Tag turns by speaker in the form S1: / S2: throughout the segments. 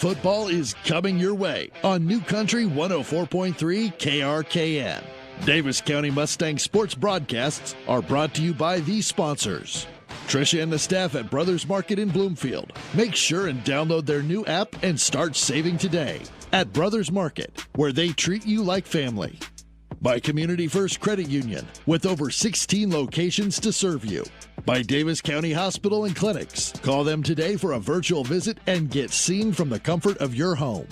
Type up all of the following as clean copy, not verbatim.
S1: Football is coming your way on New Country 104.3 KRKN. Davis County Mustang sports broadcasts are brought to you by these sponsors. Tricia and the staff at Brothers Market in Bloomfield. Make sure and download their new app and start saving today at Brothers Market, where they treat you like family. By Community First Credit Union, with over 16 locations to serve you. By Davis County Hospital and Clinics. Call them today for a virtual visit and get seen from the comfort of your home.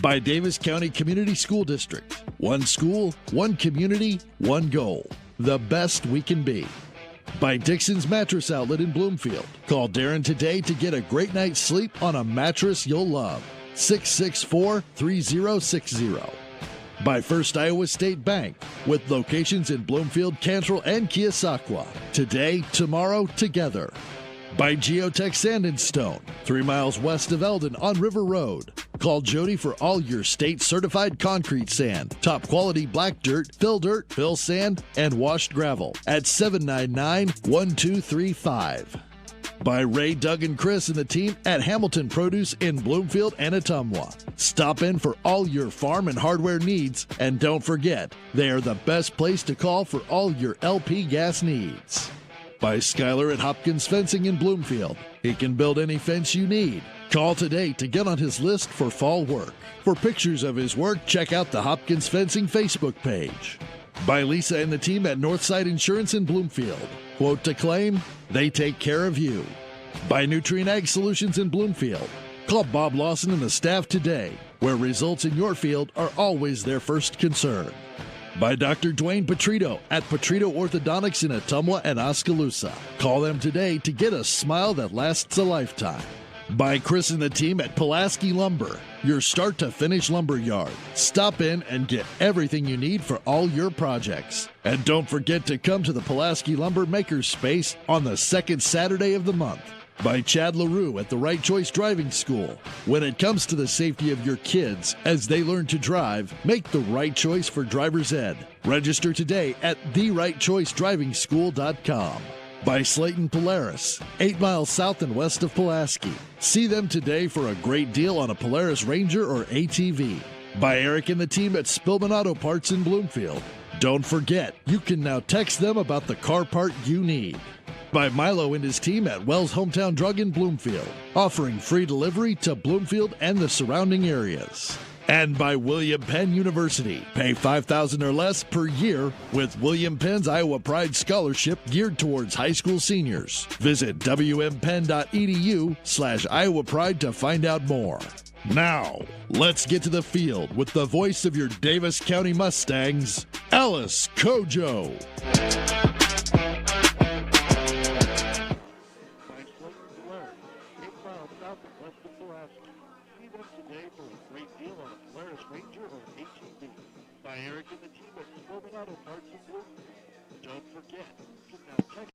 S1: By Davis County Community School District. One school, one community, one goal. The best we can be. By Dixon's Mattress Outlet in Bloomfield. Call Darren today to get a great night's sleep on a mattress you'll love. 664-3060. By First Iowa State Bank, with locations in Bloomfield, Cantrell, and Keosauqua. Today, tomorrow, together. By Geotech Sand and Stone, 3 miles west of Eldon on River Road. Call Jody for all your state-certified concrete sand, top-quality black dirt, fill sand, and washed gravel at 799-1235. By Ray, Doug, and Chris and the team at Hamilton Produce in Bloomfield and Ottumwa. Stop in for all your farm and hardware needs, and don't forget, they are the best place to call for all your LP gas needs. By Skyler at Hopkins Fencing in Bloomfield. He can build any fence you need. Call today to get on his list for fall work. For pictures of his work, check out the Hopkins Fencing Facebook page. By Lisa and the team at Northside Insurance in Bloomfield. Quote to claim, they take care of you. By Nutrient Ag Solutions in Bloomfield. Call Bob Lawson and the staff today, where results in your field are always their first concern. By Dr. Dwayne Petrito at Petrito Orthodontics in Ottumwa and Oskaloosa. Call them today to get a smile that lasts a lifetime. By Chris and the team at Pulaski Lumber, your start-to-finish lumber yard. Stop in and get everything you need for all your projects. And don't forget to come to the Pulaski Lumber Makers Space on the second Saturday of the month. By Chad LaRue at the Right Choice Driving School. When it comes to the safety of your kids as they learn to drive, make the right choice for driver's ed. Register today at therightchoicedrivingschool.com. By Slayton Polaris, 8 miles south and west of Pulaski. See them today for a great deal on a Polaris Ranger or ATV. By Eric and the team at Spillman Auto Parts in Bloomfield. Don't forget, you can now text them about the car part you need. By Milo and his team at Wells Hometown Drug in Bloomfield, offering free delivery to Bloomfield and the surrounding areas. And by William Penn University. Pay $5,000 or less per year with William Penn's Iowa Pride Scholarship geared towards high school seniors. Visit wmpenn.edu/Iowa Pride to find out more. Now, let's get to the field with the voice of your Davis County Mustangs, Alice Kojo.
S2: By Eric and the team at Spillman Auto Parts in Bloomfield. Don't forget, you can now text.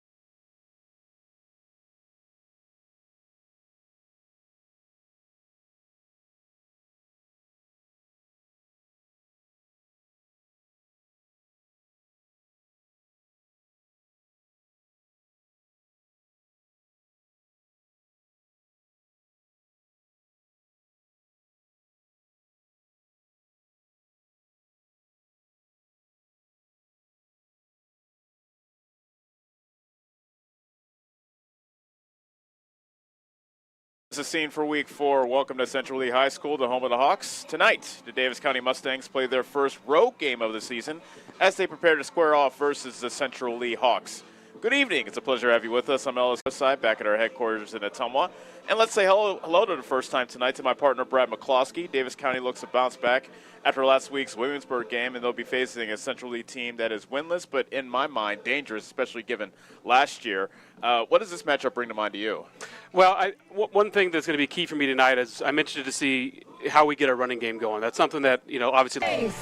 S3: This is the scene for Week 4. Welcome to Central Lee High School, the home of the Hawks. Tonight, the Davis County Mustangs play their first road game of the season as they prepare to square off versus the Central Lee Hawks. Good evening. It's a pleasure to have you with us. I'm Ellis Osai, back at our headquarters in Ottumwa. And let's say hello to the first time tonight to my partner, Brad McCloskey. Davis County looks to bounce back after last week's Williamsburg game, and they'll be facing a Central Lee team that is winless, but in my mind, dangerous, especially given last year. What does this matchup bring to mind to you?
S4: Well, one thing that's going to be key for me tonight is I'm interested to see how we get our running game going. That's something that, obviously.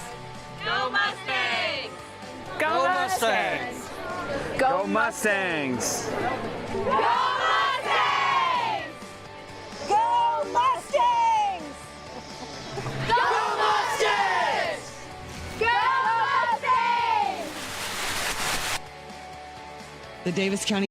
S5: Go Mustangs!
S6: Go Mustangs! Go Mustangs!
S5: Go Mustangs! Go Mustangs! Go Mustangs! Go Mustangs!
S7: The Davis County.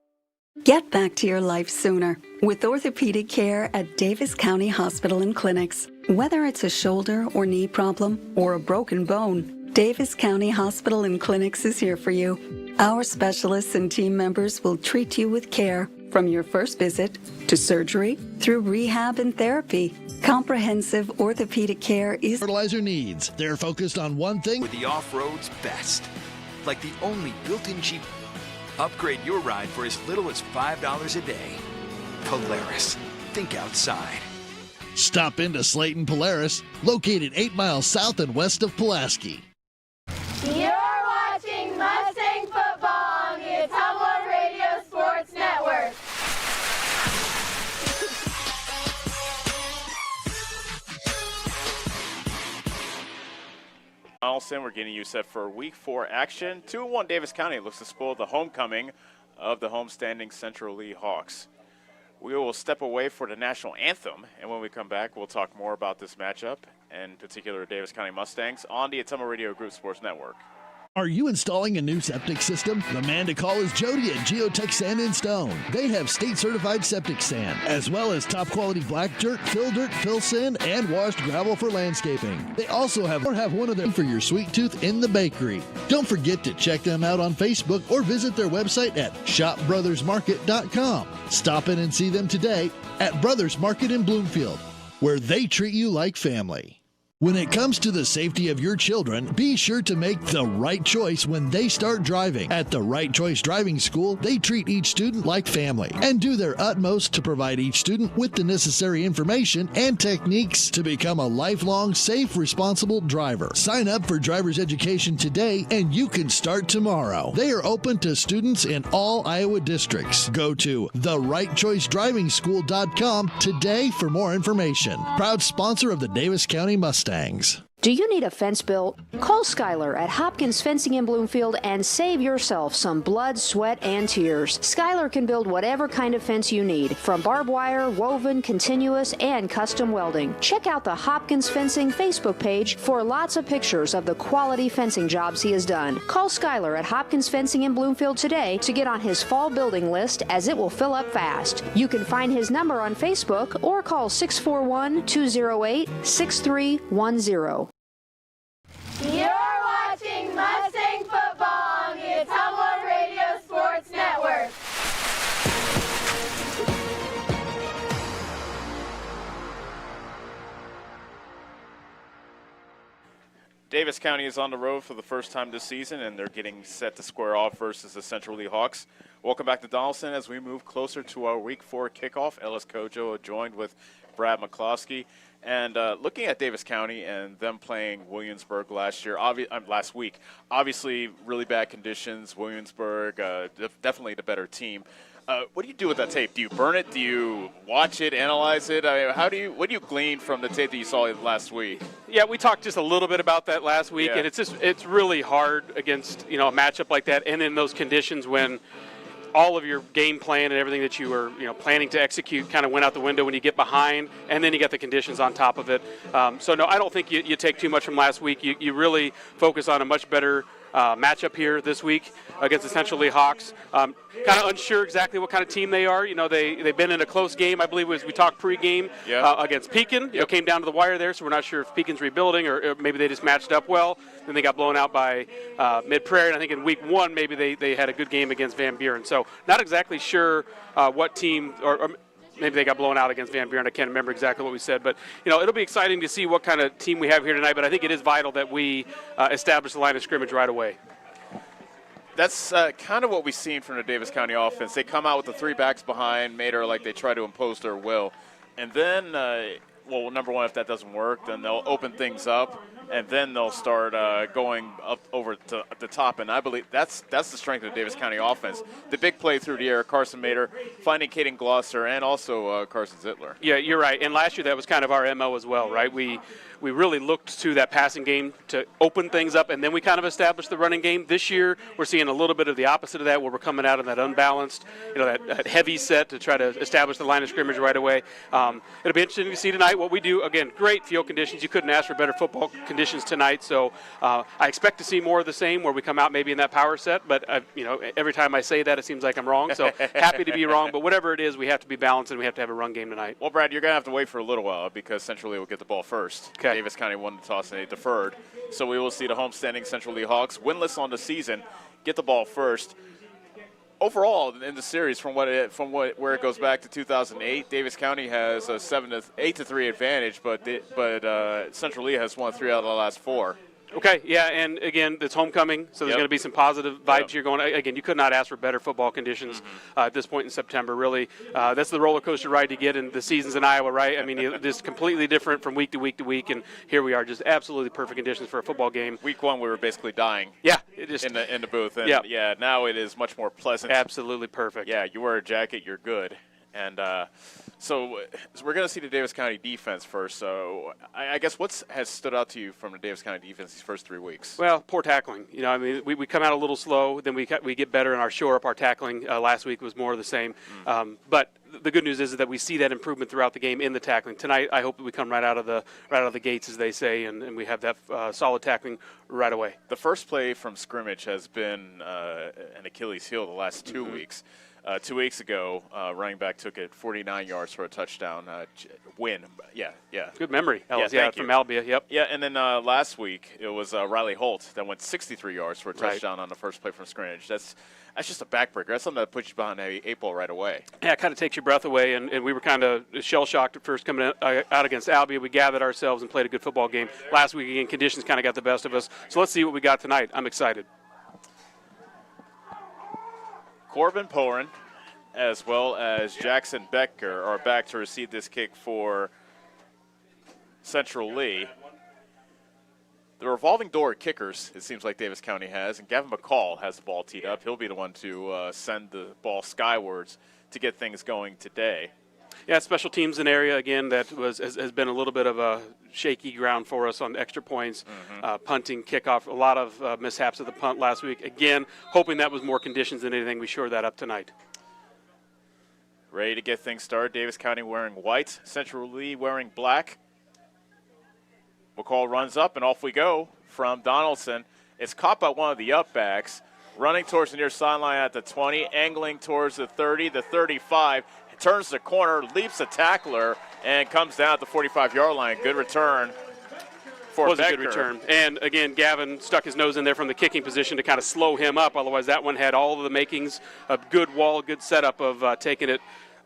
S8: Get back to your life sooner with orthopedic care at Davis County Hospital and Clinics.
S7: Whether it's a shoulder or knee problem or a broken bone, Davis County Hospital and Clinics is here for you. Our specialists and team members will treat you with care from your first visit to surgery through rehab and therapy. Comprehensive orthopedic care is
S1: Fertilizer needs. They're focused on one thing.
S8: With the off-road's best. Like the only built-in Jeep. Upgrade your ride for as little as $5 a day. Polaris. Think outside.
S1: Stop into Slayton Polaris, located 8 miles south and west of Pulaski.
S5: You're watching Mustang football on the Ottumwa Radio Sports Network.
S3: Donaldson, we're getting you set for Week 4 action. 2-1 Davis County looks to spoil the homecoming of the homestanding Central Lee Hawks. We will step away for the national anthem, and when we come back, we'll talk more about this matchup, and in particular Davis County Mustangs, on the Ottumwa Radio Group Sports Network.
S1: Are you installing a new septic system? The man to call is Jody at Geotech Sand and Stone. They have state-certified septic sand, as well as top-quality black dirt, fill sand, and washed gravel for landscaping. They also have one of them for your sweet tooth in the bakery. Don't forget to check them out on Facebook or visit their website at shopbrothersmarket.com. Stop in and see them today at Brothers Market in Bloomfield, where they treat you like family. When it comes to the safety of your children, be sure to make the right choice when they start driving. At the Right Choice Driving School, they treat each student like family and do their utmost to provide each student with the necessary information and techniques to become a lifelong, safe, responsible driver. Sign up for driver's education today and you can start tomorrow. They are open to students in all Iowa districts. Go to therightchoicedrivingschool.com today for more information. Proud sponsor of the Davis County Mustangs.
S9: Do you need a fence built? Call Skylar at Hopkins Fencing in Bloomfield and save yourself some blood, sweat, and tears. Skylar can build whatever kind of fence you need, from barbed wire, woven, continuous, and custom welding. Check out the Hopkins Fencing Facebook page for lots of pictures of the quality fencing jobs he has done. Call Skylar at Hopkins Fencing in Bloomfield today to get on his fall building list, as it will fill up fast. You can find his number on Facebook or call 641-208-6310.
S5: You're watching Mustang football on the Ottumwa Radio Sports Network.
S3: Davis County is on the road for the first time this season, and they're getting set to square off versus the Central Lee Hawks. Welcome back to Donaldson as we move closer to our Week 4 kickoff. Ellis Kojo joined with Brad McCloskey. And looking at Davis County and them playing Williamsburg last week, obviously really bad conditions. Williamsburg, definitely the better team. What do you do with that tape? Do you burn it? Do you watch it, analyze it? What do you glean from the tape that you saw last week?
S4: Yeah, we talked just a little bit about that last week, and it's really hard against a matchup like that, and in those conditions when all of your game plan and everything that you were planning to execute kind of went out the window when you get behind, and then you got the conditions on top of it. So no, I don't think you take too much from last week. You really focus on a much better matchup here this week against the Central Lee Hawks. Kind of unsure exactly what kind of team they are. They've been in a close game, I believe, as we talked pregame against Pekin. It came down to the wire there, so we're not sure if Pekin's rebuilding or maybe they just matched up well. Then they got blown out by Mid-Prairie, and I think in Week 1 maybe they had a good game against Van Buren. So not exactly sure what team or maybe they got blown out against Van Buren. I can't remember exactly what we said. But, it'll be exciting to see what kind of team we have here tonight. But I think it is vital that we establish the line of scrimmage right away.
S3: That's kind of what we've seen from the Davis County offense. They come out with the three backs behind, made her like they try to impose their will. And then, number one, if that doesn't work, then they'll open things up. And then they'll start going up over to the top. And I believe that's the strength of the Davis County offense. The big play through the air, Carson Mater, finding Caden Glosser, and also Carson Zittler.
S4: Yeah, you're right. And last year that was kind of our MO as well, right? We really looked to that passing game to open things up, and then we kind of established the running game. This year we're seeing a little bit of the opposite of that, where we're coming out in that unbalanced, that heavy set to try to establish the line of scrimmage right away. It'll be interesting to see tonight what we do. Again, great field conditions. You couldn't ask for better football conditions conditions tonight. So I expect to see more of the same, where we come out maybe in that power set. But every time I say that, it seems like I'm wrong. So happy to be wrong. But whatever it is, we have to be balanced and we have to have a run game tonight.
S3: Well, Brad, you're going to have to wait for a little while because Central Lee will get the ball first.
S4: Okay.
S3: Davis County won the toss and they deferred. So we will see the homestanding Central Lee Hawks, winless on the season, get the ball first. Overall, in the series, where it goes back to 2008, Davis County has a 8-3 advantage, but Central Lee has won 3 out of the last 4.
S4: Okay, yeah, and again, it's homecoming, so there's going to be some positive vibes here going. Again, you could not ask for better football conditions at this point in September, really. That's the roller coaster ride to get in the seasons in Iowa, right? I mean, just completely different from week to week to week, and here we are, just absolutely perfect conditions for a football game.
S3: Week 1, we were basically dying.
S4: Yeah, it just
S3: in the booth, and yeah, now it is much more pleasant.
S4: Absolutely perfect.
S3: Yeah, you wear a jacket, you're good. And so we're going to see the Davis County defense first. So I guess what has stood out to you from the Davis County defense these first 3 weeks?
S4: Well, poor tackling. I mean, we come out a little slow, then we get better in our shore up. Our tackling last week was more of the same. But the good news is that we see that improvement throughout the game in the tackling. Tonight, I hope that we come right out of the gates, as they say, and we have that solid tackling right away.
S3: The first play from scrimmage has been an Achilles heel the last 2 weeks. 2 weeks ago, running back took it 49 yards for a touchdown win. Yeah.
S4: Good memory, Ellis.
S3: Yeah,
S4: from Albia, yep.
S3: Yeah, and then last week it was Riley Holt that went 63 yards for a touchdown on the first play from scrimmage. That's just a backbreaker. That's something that puts you behind the 8 ball right away.
S4: Yeah, it kind of takes your breath away, and we were kind of shell-shocked at first coming out against Albia. We gathered ourselves and played a good football game. Last week, again, conditions kind of got the best of us. So let's see what we got tonight. I'm excited.
S3: Corbin Porin, as well as Jackson Becker, are back to receive this kick for Central Lee. The revolving door of kickers, it seems like Davis County has, and Gavin McCall has the ball teed up. He'll be the one to send the ball skywards to get things going today.
S4: Yeah, special teams an area, again, that has been a little bit of a shaky ground for us on extra points, punting, kickoff, a lot of mishaps at the punt last week. Again, hoping that was more conditions than anything. We shore that up tonight.
S3: Ready to get things started. Davis County wearing white, Central Lee wearing black. McCall runs up, and off we go from Donaldson. It's caught by one of the up backs, running towards the near sideline at the 20, angling towards the 30, the 35, turns the corner, leaps a tackler, and comes down at the 45-yard line. Good return for
S4: was
S3: Becker.
S4: A good return. And, again, Gavin stuck his nose in there from the kicking position to kind of slow him up. Otherwise, that one had all of the makings of good wall, good setup of taking it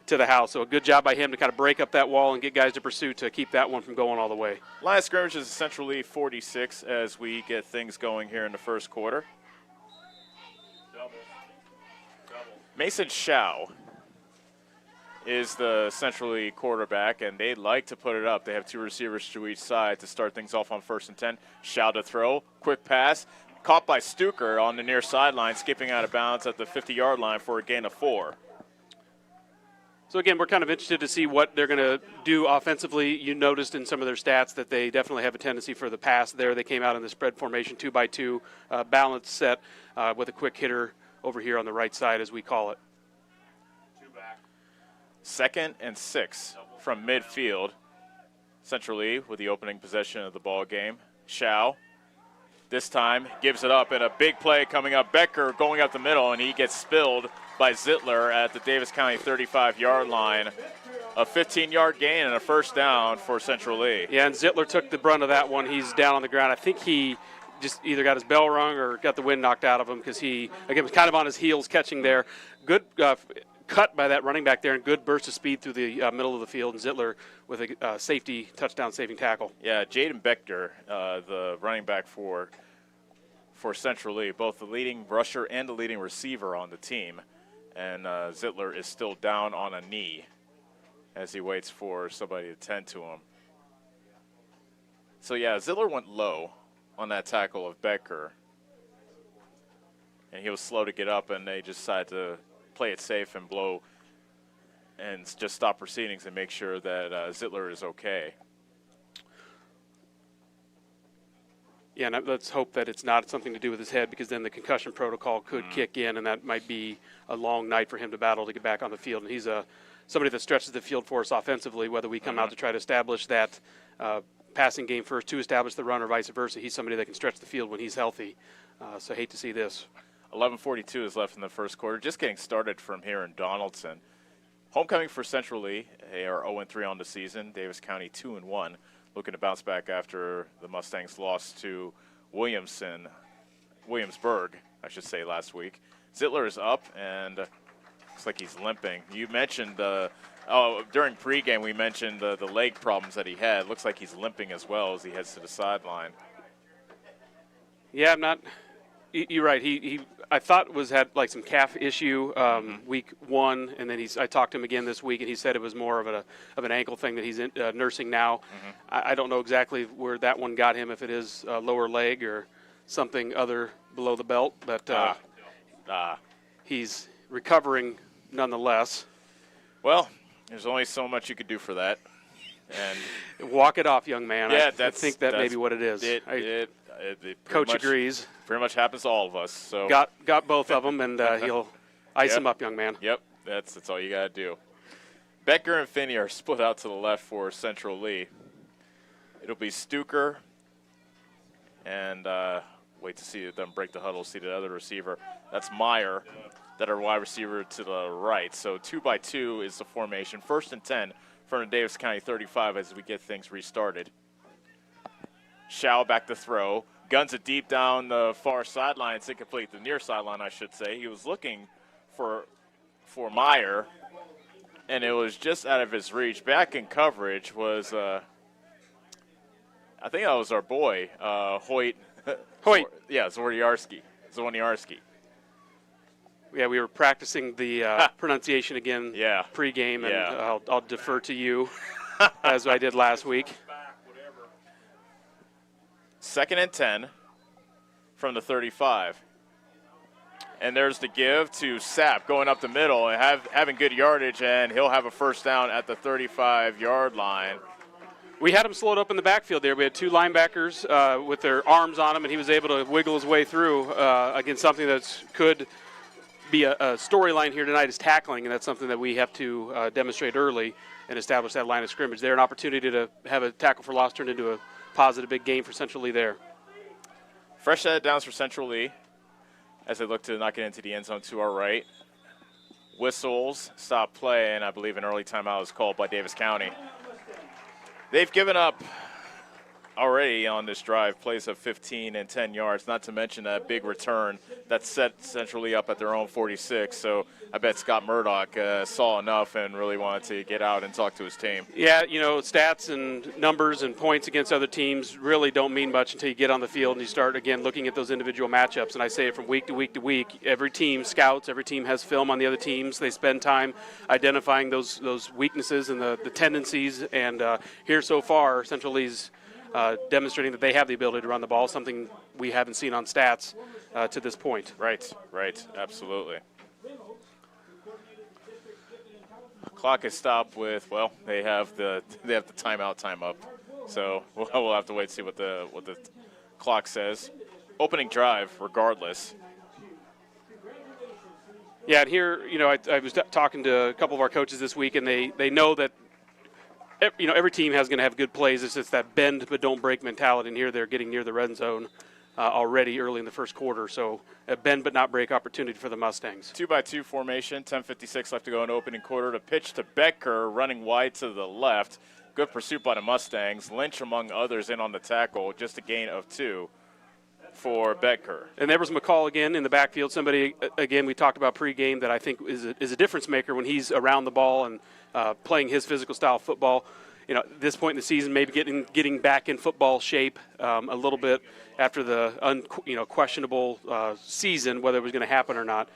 S4: to the house. So a good job by him to kind of break up that wall and get guys to pursue to keep that one from going all the way.
S3: Line of scrimmage is Central Lee 46 as we get things going here in the first quarter. Mason Shao is the Central Lee quarterback, and they'd like to put it up. They have 2 receivers to each side to start things off on 1st and 10. Shao to throw, quick pass, caught by Stuker on the near sideline, skipping out of bounds at the 50-yard line for a gain of 4.
S4: So, again, we're kind of interested to see what they're going to do offensively. You noticed in some of their stats that they definitely have a tendency for the pass there. They came out in the spread formation 2-by-2, balanced set with a quick hitter over here on the right side, as we call it.
S3: 2nd and 6 from midfield. Central Lee with the opening possession of the ball game. Shao this time gives it up, and a big play coming up. Becker going up the middle, and he gets spilled by Zittler at the Davis County 35-yard line. A 15-yard gain and a first down for Central Lee.
S4: Yeah, and Zittler took the brunt of that one. He's down on the ground. I think he just either got his bell rung or got the wind knocked out of him because he, again, was kind of on his heels catching there. Good cut by that running back there, and good burst of speed through the middle of the field, and Zittler with a safety touchdown-saving tackle.
S3: Yeah, Jaden Bechter, the running back for Central Lee, both the leading rusher and the leading receiver on the team. And Zittler is still down on a knee as he waits for somebody to tend to him. So, yeah, Zittler went low on that tackle of Becker. And he was slow to get up, and they just decided to play it safe and blow and just stop proceedings and make sure that Zittler is okay.
S4: Yeah, and let's hope that it's not something to do with his head, because then the concussion protocol could kick in, and that might be a long night for him to battle to get back on the field. And he's somebody that stretches the field for us offensively, whether we come out to try to establish that passing game first to establish the run or vice versa. He's somebody that can stretch the field when he's healthy. So hate to see this.
S3: 11:42 is left in the first quarter. Just getting started from here in Donaldson. Homecoming for Central Lee. They are 0-3 on the season. Davis County 2-1. Looking to bounce back after the Mustangs lost to Williamsburg, I should say, last week. Zittler is up, and looks like he's limping. You mentioned during pregame we mentioned the leg problems that he had. Looks like he's limping as well as he heads to the sideline.
S4: Yeah, I'm not. You're right. He I thought had like some calf issue week 1, and then I talked to him again this week, and he said it was more of an ankle thing that he's nursing now. I don't know exactly where that one got him, if it is lower leg or something other below the belt, but he's recovering nonetheless.
S3: Well, there's only so much you could do for that. And
S4: walk it off, young man.
S3: Yeah,
S4: I think that may be what it is. Coach agrees.
S3: Pretty much happens to all of us. So
S4: got both of them, and he'll ice them up, young man.
S3: Yep, that's all you got to do. Becker and Finney are split out to the left for Central Lee. It'll be Stuker and wait to see them break the huddle, see the other receiver. That's Meyer, that are wide receiver to the right. So 2-by-2 is the formation. 1st and 10 from the Davis County 35 as we get things restarted. Shao back to throw. Guns it deep down the far sideline. It's incomplete. The near sideline, I should say. He was looking for Meyer, and it was just out of his reach. Back in coverage was, I think that was our boy, Hoyt. Yeah, Zwoniarski.
S4: Yeah, we were practicing the pronunciation again pregame, and I'll defer to you as I did last week.
S3: 2nd and 10 from the 35. And there's the give to Sapp going up the middle and having good yardage, and he'll have a first down at the 35-yard line.
S4: We had him slowed up in the backfield there. We had 2 linebackers with their arms on him, and he was able to wiggle his way through against something that could be a storyline here tonight is tackling, and that's something that we have to demonstrate early and establish that line of scrimmage. There, an opportunity to have a tackle for loss turned into a positive big game for Central Lee there.
S3: Fresh set of downs for Central Lee as they look to knock it into the end zone to our right. Whistles, stop play, and I believe an early timeout was called by Davis County. They've given up already on this drive plays of 15 and 10 yards, not to mention that big return that set Central Lee up at their own 46. So I bet Scott Murdoch saw enough and really wanted to get out and talk to his team.
S4: Yeah, stats and numbers and points against other teams really don't mean much until you get on the field and you start, again, looking at those individual matchups. And I say it from week to week to week. Every team scouts, every team has film on the other teams. They spend time identifying those weaknesses and the tendencies. And here so far, Central Lee's demonstrating that they have the ability to run the ball, something we haven't seen on stats to this point.
S3: Right, absolutely. Clock is stopped with, they have the timeout time up, so we'll have to wait to see what the clock says. Opening drive, regardless.
S4: Yeah, and here, I was talking to a couple of our coaches this week, and they know that every team has going to have good plays. It's just that bend but don't break mentality. And here they're getting near the red zone already early in the first quarter. So a bend but not break opportunity for the Mustangs.
S3: 2-by-2 formation, 10:56 left to go in the opening quarter. To pitch to Becker, running wide to the left. Good pursuit by the Mustangs. Lynch, among others, in on the tackle. Just a gain of 2 for Becker.
S4: And there was McCall again in the backfield. Somebody, again, we talked about pregame that I think is a difference maker when he's around the ball and playing his physical style of football. At this point in the season, maybe getting back in football shape a little bit after the questionable season, whether it was going to happen or not.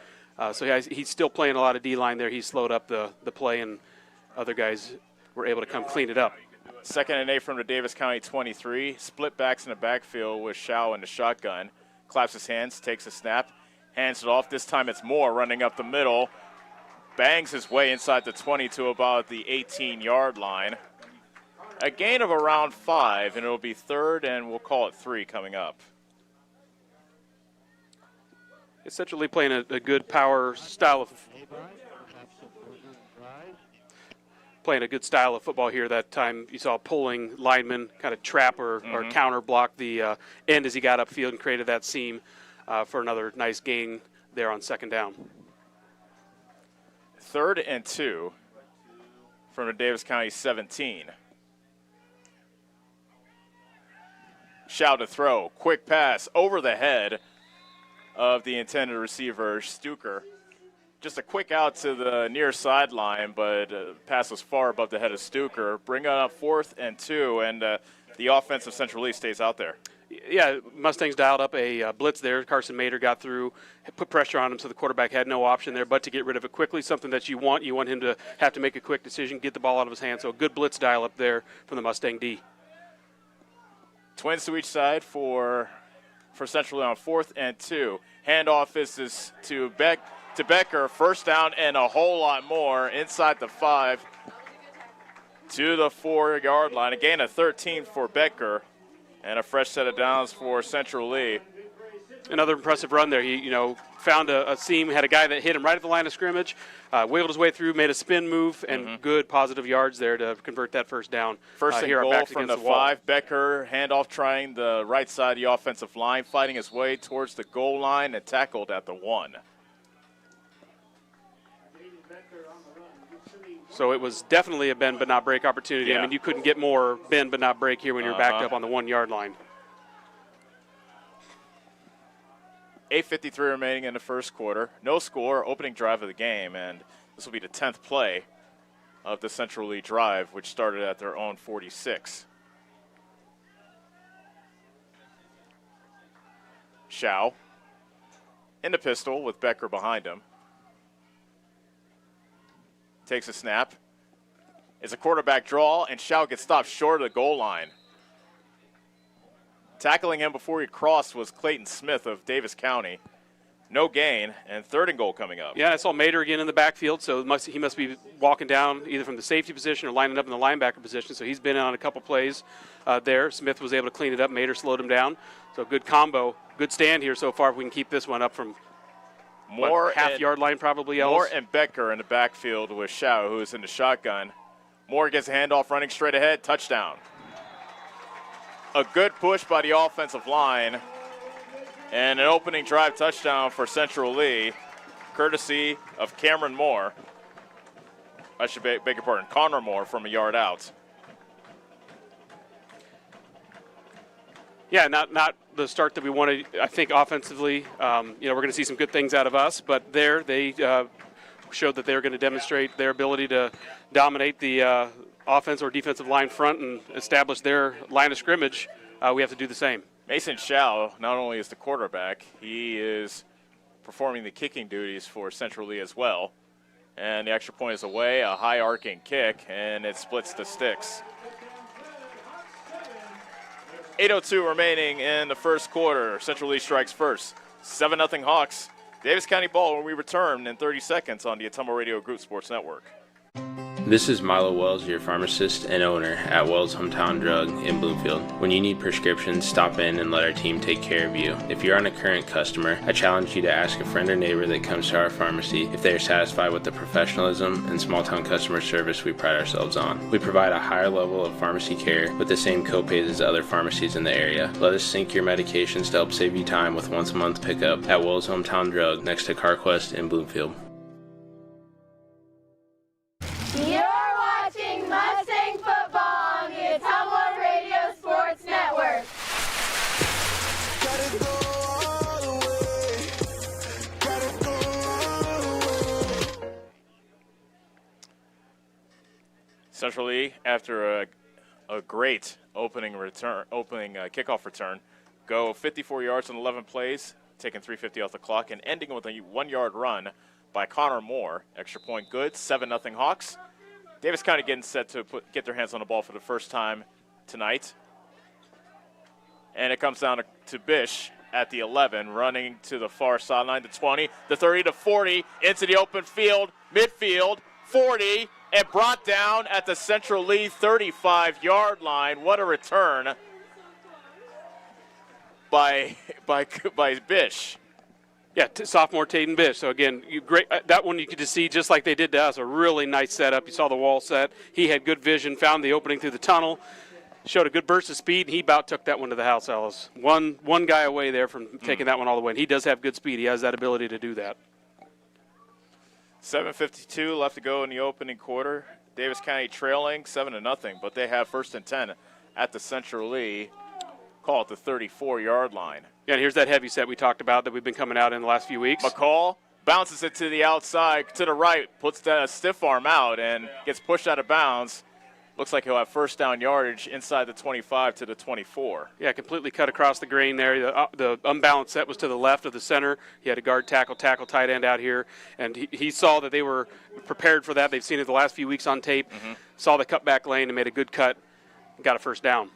S4: So he's still playing a lot of D-line there. He slowed up the play, and other guys were able to come clean it up.
S3: 2nd and 8 from the Davis County 23. Split backs in the backfield with Shao in the shotgun. Claps his hands, takes a snap, hands it off. This time it's Moore running up the middle. Bangs his way inside the 20 to about the 18-yard line. A gain of around 5, and it'll be 3rd, and we'll call it 3 coming up.
S4: Essentially playing a good power style of. playing a good style of football here. That time you saw pulling lineman kind of trap or counter block the end as he got upfield and created that seam for another nice gain there on second down.
S3: 3rd and 2 from the Davis County 17. Shout to throw. Quick pass over the head of the intended receiver, Stuker. Just a quick out to the near sideline, but pass was far above the head of Stuker. Bring up 4th and 2, and the offense of Central Lee stays out there.
S4: Yeah, Mustangs dialed up a blitz there. Carson Mater got through, put pressure on him, so the quarterback had no option there but to get rid of it quickly, something that you want. You want him to have to make a quick decision, get the ball out of his hands. So a good blitz dial up there from the Mustang D.
S3: Twins to each side for Central Lee on 4th and 2. Handoff is to Becker. First down and a whole lot more inside the 5 to the 4-yard line. A gain of 13 for Becker. And a fresh set of downs for Central Lee.
S4: Another impressive run there. He, found a seam, had a guy that hit him right at the line of scrimmage, wiggled his way through, made a spin move, and good positive yards there to convert that first down.
S3: First and goal from the 5. Becker, handoff trying the right side of the offensive line, fighting his way towards the goal line and tackled at the 1.
S4: So it was definitely a bend but not break opportunity.
S3: Yeah.
S4: I mean, you couldn't get more bend but not break here when you're backed up on the 1-yard line.
S3: 8:53 remaining in the first quarter. No score, opening drive of the game, and this will be the 10th play of the Central Lee drive, which started at their own 46. Shao in the pistol with Becker behind him. Takes a snap. It's a quarterback draw, and Shao gets stopped short of the goal line. Tackling him before he crossed was Clayton Smith of Davis County. No gain, and 3rd and goal coming up.
S4: Yeah, I saw Mater again in the backfield, so he must be walking down either from the safety position or lining up in the linebacker position, so he's been on a couple plays there. Smith was able to clean it up. Mater slowed him down. So good combo, good stand here so far if we can keep this one up from half-yard line probably.
S3: Moore and Becker in the backfield with Shao, who is in the shotgun. Moore gets a handoff running straight ahead, touchdown. A good push by the offensive line and an opening drive touchdown for Central Lee, courtesy of Cameron Moore. I should beg your pardon, Connor Moore from a yard out.
S4: Yeah, not the start that we wanted, I think, offensively. We're going to see some good things out of us, but they showed that they were going to demonstrate their ability to dominate the offense or defensive line front and establish their line of scrimmage. We have to do the same.
S3: Mason Shao not only is the quarterback, he is performing the kicking duties for Central Lee as well. And the extra point is away, a high arcing kick, and it splits the sticks. 8:02 remaining in the first quarter. Central Lee strikes first. 7-0 Hawks. Davis County ball when we return in 30 seconds on the Ottumwa Radio Group Sports Network.
S10: This is Milo Wells, your pharmacist and owner at Wells Hometown Drug in Bloomfield. When you need prescriptions, stop in and let our team take care of you. If you're not a current customer, I challenge you to ask a friend or neighbor that comes to our pharmacy if they are satisfied with the professionalism and small-town customer service we pride ourselves on. We provide a higher level of pharmacy care with the same copays as other pharmacies in the area. Let us sync your medications to help save you time with once-a-month pickup at Wells Hometown Drug next to CarQuest in Bloomfield.
S5: You're watching Mustang football on the Ottumwa Radio Sports Network.
S3: Central Lee, after a great opening kickoff return, go 54 yards in 11 plays, taking 3:50 off the clock, and ending with a 1-yard run by Connor Moore. Extra point good, 7-0 Hawks. Davis County getting set to get their hands on the ball for the first time tonight. And it comes down to Bish at the 11, running to the far sideline, the 20, the 30, to 40, into the open field, midfield, 40, and brought down at the Central Lee 35-yard line. What a return by Bish.
S4: Yeah, sophomore Taden Bish. So, again, great. That one you could just see, just like they did to us, a really nice setup. You saw the wall set. He had good vision, found the opening through the tunnel, showed a good burst of speed, and he about took that one to the house, Ellis. One guy away there from taking that one all the way. And he does have good speed. He has that ability to do that.
S3: 7:52 left to go in the opening quarter. Davis County trailing 7-0, but they have 1st and 10 at the Central Lee. Call it the 34-yard line.
S4: Yeah, and here's that heavy set we talked about that we've been coming out in the last few weeks.
S3: McCall bounces it to the outside, to the right, puts that stiff arm out, and gets pushed out of bounds. Looks like he'll have 1st down yardage inside the 25 to the 24.
S4: Yeah, completely cut across the grain there. The unbalanced set was to the left of the center. He had a guard tackle, tight end out here, and he saw that they were prepared for that. They've seen it the last few weeks on tape. Saw the cutback lane and made a good cut, got a 1st down.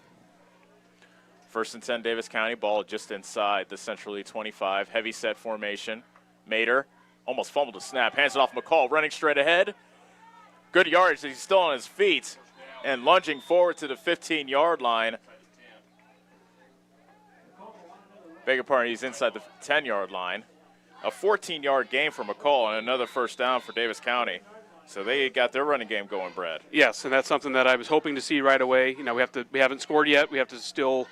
S3: 1st and 10, Davis County. Ball just inside the Central Lee 25. Heavy set formation. Mater almost fumbled the snap. Hands it off McCall, running straight ahead. Good yardage. He's still on his feet and lunging forward to the 15-yard line. Beg your pardon, he's inside the 10-yard line. A 14-yard gain for McCall and another 1st down for Davis County. So they got their running game going, Brad.
S4: Yes, and that's something that I was hoping to see right away. You know, we haven't scored yet. We have to still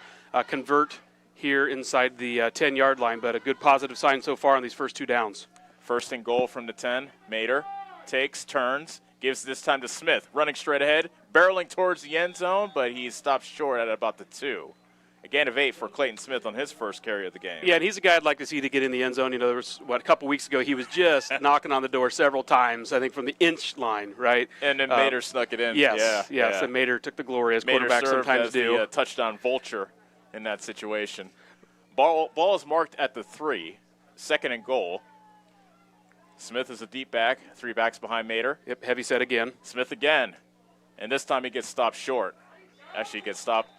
S4: convert here inside the 10-yard line, but a good positive sign so far on these first 2 downs.
S3: 1st and goal from the 10. Mater takes, turns, gives this time to Smith, running straight ahead, barreling towards the end zone, but he stops short at about the 2. A gain of 8 for Clayton Smith on his first carry of the game.
S4: Yeah, and he's a guy I'd like to see to get in the end zone. You know, there was, a couple weeks ago he was just knocking on the door several times, I think from the inch line, right?
S3: And then Mater snuck it in.
S4: Yes, and Mater took the glory, as quarterbacks sometimes do.
S3: The touchdown vulture in that situation. Ball is marked at the 3, 2nd and goal. Smith is a deep back, 3 backs behind Mater.
S4: Yep, heavy set again.
S3: Smith again, and this time he gets stopped short. Actually gets stopped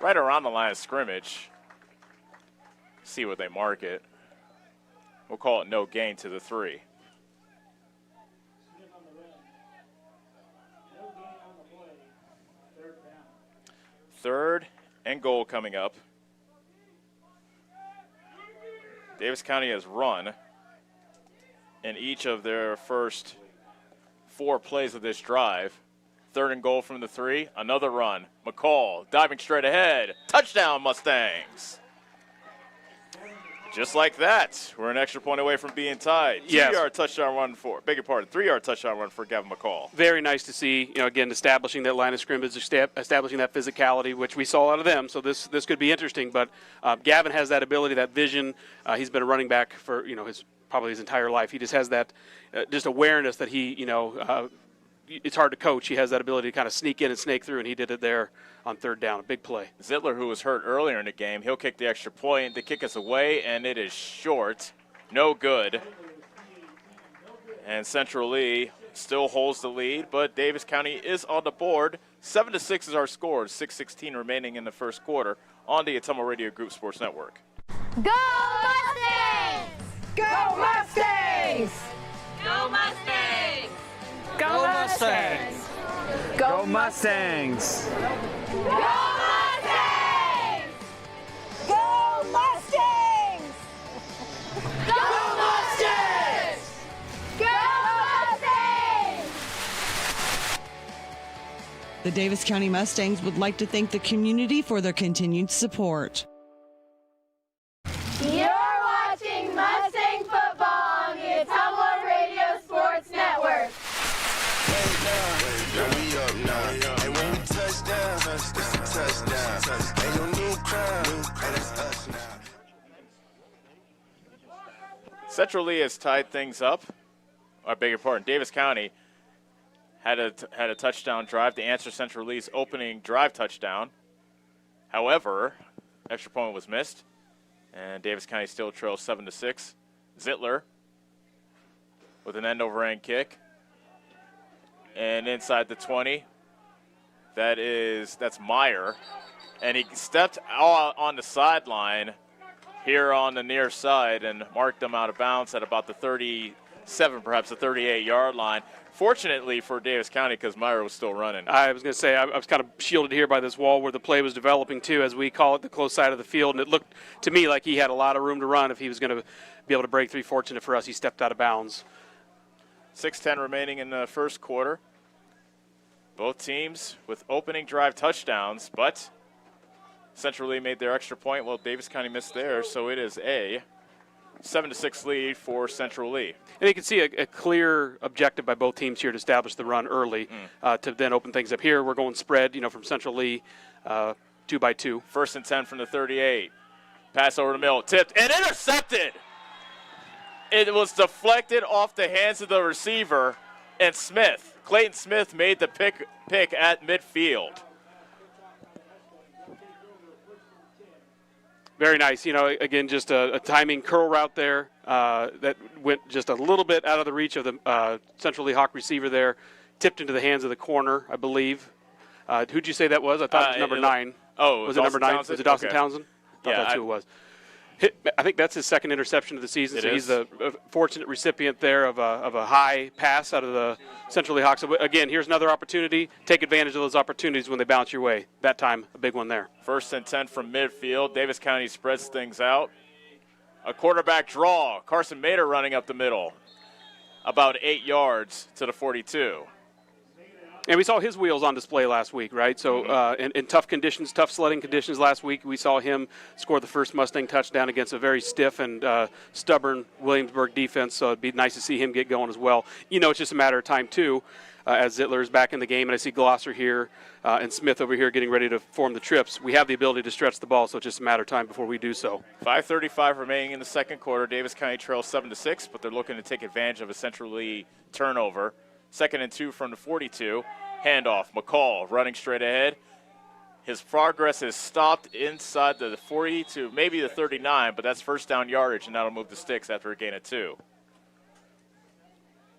S3: right around the line of scrimmage. See what they mark it. We'll call it no gain to the 3. Third and goal coming up. Davis County has run in each of their first 4 plays of this drive. 3rd and goal from the 3, another run. McCall diving straight ahead. Touchdown, Mustangs. Just like that, we're an extra point away from being tied. 2-yard touchdown run for, 3-yard touchdown run for Gavin McCall.
S4: Very nice to see, you know, again, establishing that line of scrimmage, establishing that physicality, which we saw out of them. So this could be interesting. But Gavin has that ability, that vision. He's been a running back for, you know, probably his entire life. He just has that just awareness that he, you know, it's hard to coach. He has that ability to kind of sneak in and snake through, and he did it there on 3rd down, a big play.
S3: Zittler, who was hurt earlier in the game, he'll kick the extra point. They kick us away, and it is short. No good. And Central Lee still holds the lead, but Davis County is on the board. 7-6 is our score. 6:16 remaining in the first quarter on the Ottumwa Radio Group Sports Network.
S5: Go Mustangs! Go Mustangs! Go Mustangs!
S6: Go Mustangs! Go Mustangs!
S5: Go Mustangs! Go Mustangs! Go Mustangs! Go Mustangs!
S11: The Davis County Mustangs would like to thank the community for their continued support.
S5: You're watching Mustang football on the Ottumwa Radio Sports Network.
S3: Central Lee has tied things up. I beg your pardon. Davis County had a touchdown drive to answer Central Lee's opening drive touchdown. However, extra point was missed, and Davis County still trails 7-6. Zittler with an end-over-end kick, and inside the 20. That's Meyer, and he stepped out on the sideline here on the near side and marked them out of bounds at about the 37, perhaps the 38-yard line. Fortunately for Davis County, because Meyer was still running.
S4: I was going to say, I was kind of shielded here by this wall where the play was developing too, as we call it, the close side of the field. And it looked to me like he had a lot of room to run if he was going to be able to break through. Fortunate for us, he stepped out of bounds.
S3: 6:10 remaining in the first quarter. Both teams with opening drive touchdowns, but Central Lee made their extra point. Well, Davis County missed theirs, so it is a 7-6 lead for Central Lee.
S4: And you can see a clear objective by both teams here to establish the run early to then open things up. Here we're going spread, from Central Lee, 2 by 2.
S3: 1st and 10 from the 38. Pass over the middle, tipped and intercepted. It was deflected off the hands of the receiver, and Clayton Smith made the pick at midfield.
S4: Very nice. Again, just a timing curl route there that went just a little bit out of the reach of the Central Lee Hawk receiver there, tipped into the hands of the corner, I believe. Who'd you say that was? I thought it was number 9.
S3: Oh,
S4: was it number 9?
S3: Townsend?
S4: Was it Dawson
S3: Okay.
S4: Townsend? I thought that's who it was. I think that's his second interception of the season, so he's a fortunate recipient there of a high pass out of the Central Lee Hawks. So again, here's another opportunity. Take advantage of those opportunities when they bounce your way. That time, a big one there.
S3: 1st and 10 from midfield. Davis County spreads things out. A quarterback draw. Carson Mader running up the middle. About 8 yards to the 42.
S4: And we saw his wheels on display last week, right? So in tough conditions, tough sledding conditions last week, we saw him score the first Mustang touchdown against a very stiff and stubborn Williamsburg defense. So it'd be nice to see him get going as well. It's just a matter of time, too, as Zittler is back in the game. And I see Glosser here and Smith over here getting ready to form the trips. We have the ability to stretch the ball, so it's just a matter of time before we do so.
S3: 5:35 remaining in the second quarter. Davis County trails 7-6, but they're looking to take advantage of a Central Lee turnover. 2nd and 2 from the 42. Handoff. McCall running straight ahead. His progress is stopped inside the 40 to maybe the 39, but that's first down yardage, and that'll move the sticks after a gain of 2.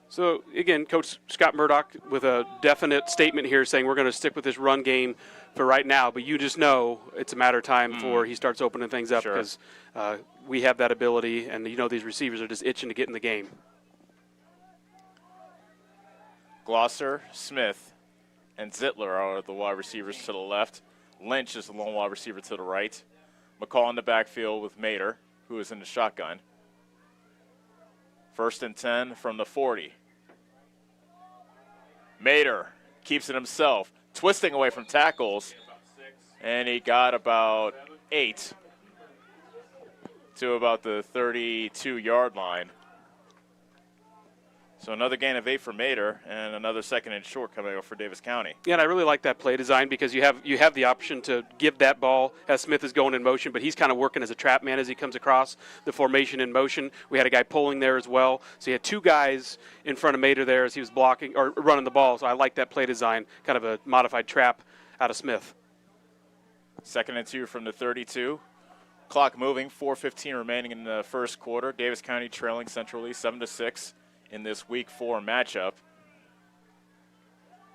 S4: So, again, Coach Scott Murdoch with a definite statement here saying we're going to stick with this run game for right now, but you just know it's a matter of time before he starts opening things up because we have that ability, and these receivers are just itching to get in the game.
S3: Glosser, Smith, and Zittler are the wide receivers to the left. Lynch is the lone wide receiver to the right. McCall in the backfield with Mader, who is in the shotgun. 1st and 10 from the 40. Mader keeps it himself, twisting away from tackles, and he got about 8 to about the 32-yard line. So another gain of 8 for Mader and another 2nd and short coming up for Davis County.
S4: Yeah, and I really like that play design because you have the option to give that ball as Smith is going in motion, but he's kind of working as a trap man as he comes across the formation in motion. We had a guy pulling there as well. So you had 2 guys in front of Mader there as he was blocking or running the ball. So I like that play design, kind of a modified trap out of Smith.
S3: 2nd and 2 from the 32. Clock moving, 4:15 remaining in the first quarter. Davis County trailing Central Lee 7-6. In this Week 4 matchup.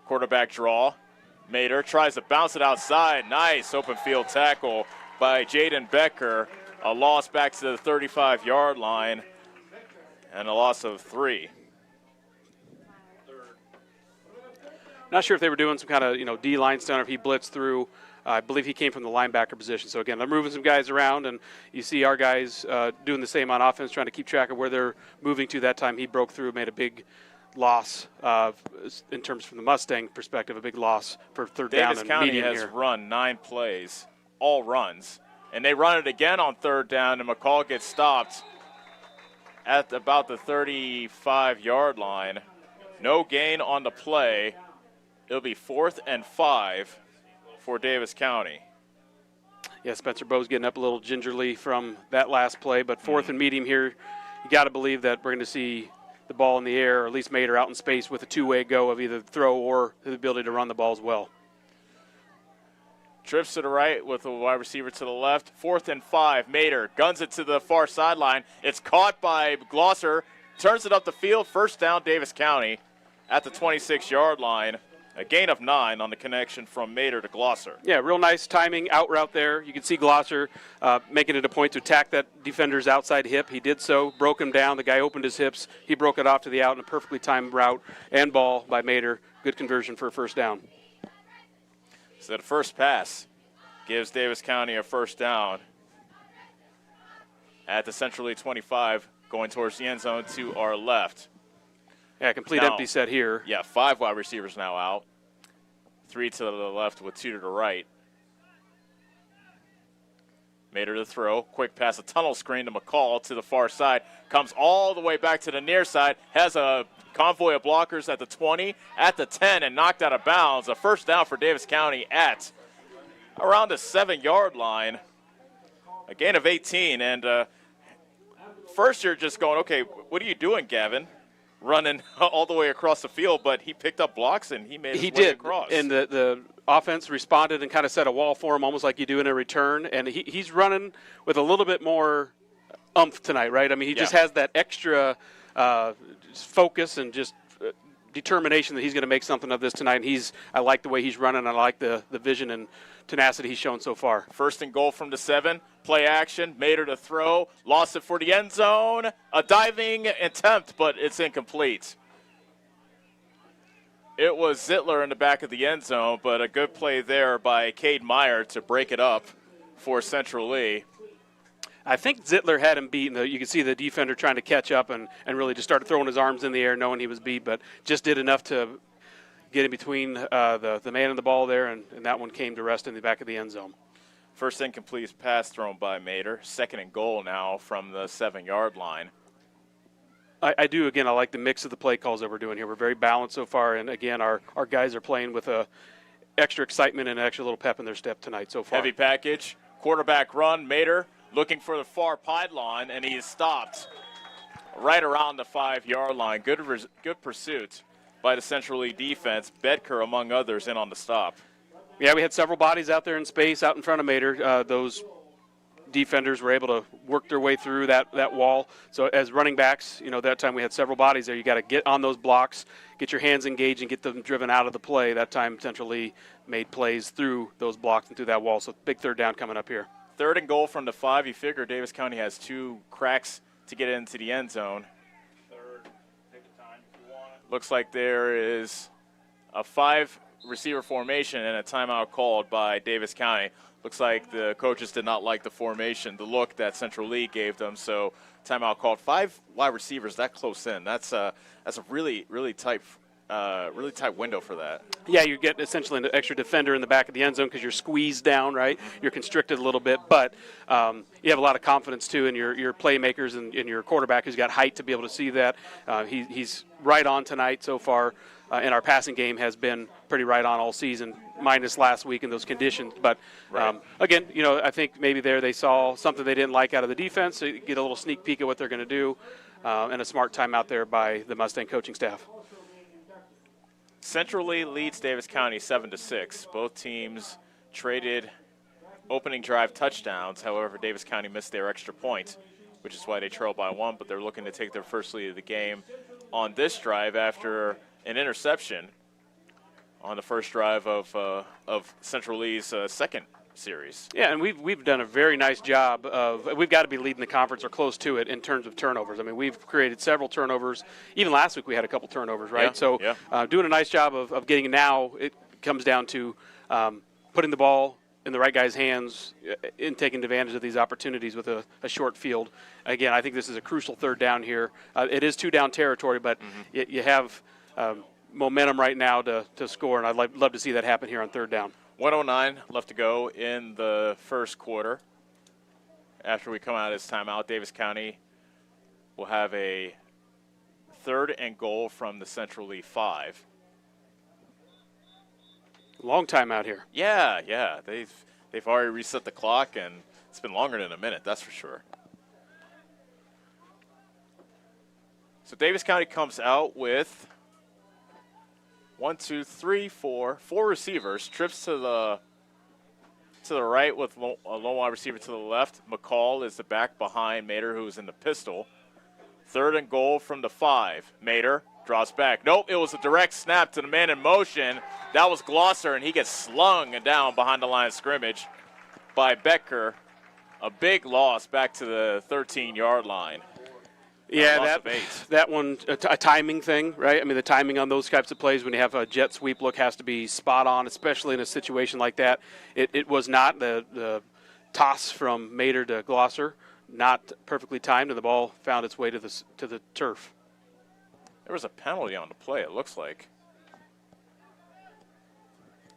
S3: Quarterback draw. Mader tries to bounce it outside. Nice open field tackle by Jaden Becker. A loss back to the 35-yard line and a loss of 3.
S4: Not sure if they were doing some kind of D-line stunt or if he blitzed through. I believe he came from the linebacker position. So, again, they're moving some guys around, and you see our guys doing the same on offense, trying to keep track of where they're moving to. That time he broke through, made a big loss in terms from the Mustang perspective, a big loss for third down and
S3: County
S4: medium
S3: has
S4: here.
S3: run 9 plays, all runs, and they run it again on 3rd down, and McCall gets stopped at about the 35-yard line. No gain on the play. It'll be 4th and 5 for Davis County.
S4: Yeah, Spencer Bowe's getting up a little gingerly from that last play, but 4th and medium here, you got to believe that we're going to see the ball in the air, or at least Mader out in space with a 2-way go of either throw or the ability to run the ball as well.
S3: Trips to the right with a wide receiver to the left. 4th and 5. Mader guns it to the far sideline. It's caught by Glosser. Turns it up the field. First down, Davis County at the 26-yard line. A gain of 9 on the connection from Mater to Glosser.
S4: Yeah, real nice timing out route there. You can see Glosser making it a point to attack that defender's outside hip. He did so, broke him down. The guy opened his hips. He broke it off to the out in a perfectly timed route and ball by Mater. Good conversion for a first down.
S3: So the first pass gives Davis County a first down at the Central League 25, going towards the end zone to our left.
S4: Yeah, complete
S3: now,
S4: empty set here.
S3: Yeah, 5 wide receivers now out. 3 to the left with 2 to the right. Mater to throw. Quick pass, a tunnel screen to McCall to the far side. Comes all the way back to the near side. Has a convoy of blockers at the 20, at the 10, and knocked out of bounds. A first down for Davis County at around the 7-yard line. A gain of 18. And first you're just going, okay, what are you doing, Gavin? Running all the way across the field, but he picked up blocks and he made his way across.
S4: And the offense responded and kind of set a wall for him, almost like you do in a return. And he's running with a little bit more oomph tonight, right? I mean, he just has that extra focus and just determination that he's going to make something of this tonight. And I like the way he's running. I like the vision and tenacity he's shown so far.
S3: First and goal from the 7. Play action. Mater to throw. Lost it for the end zone. A diving attempt, but it's incomplete. It was Zittler in the back of the end zone, but a good play there by Cade Meyer to break it up for Central Lee.
S4: I think Zittler had him beaten. You can see the defender trying to catch up and really just started throwing his arms in the air knowing he was beat, but just did enough to get in between the man and the ball there, and that one came to rest in the back of the end zone.
S3: First incomplete pass thrown by Mater. Second and goal now from the 7-yard line.
S4: I like the mix of the play calls that we're doing here. We're very balanced so far, and again, our guys are playing with extra excitement and extra little pep in their step tonight so far.
S3: Heavy package, quarterback run. Mater looking for the far pylon, and he is stopped right around the 5-yard line. Good pursuit by the Central League defense. Bedker, among others, in on the stop.
S4: Yeah, we had several bodies out there in space out in front of Mater. Those defenders were able to work their way through that wall. So as running backs, that time we had several bodies there. You got to get on those blocks, get your hands engaged, and get them driven out of the play. That time Central Lee made plays through those blocks and through that wall. So big third down coming up here.
S3: Third and goal from the 5. You figure Davis County has 2 cracks to get into the end zone. Take the time if you want it. Looks like there is a 5-receiver formation and a timeout called by Davis County. Looks like the coaches did not like the formation, the look that Central League gave them, so timeout called. 5 wide receivers that close in. That's a really tight window for that.
S4: Yeah, you get essentially an extra defender in the back of the end zone because you're squeezed down, right? You're constricted a little bit, but you have a lot of confidence too in your playmakers and your quarterback who's got height to be able to see that. He's right on tonight so far. And our passing game has been pretty right on all season, minus last week in those conditions. But, again, I think maybe they saw something they didn't like out of the defense, so you get a little sneak peek at what they're going to do, and a smart timeout there by the Mustang coaching staff.
S3: Central Lee leads Davis County 7-6. Both teams traded opening drive touchdowns. However, Davis County missed their extra point, which is why they trail by 1, but they're looking to take their first lead of the game on this drive after an interception on the first drive of Central Lee's second series.
S4: Yeah, and we've done a very nice job we've got to be leading the conference or close to it in terms of turnovers. I mean, we've created several turnovers. Even last week we had a couple turnovers, right? Doing a nice job of getting now. It comes down to putting the ball in the right guy's hands in taking advantage of these opportunities with a short field. Again, I think this is a crucial third down here. It is 2-down territory, but you have momentum right now to score, and I'd love to see that happen here on third down.
S3: 1:09 left to go in the first quarter. After we come out of this timeout, Davis County will have a third and goal from the Central Lee 5.
S4: Long time out here.
S3: Yeah. They've already reset the clock, and it's been longer than a minute, that's for sure. So Davis County comes out with 4 receivers. Trips to the right with a lone wide receiver to the left. McCall is the back behind Mater, who's in the pistol. Third and goal from the 5. Mater Drops back. Nope, it was a direct snap to the man in motion. That was Glosser, and he gets slung down behind the line of scrimmage by Becker. A big loss back to the 13-yard line.
S4: Yeah, that one, a timing thing, right? I mean, the timing on those types of plays when you have a jet sweep look has to be spot on, especially in a situation like that. It was not the toss from Mater to Glosser, not perfectly timed, and the ball found its way to the turf.
S3: There was a penalty on the play, it looks like.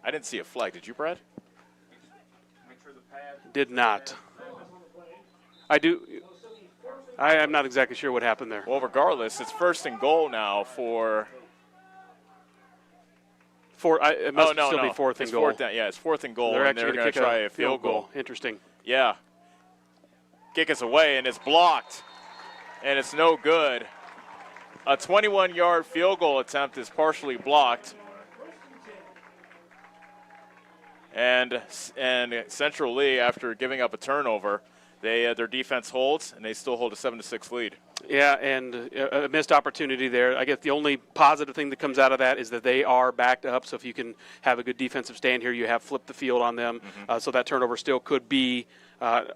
S3: I didn't see a flag. Did you, Brad?
S4: Did not. I do. I'm not exactly sure what happened there.
S3: Well, regardless, it's 1st and goal now for.
S4: It must still be 4th and goal.
S3: It's 4th and goal.
S4: They're
S3: and
S4: actually
S3: going to try a field goal.
S4: Interesting.
S3: Yeah. Kick us away, and it's blocked, and it's no good. A 21-yard field goal attempt is partially blocked. And Central Lee, after giving up a turnover, their defense holds, and they still hold a 7-6 lead.
S4: Yeah, and a missed opportunity there. I guess the only positive thing that comes out of that is that they are backed up. So if you can have a good defensive stand here, you have flipped the field on them. So that turnover still could be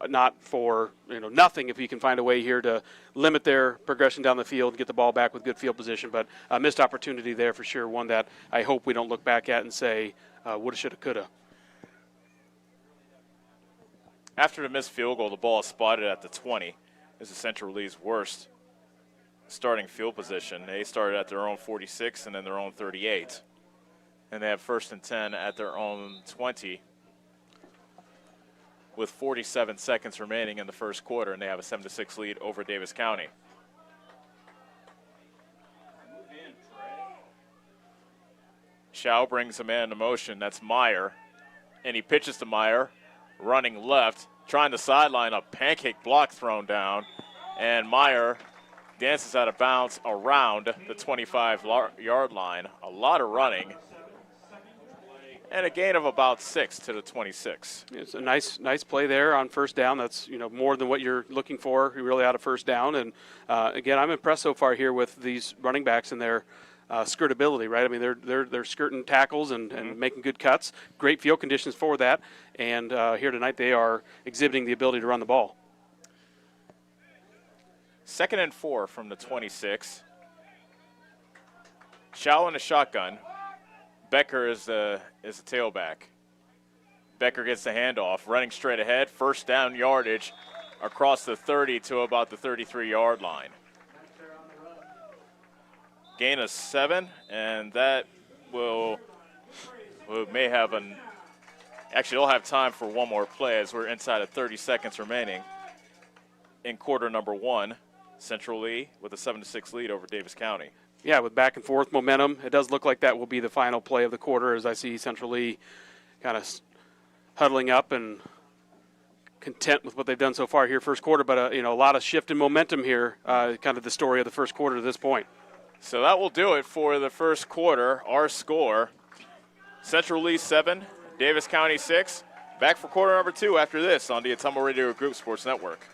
S4: not for nothing if you can find a way here to limit their progression down the field and get the ball back with good field position. But a missed opportunity there for sure. One that I hope we don't look back at and say woulda, shoulda, coulda.
S3: After the missed field goal, the ball is spotted at the 20. This is Central Lee's worst starting field position. They started at their own 46 and then their own 38. And they have 1st and 10 at their own 20 with 47 seconds remaining in the first quarter, and they have a 7-6 lead over Davis County. Shao brings a man into motion. That's Meyer. And he pitches to Meyer. Running left, trying to sideline, a pancake block thrown down, and Meyer dances out of bounds around the 25-yard line. A lot of running, and a gain of about 6 to the 26.
S4: It's a nice play there on 1st down. That's more than what you're looking for. You're really out of 1st down, and again, I'm impressed so far here with these running backs and their skirtability, right? I mean, they're skirting tackles and making good cuts. Great field conditions for that. And here tonight they are exhibiting the ability to run the ball.
S3: 2nd and 4 from the 26. Shao in a shotgun. Becker is the tailback. Becker gets the handoff, running straight ahead. 1st down yardage across the 30 to about the 33-yard line. Gain of 7, and that may have actually they'll have time for one more play as we're inside of 30 seconds remaining in quarter number 1. Central Lee with a 7-6 lead over Davis County.
S4: Yeah, with back and forth momentum, it does look like that will be the final play of the quarter as I see Central Lee kind of huddling up and content with what they've done so far here first quarter, but a lot of shift in momentum here, kind of the story of the first quarter to this point.
S3: So that will do it for the first quarter. Our score, Central Lee 7, Davis County 6. Back for quarter number 2 after this on the Ottumwa Radio Group Sports Network.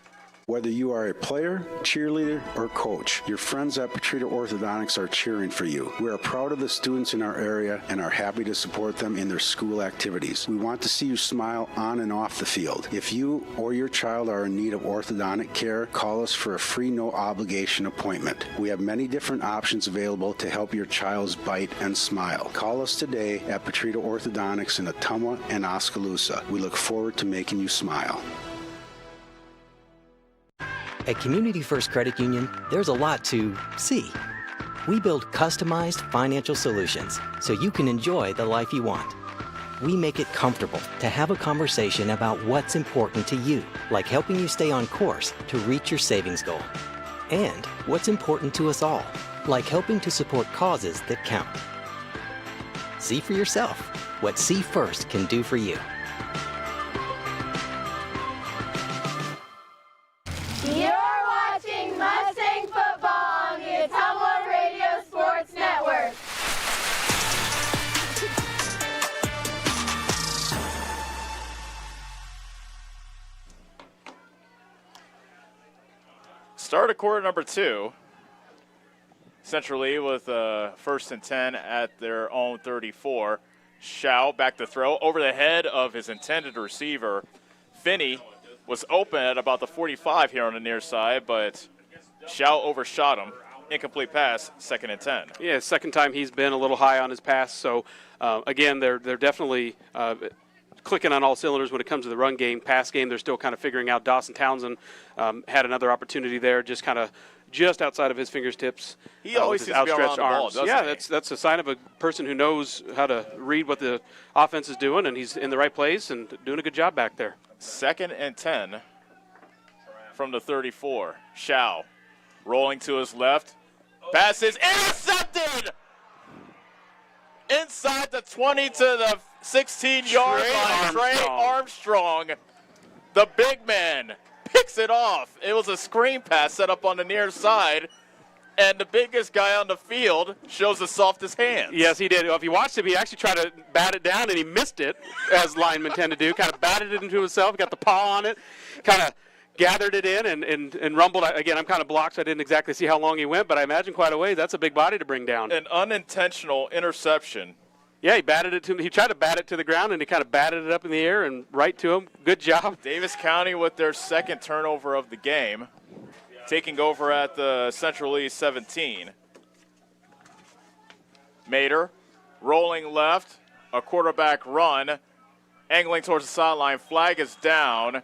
S12: Whether you are a player, cheerleader, or coach, your friends at Petrita Orthodontics are cheering for you. We are proud of the students in our area and are happy to support them in their school activities. We want to see you smile on and off the field. If you or your child are in need of orthodontic care, call us for a free no-obligation appointment. We have many different options available to help your child's bite and smile. Call us today at Petrita Orthodontics in Ottumwa and Oskaloosa. We look forward to making you smile.
S13: At Community First Credit Union, there's a lot to see. We build customized financial solutions so you can enjoy the life you want. We make it comfortable to have a conversation about what's important to you, like helping you stay on course to reach your savings goal. And what's important to us all, like helping to support causes that count. See for yourself what See First can do for you.
S5: You're watching Mustang football on the Ottumwa Radio Sports Network.
S3: Start of quarter number 2. Central Lee with first and 10 at their own 34. Shao back to throw over the head of his intended receiver. Finney was open at about the 45 here on the near side, but Shao overshot him. Incomplete pass, 2nd and 10.
S4: Yeah, second time he's been a little high on his pass. So, again, they're definitely clicking on all cylinders when it comes to the run game. Pass game, they're still kind of figuring out. Dawson Townsend had another opportunity there, just outside of his fingertips.
S3: He always seems to be around the ball, doesn't he?
S4: That's a sign of a person who knows how to read what the offense is doing, and he's in the right place and doing a good job back there.
S3: 2nd and 10 from the 34. Shao rolling to his left. Pass is intercepted! Inside the 20 to the 16-yard line. Trey Armstrong, the big man, picks it off. It was a screen pass set up on the near side, and the biggest guy on the field shows the softest hands.
S4: Yes, he did. Well, if you watched him, he actually tried to bat it down, and he missed it, as linemen tend to do. Kind of batted it into himself, got the paw on it, kind of gathered it in and rumbled. Again, I'm kind of blocked, so I didn't exactly see how long he went, but I imagine quite a ways. That's a big body to bring down.
S3: An unintentional interception.
S4: Yeah, he batted it to him. He tried to bat it to the ground, and he kind of batted it up in the air and right to him. Good job.
S3: Davis County with their 2nd turnover of the game, taking over at the Central Lee 17. Mater rolling left, a quarterback run, angling towards the sideline. Flag is down.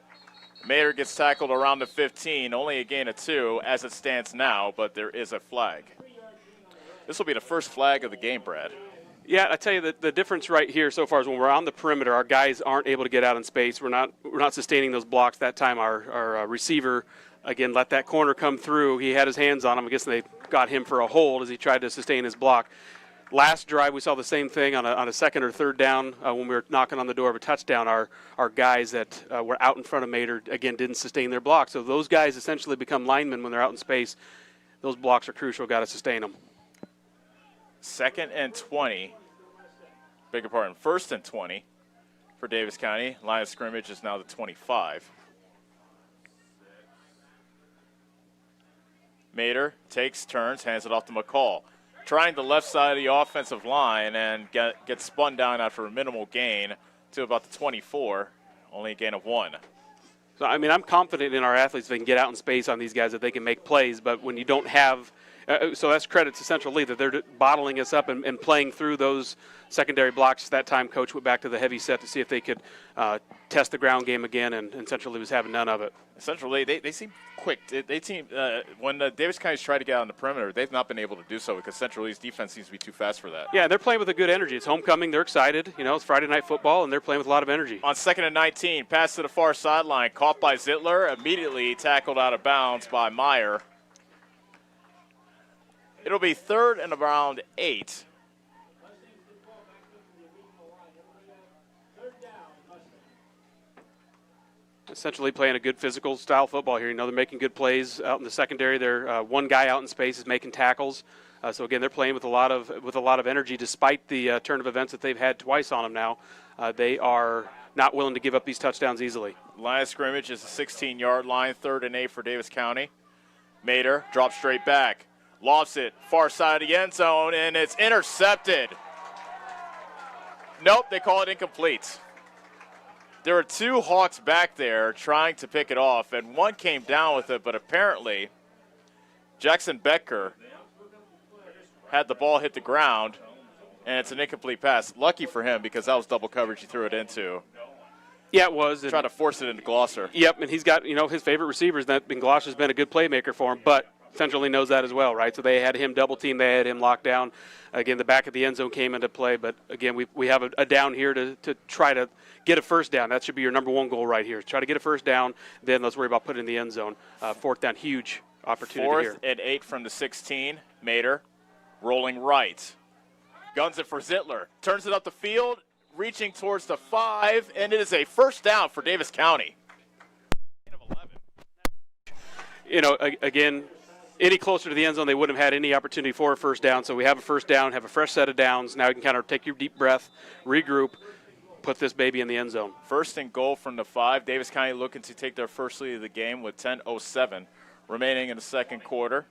S3: Mater gets tackled around the 15, only a gain of 2 as it stands now, but there is a flag. This will be the first flag of the game, Brad.
S4: Yeah, I tell you that the difference right here so far is when we're on the perimeter, our guys aren't able to get out in space. We're not sustaining those blocks that time. Our receiver, again, let that corner come through. He had his hands on him. I guess they got him for a hold as he tried to sustain his block. Last drive, we saw the same thing on a 2nd or 3rd down when we were knocking on the door of a touchdown. Our guys that were out in front of Mater, again, didn't sustain their block. So those guys essentially become linemen when they're out in space. Those blocks are crucial. Got to sustain them.
S3: 2nd and 20. Beg your pardon. 1st and 20 for Davis County. Line of scrimmage is now the 25. Mater takes turns, hands it off to McCall. Trying the left side of the offensive line and gets spun down after a minimal gain to about the 24, only a gain of 1.
S4: So, I mean, I'm confident in our athletes they can get out in space on these guys, that they can make plays, but when you don't have so that's credit to Central Lee that they're bottling us up and playing through those secondary blocks. That time, Coach went back to the heavy set to see if they could test the ground game again, and Central Lee was having none of it.
S3: Central Lee, they seem quick. They seem when Davis County's tried to get out on the perimeter, they've not been able to do so because Central Lee's defense seems to be too fast for that.
S4: Yeah, they're playing with a good energy. It's homecoming. They're excited. You know, it's Friday night football, and they're playing with a lot of energy.
S3: On 2nd and 19, pass to the far sideline, caught by Zittler, immediately tackled out of bounds by Meyer. It'll be 3rd and around 8.
S4: Essentially playing a good physical style football here. You know, they're making good plays out in the secondary. They're one guy out in space is making tackles. So again, they're playing with a lot of energy, despite the turn of events that they've had twice on them now. They are not willing to give up these touchdowns easily.
S3: Line of scrimmage is the 16-yard line, 3rd and 8 for Davis County. Mater drops straight back. Lofts it, far side of the end zone, and it's intercepted. Nope, they call it incomplete. There were 2 Hawks back there trying to pick it off, and one came down with it, but apparently Jackson Becker had the ball hit the ground, and it's an incomplete pass. Lucky for him because that was double coverage he threw it into.
S4: Yeah, it was.
S3: Trying to force it into Glosser.
S4: Yep, and he's got, you know, his favorite receivers, and Glosser's been a good playmaker for him, but Central Lee knows that as well, right? So they had him double team, they had him locked down. Again, the back of the end zone came into play, but again, we have a down here to try to get a first down. That should be your number one goal right here. Try to get a first down, then let's worry about putting it in the end zone. 4th down, huge opportunity here.
S3: 4th and 8 from the 16. Mater rolling right. Guns it for Zittler. Turns it up the field, reaching towards the 5, and it is a first down for Davis County.
S4: You know, again, any closer to the end zone, they wouldn't have had any opportunity for a first down. So we have a first down, have a fresh set of downs. Now you can kind of take your deep breath, regroup, put this baby in the end zone.
S3: 1st and goal from the 5. Davis County looking to take their first lead of the game with 10:07 remaining in the second quarter.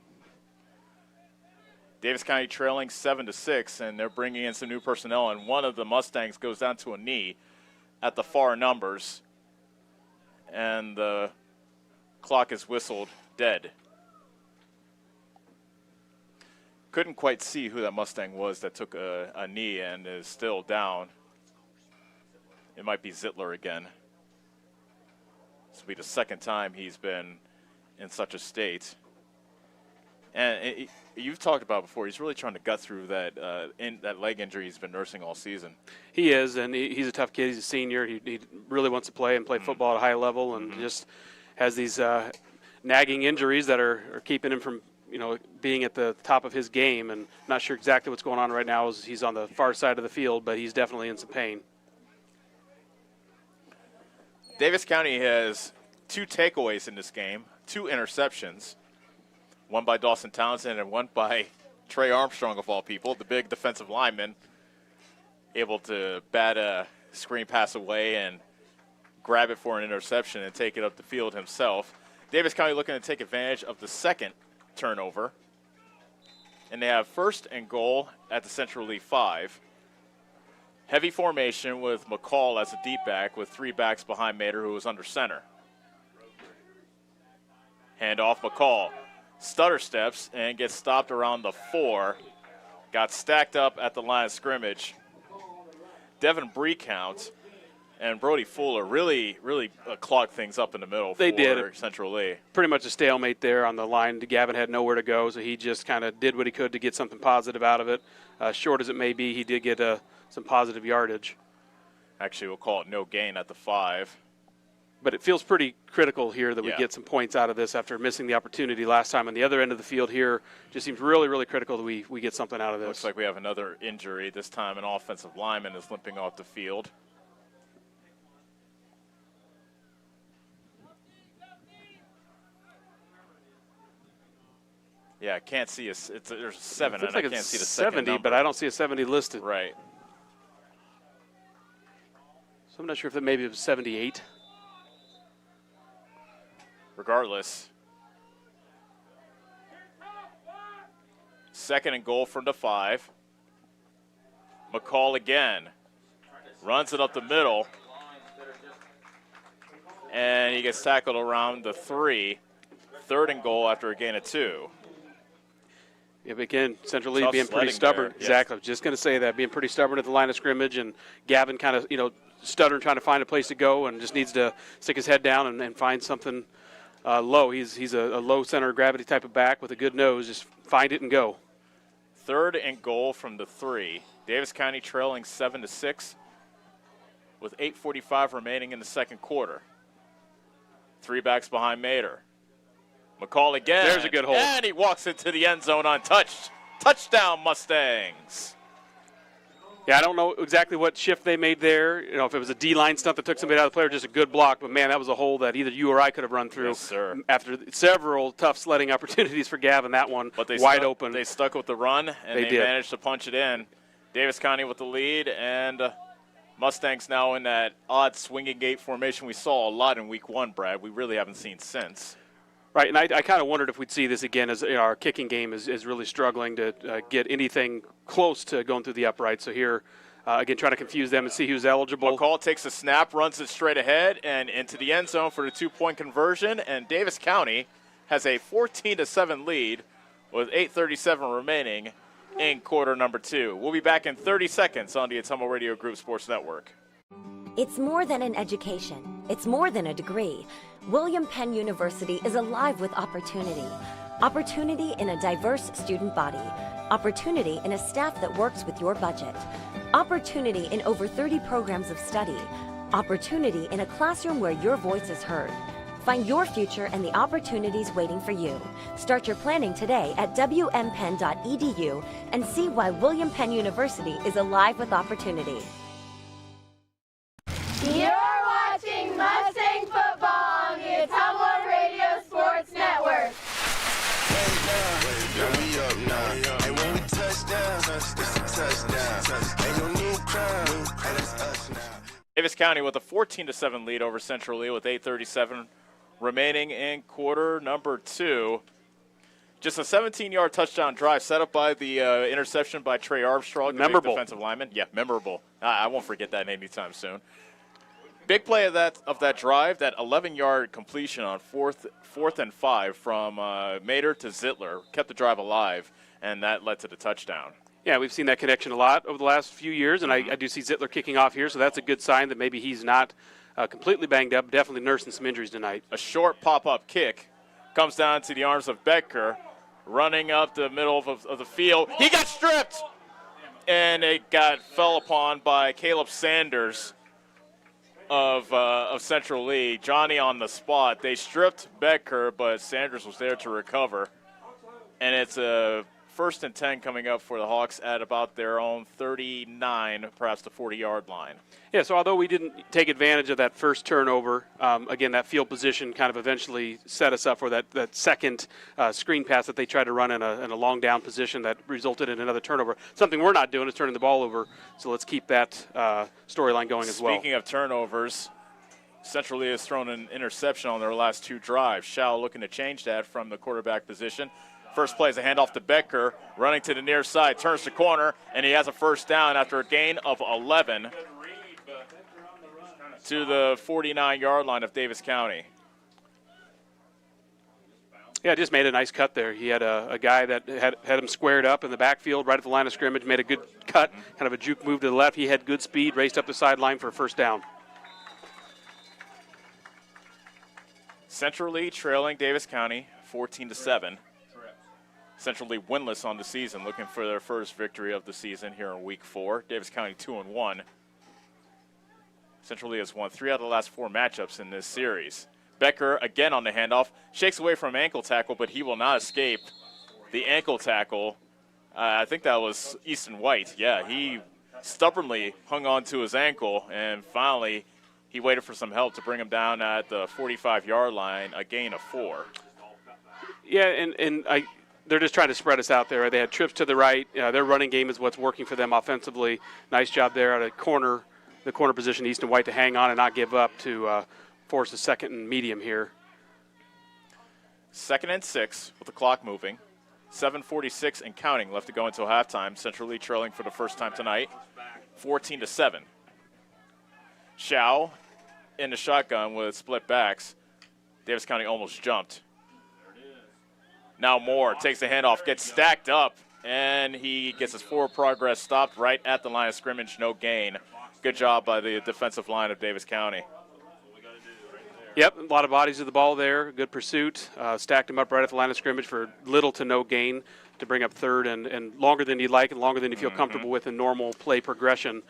S3: Davis County trailing 7-6, and they're bringing in some new personnel, and one of the Mustangs goes down to a knee at the far numbers, and the clock is whistled dead. Couldn't quite see who that Mustang was that took a knee and is still down. It might be Zittler again. This will be the second time he's been in such a state. And you've talked about before, he's really trying to gut through that that leg injury he's been nursing all season.
S4: He is, and he's a tough kid. He's a senior. He really wants to play football at a high level, and just has these nagging injuries that are keeping him from being at the top of his game. And not sure exactly what's going on right now as he's on the far side of the field, but he's definitely in some pain.
S3: Davis County has 2 takeaways in this game, 2 interceptions, one by Dawson Townsend and one by Trey Armstrong, of all people, the big defensive lineman, able to bat a screen pass away and grab it for an interception and take it up the field himself. Davis County looking to take advantage of the second turnover, and they have 1st and goal at the Central League 5. Heavy formation with McCall as a deep back with 3 backs behind Mater, who was under center. Hand off McCall. Stutter steps and gets stopped around the 4. Got stacked up at the line of scrimmage. Devin Breakount and Brody Fuller really clogged things up in the middle for Central Lee.
S4: Pretty much a stalemate there on the line. Gavin had nowhere to go, so he just kind of did what he could to get something positive out of it. Short as it may be, he did get some positive yardage.
S3: Actually, we'll call it no gain at the 5.
S4: But it feels pretty critical here that we get some points out of this after missing the opportunity last time. On the other end of the field here, just seems really critical that we get something out of this.
S3: Looks like we have another injury. This time an offensive lineman is limping off the field. Yeah, I can't see there's a 7, and I can't see the
S4: 70,
S3: second
S4: but I don't see a 70 listed.
S3: Right.
S4: So I'm not sure if maybe it was 78.
S3: Regardless, 2nd and goal from the 5. McCall again runs it up the middle, and he gets tackled around the 3. 3rd and goal after a gain of 2.
S4: Yeah, but again, Central Lee being pretty stubborn.
S3: Yes.
S4: Exactly. I was just going to say that, being pretty stubborn at the line of scrimmage, and Gavin kind of, stuttering, trying to find a place to go, and just needs to stick his head down and find something low. He's a low center of gravity type of back with a good nose. Just find it and go.
S3: 3rd and goal from the 3. Davis County trailing 7-6 with 8:45 remaining in the second quarter. 3 backs behind Mater. McCall again.
S4: There's a good hold.
S3: And he walks into the end zone untouched. Touchdown, Mustangs.
S4: Yeah, I don't know exactly what shift they made there. If it was a D-line stunt that took somebody out of the play or just a good block. But, man, that was a hole that either you or I could have run through.
S3: Yes, sir.
S4: After several tough sledding opportunities for Gavin, that one wide open.
S3: They stuck with the run, and they managed to punch it in. Davis County with the lead, and Mustangs now in that odd swinging gate formation we saw a lot in week 1, Brad. We really haven't seen since.
S4: Right, and I kind of wondered if we'd see this again as our kicking game is really struggling to get anything close to going through the upright. So here, again, trying to confuse them and see who's eligible.
S3: McCall takes a snap, runs it straight ahead, and into the end zone for the 2-point conversion. And Davis County has a 14-7 lead with 8:37 remaining in quarter number 2. We'll be back in 30 seconds on the Ottumwa Radio Group Sports Network.
S14: It's more than an education. It's more than a degree. William Penn University is alive with opportunity. Opportunity in a diverse student body. Opportunity in a staff that works with your budget. Opportunity in over 30 programs of study. Opportunity in a classroom where your voice is heard. Find your future and the opportunities waiting for you. Start your planning today at wmpenn.edu and see why William Penn University is alive with opportunity.
S5: You're watching Mustang football on the Ottumwa Radio Sports Network.
S3: Davis County with a 14-7 lead over Central Lee with 8:37 remaining in quarter number 2. Just a 17-yard touchdown drive set up by the interception by Trey Armstrong, the
S4: Memorable.
S3: big defensive lineman. Yeah, memorable. I won't forget that anytime soon. Big play of that drive, that 11-yard completion on fourth and 5 from Mater to Zittler kept the drive alive, and that led to the touchdown.
S4: Yeah, we've seen that connection a lot over the last few years, and I do see Zittler kicking off here, so that's a good sign that maybe he's not completely banged up, definitely nursing some injuries tonight.
S3: A short pop-up kick comes down to the arms of Becker, running up the middle of the field. He got stripped, and it fell upon by Caleb Sanders of Central Lee. Johnny on the spot. They stripped Becker, but Sanders was there to recover. And it's a 1st and 10 coming up for the Hawks at about their own 39, perhaps the 40-yard line.
S4: Yeah, so although we didn't take advantage of that first turnover, again, that field position kind of eventually set us up for that second screen pass that they tried to run in a long down position that resulted in another turnover. Something we're not doing is turning the ball over, so let's keep that storyline going as well.
S3: Speaking of turnovers, Central Lee has thrown an interception on their last 2 drives. Shao looking to change that from the quarterback position. First play is a handoff to Becker, running to the near side, turns the corner, and he has a first down after a gain of 11 to the 49-yard line of Davis County.
S4: Yeah, just made a nice cut there. He had a guy that had him squared up in the backfield right at the line of scrimmage, made a good cut, kind of a juke move to the left. He had good speed, raced up the sideline for a first down.
S3: Central Lee trailing Davis County 14-7. Central Lee winless on the season, looking for their first victory of the season here in Week 4. Davis County 2-1. Central Lee has won 3 out of the last 4 matchups in this series. Becker again on the handoff, shakes away from ankle tackle, but he will not escape the ankle tackle. I think that was Easton White. Yeah, he stubbornly hung on to his ankle, and finally he waited for some help to bring him down at the 45-yard line, a gain of 4.
S4: Yeah, and they're just trying to spread us out there. They had trips to the right. Their running game is what's working for them offensively. Nice job there at the corner position, Easton White, to hang on and not give up to force a 2nd and medium here.
S3: 2nd and 6 with the clock moving. 7:46 and counting left to go until halftime. Central Lee trailing for the first time tonight, 14-7. Shao in the shotgun with split backs. Davis County almost jumped. Now Moore takes the handoff, gets stacked up, and he gets his forward progress stopped right at the line of scrimmage, no gain. Good job by the defensive line of Davis County.
S4: Yep, a lot of bodies of the ball there. Good pursuit. Stacked him up right at the line of scrimmage for little to no gain to bring up 3rd and longer than you'd like and longer than you feel comfortable with in normal play progression.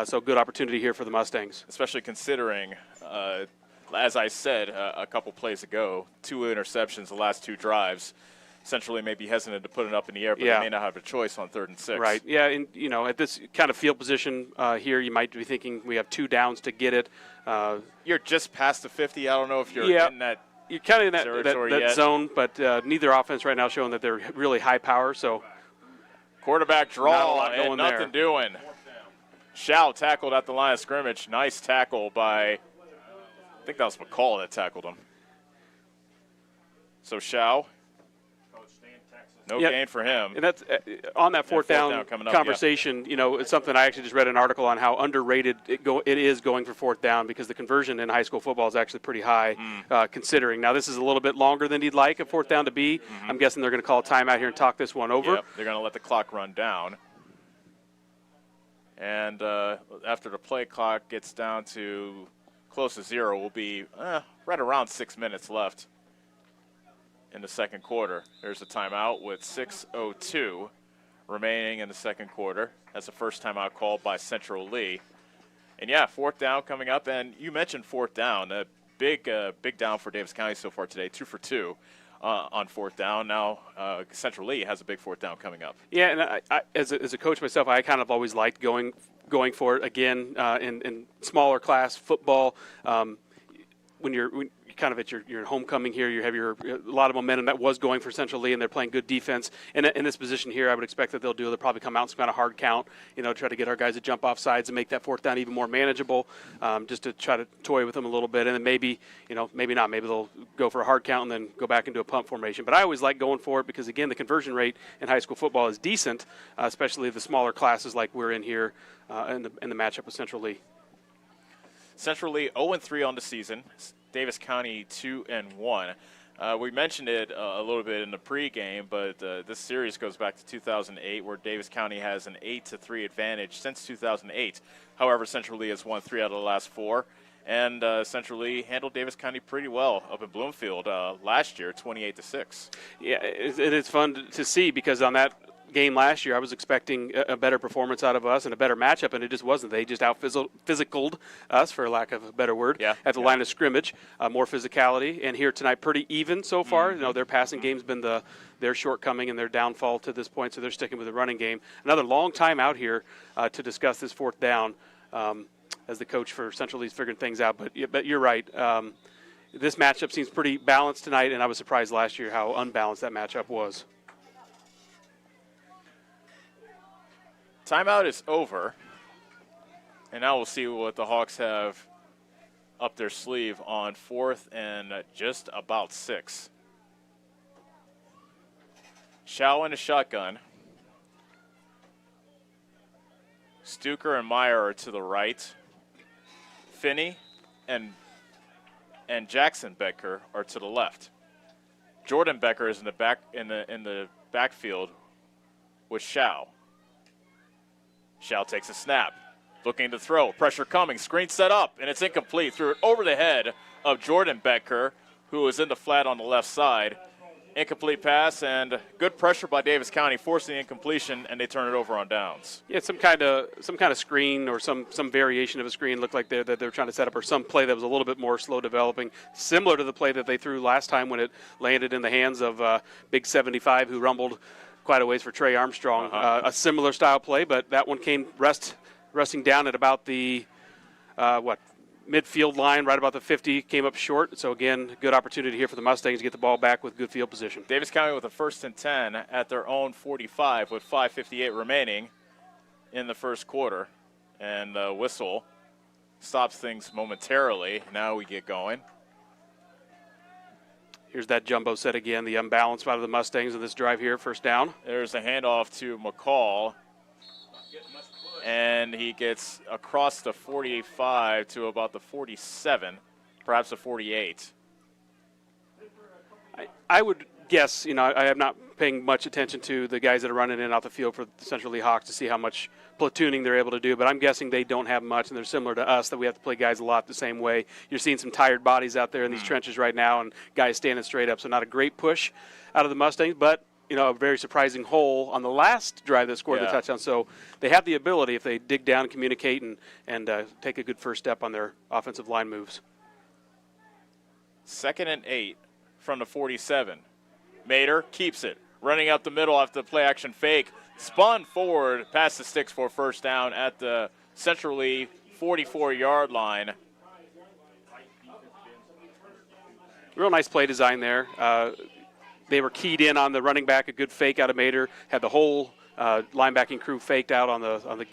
S4: So good opportunity here for the Mustangs.
S3: Especially considering, as I said a couple plays ago, 2 interceptions the last 2 drives. Central Lee may be hesitant to put it up in the air, but they may not have a choice on 3rd and 6.
S4: Right. Yeah, and at this kind of field position here, you might be thinking we have 2 downs to get it.
S3: You're just past the 50. I don't know if you're in that.
S4: You're kind of in that zone, but neither offense right now showing that they're really high power. So
S3: quarterback draw and nothing
S4: there.
S3: doing. Shao tackled at the line of scrimmage. Nice tackle by, I think that was McCall that tackled him. So Shao. No gain for him.
S4: And that's on that fourth down conversation. It's something I actually just read an article on how underrated it is going for 4th down, because the conversion in high school football is actually pretty high, considering. Now, this is a little bit longer than you'd like a 4th down to be. I'm guessing they're going to call a timeout here and talk this one over.
S3: Yep, they're going to let the clock run down. And after the play clock gets down to close to 0, will be right around 6 minutes left in the second quarter. There's a timeout with 6:02 remaining in the second quarter. That's the first timeout called by Central Lee. And 4th down coming up. And you mentioned 4th down, a big down for Davis County so far today, 2 for 2 on 4th down. Now Central Lee has a big 4th down coming up.
S4: Yeah, and I as a coach myself, I kind of always liked going for it again in smaller class football. When you're kind of at your homecoming here. You have a lot of momentum that was going for Central Lee, and they're playing good defense. And in this position here, I would expect that they'll probably come out in some kind of hard count, try to get our guys to jump off sides and make that fourth down even more manageable, just to try to toy with them a little bit. And then maybe not. Maybe they'll go for a hard count and then go back into a punt formation. But I always like going for it because, again, the conversion rate in high school football is decent, especially the smaller classes like we're in here in the matchup with Central Lee.
S3: Central Lee 0-3 on the season. Davis County 2-1. We mentioned it a little bit in the pregame, but this series goes back to 2008, where Davis County has an 8-3 advantage since 2008. However, Central Lee has won 3 out of the last 4, and Central Lee handled Davis County pretty well up in Bloomfield last year, 28-6.
S4: Yeah, it's fun to see because on that game last year, I was expecting a better performance out of us and a better matchup, and it just wasn't. They just out-physicaled us, for lack of a better word, at the line of scrimmage. More physicality, and here tonight pretty even so far. Their passing game's been their shortcoming and their downfall to this point, so they're sticking with the running game. Another long time out here to discuss this fourth down as the coach for Central Lee's figuring things out. But you're right. This matchup seems pretty balanced tonight, and I was surprised last year how unbalanced that matchup was.
S3: Timeout is over, and now we'll see what the Hawks have up their sleeve on 4th and just about 6. Shao in a shotgun. Stuker and Meyer are to the right. Finney and Jackson Becker are to the left. Jordan Becker is in the backfield with Shao. Shao takes a snap, looking to throw, pressure coming, screen set up, and it's incomplete. Threw it over the head of Jordan Becker, who was in the flat on the left side. Incomplete pass, and good pressure by Davis County, forcing the incompletion, and they turn it over on downs.
S4: Yeah, some kind of screen or some variation of a screen looked like they're trying to set up, or some play that was a little bit more slow developing, similar to the play that they threw last time when it landed in the hands of Big 75, who rumbled quite a ways for Trey Armstrong. A similar style play, but that one came resting down at about the midfield line, right about the 50, came up short. So again, good opportunity here for the Mustangs to get the ball back with good field position.
S3: Davis County with a 1st and 10 at their own 45 with 5:58 remaining in the first quarter, and whistle stops things momentarily. Now we get going.
S4: Here's that jumbo set again, the unbalanced out of the Mustangs in this drive here, first down.
S3: There's a handoff to McCall, and he gets across the 45 to about the 47, perhaps the 48.
S4: I would guess, I am not paying much attention to the guys that are running in and out the field for the Central Lee Hawks to see how much platooning they're able to do, but I'm guessing they don't have much, and they're similar to us, that we have to play guys a lot the same way. You're seeing some tired bodies out there in these trenches right now, and guys standing straight up, so not a great push out of the Mustangs, but a very surprising hole on the last drive that scored the touchdown. So they have the ability, if they dig down and communicate and take a good first step on their offensive line moves.
S3: 2nd and 8 from the 47. Mater keeps it, running up the middle after the play action fake. Spun forward, past the sticks for first down at the Central Lee 44-yard line.
S4: Real nice play design there. They were keyed in on the running back, a good fake out of Mater, had the whole linebacking crew faked out on the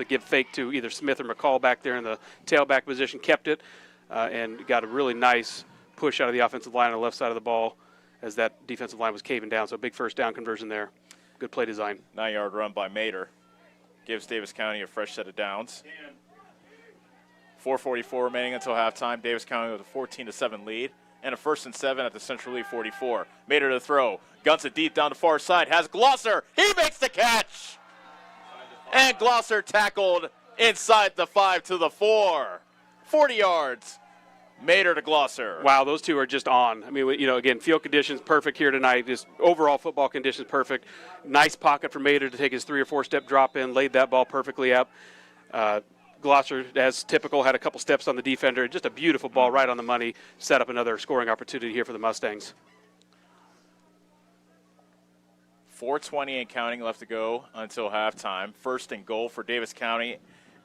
S4: give fake to either Smith or McCall back there in the tailback position, kept it, and got a really nice push out of the offensive line on the left side of the ball as that defensive line was caving down. So a big first down conversion there. Good play design.
S3: 9-yard run by Mater gives Davis County a fresh set of downs. 4:44 remaining until halftime. Davis County with a 14-7 lead. And a 1st and 7 at the Central Lee 44. Mater to throw. Guns it deep down the far side. Has Glosser. He makes the catch. And Glosser tackled inside the 5 to the 4. 40 yards. Mater to Glosser.
S4: Wow, those two are just on. I mean, again, field conditions perfect here tonight. Just overall football conditions perfect. Nice pocket for Mater to take his 3 or 4 step drop in. Laid that ball perfectly up. Glosser, as typical, had a couple steps on the defender. Just a beautiful ball right on the money. Set up another scoring opportunity here for the Mustangs.
S3: 4:20 and counting left to go until halftime. 1st and goal for Davis County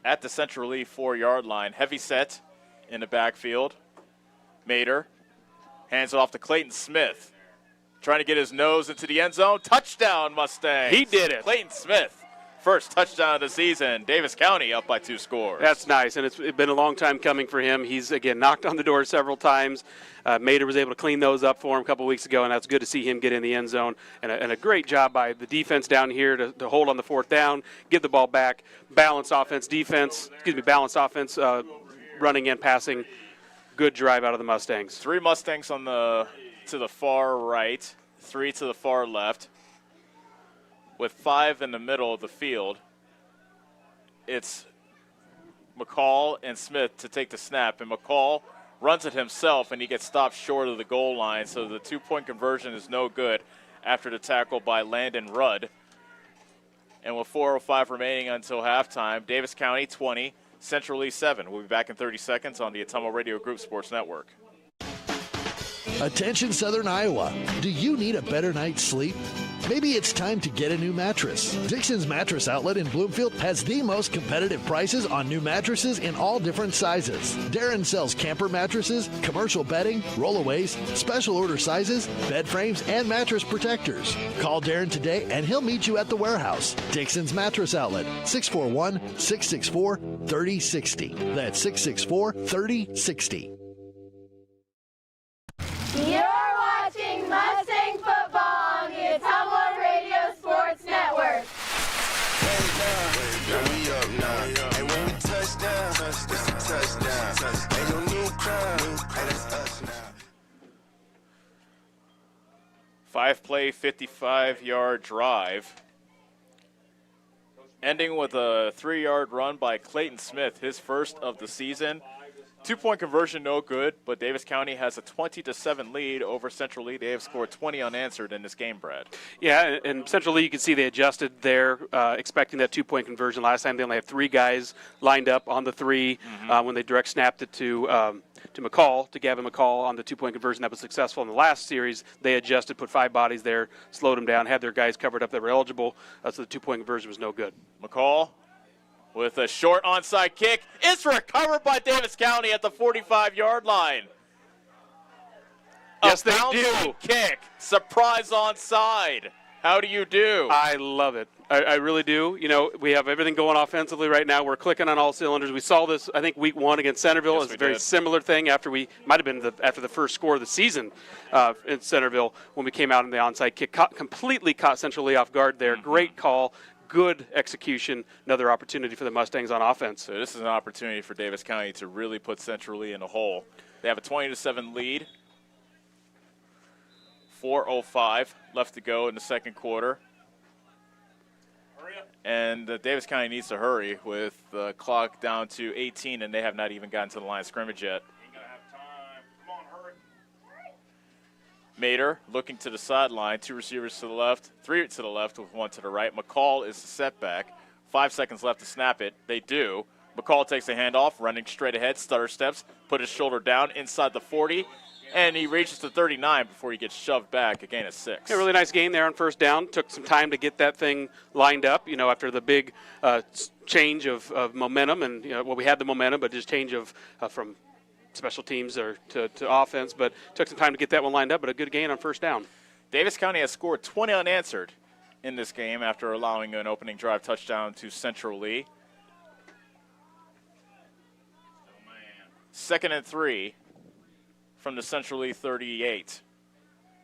S3: at the Central Lee 4-yard line. Heavy set in the backfield. Mater Hands it off to Clayton Smith. Trying to get his nose into the end zone. Touchdown, Mustangs.
S4: He did it.
S3: Clayton Smith. First touchdown of the season. Davis County up by 2 scores.
S4: That's nice, and it's been a long time coming for him. He's, again, knocked on the door several times. Mater was able to clean those up for him a couple weeks ago, and that's good to see him get in the end zone. And a great job by the defense down here to hold on the 4th down, give the ball back, balanced offense, running and passing. Good drive out of the Mustangs.
S3: 3 Mustangs to the far right, 3 to the far left. With 5 in the middle of the field, it's McCall and Smith to take the snap, and McCall runs it himself, and he gets stopped short of the goal line, so the 2-point conversion is no good after the tackle by Landon Rudd. And with 4:05 remaining until halftime, Davis County 20, Central Lee 7. We'll be back in 30 seconds on the Atomo Radio Group Sports Network.
S1: Attention Southern Iowa, do you need a better night's sleep? Maybe it's time to get a new mattress. Dixon's Mattress Outlet in Bloomfield has the most competitive prices on new mattresses in all different sizes. Darren sells camper mattresses, commercial bedding, rollaways, special order sizes, bed frames, and mattress protectors. Call Darren today and he'll meet you at the warehouse. Dixon's Mattress Outlet, 641-664-3060. That's 664-3060.
S5: You're watching Mustang football on the Atomo Radio Sports Network.
S3: Five-play, 55-yard drive, ending with a 3-yard run by Clayton Smith, his first of the season. 2-point conversion, no good, but Davis County has a 20-7 lead over Central Lee. They have scored 20 unanswered in this game, Brad.
S4: Yeah, and Central Lee, you can see they adjusted there, expecting that 2-point conversion. Last time they only had 3 guys lined up on the 3 when they direct snapped it to McCall, to Gavin McCall on the 2-point conversion. That was successful in the last series. They adjusted, put 5 bodies there, slowed them down, had their guys covered up that were eligible, so the 2-point conversion was no good.
S3: McCall with a short onside kick. It's recovered by Davis County at the 45-yard line.
S4: Yes,
S3: a
S4: they
S3: bouncing
S4: do.
S3: Kick. Surprise onside. How do you do?
S4: I love it. I really do. You know, we have everything going offensively right now. We're clicking on all cylinders. We saw this, I think, week 1 against Centerville.
S3: Yes,
S4: It was a very similar thing after after the first score of the season in Centerville when we came out in the onside kick. Completely caught Central Lee off guard there. Great call. Good execution, another opportunity for the Mustangs on offense.
S3: So this is an opportunity for Davis County to really put Central Lee in a hole. They have a 20-7 lead. 4:05 left to go in the second quarter. And Davis County needs to hurry with the clock down to 18, and they have not even gotten to the line of scrimmage yet. Mater looking to the sideline, 2 receivers to the left, 3 to the left with 1 to the right. McCall is the setback. 5 seconds left to snap it. They do. McCall takes the handoff, running straight ahead, stutter steps, put his shoulder down inside the 40, and he reaches the 39 before he gets shoved back, again at 6.
S4: A really nice gain there on first down. Took some time to get that thing lined up, you know, after the big change of momentum. And, we had the momentum, but just change of from special teams or to offense, but took some time to get that one lined up, but a good gain on first down.
S3: Davis County has scored 20 unanswered in this game after allowing an opening drive touchdown to Central Lee. 2nd and 3 from the Central Lee 38.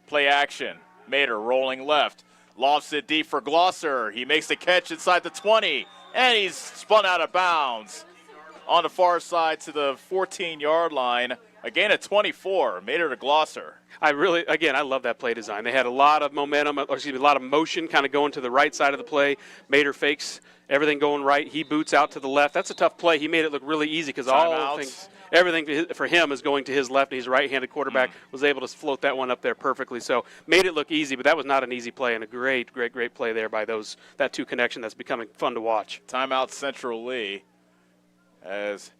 S3: Play action. Mater rolling left. Lofts it deep for Glosser. He makes the catch inside the 20, and he's spun out of bounds on the far side to the 14-yard line. A gain of 24, Mater to Glosser.
S4: I love that play design. They had a lot of momentum, a lot of motion kind of going to the right side of the play. Mater fakes everything going right. He boots out to the left. That's a tough play. He made it look really easy because everything for him is going to his left, and he's a right-handed quarterback. Was able to float that one up there perfectly. So made it look easy, but that was not an easy play, and a great play there by that 2 connection that's becoming fun to watch.
S3: Timeout Central Lee, as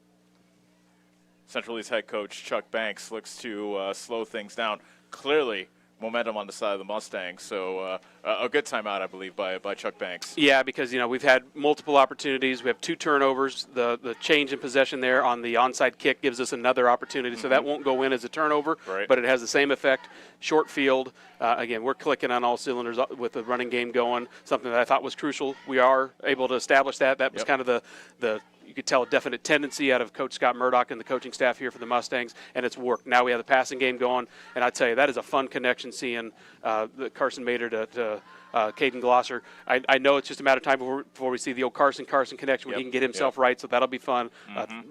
S3: Central Lee's head coach Chuck Banks looks to slow things down. Clearly momentum on the side of the Mustangs. So a good timeout, I believe, by Chuck Banks.
S4: Yeah, because we've had multiple opportunities. We have 2 turnovers. The change in possession there on the onside kick gives us another opportunity. So that won't go in as a turnover, but it has the same effect. Short field. Again, we're clicking on all cylinders with the running game going. Something that I thought was crucial. We are able to establish that. That was kind of the you could tell a definite tendency out of Coach Scott Murdoch and the coaching staff here for the Mustangs, and it's worked. Now we have the passing game going, and I tell you, that is a fun connection seeing the Carson Mater to Caden Glosser. I know it's just a matter of time before we see the old Carson connection when he can get himself right, so that'll be fun.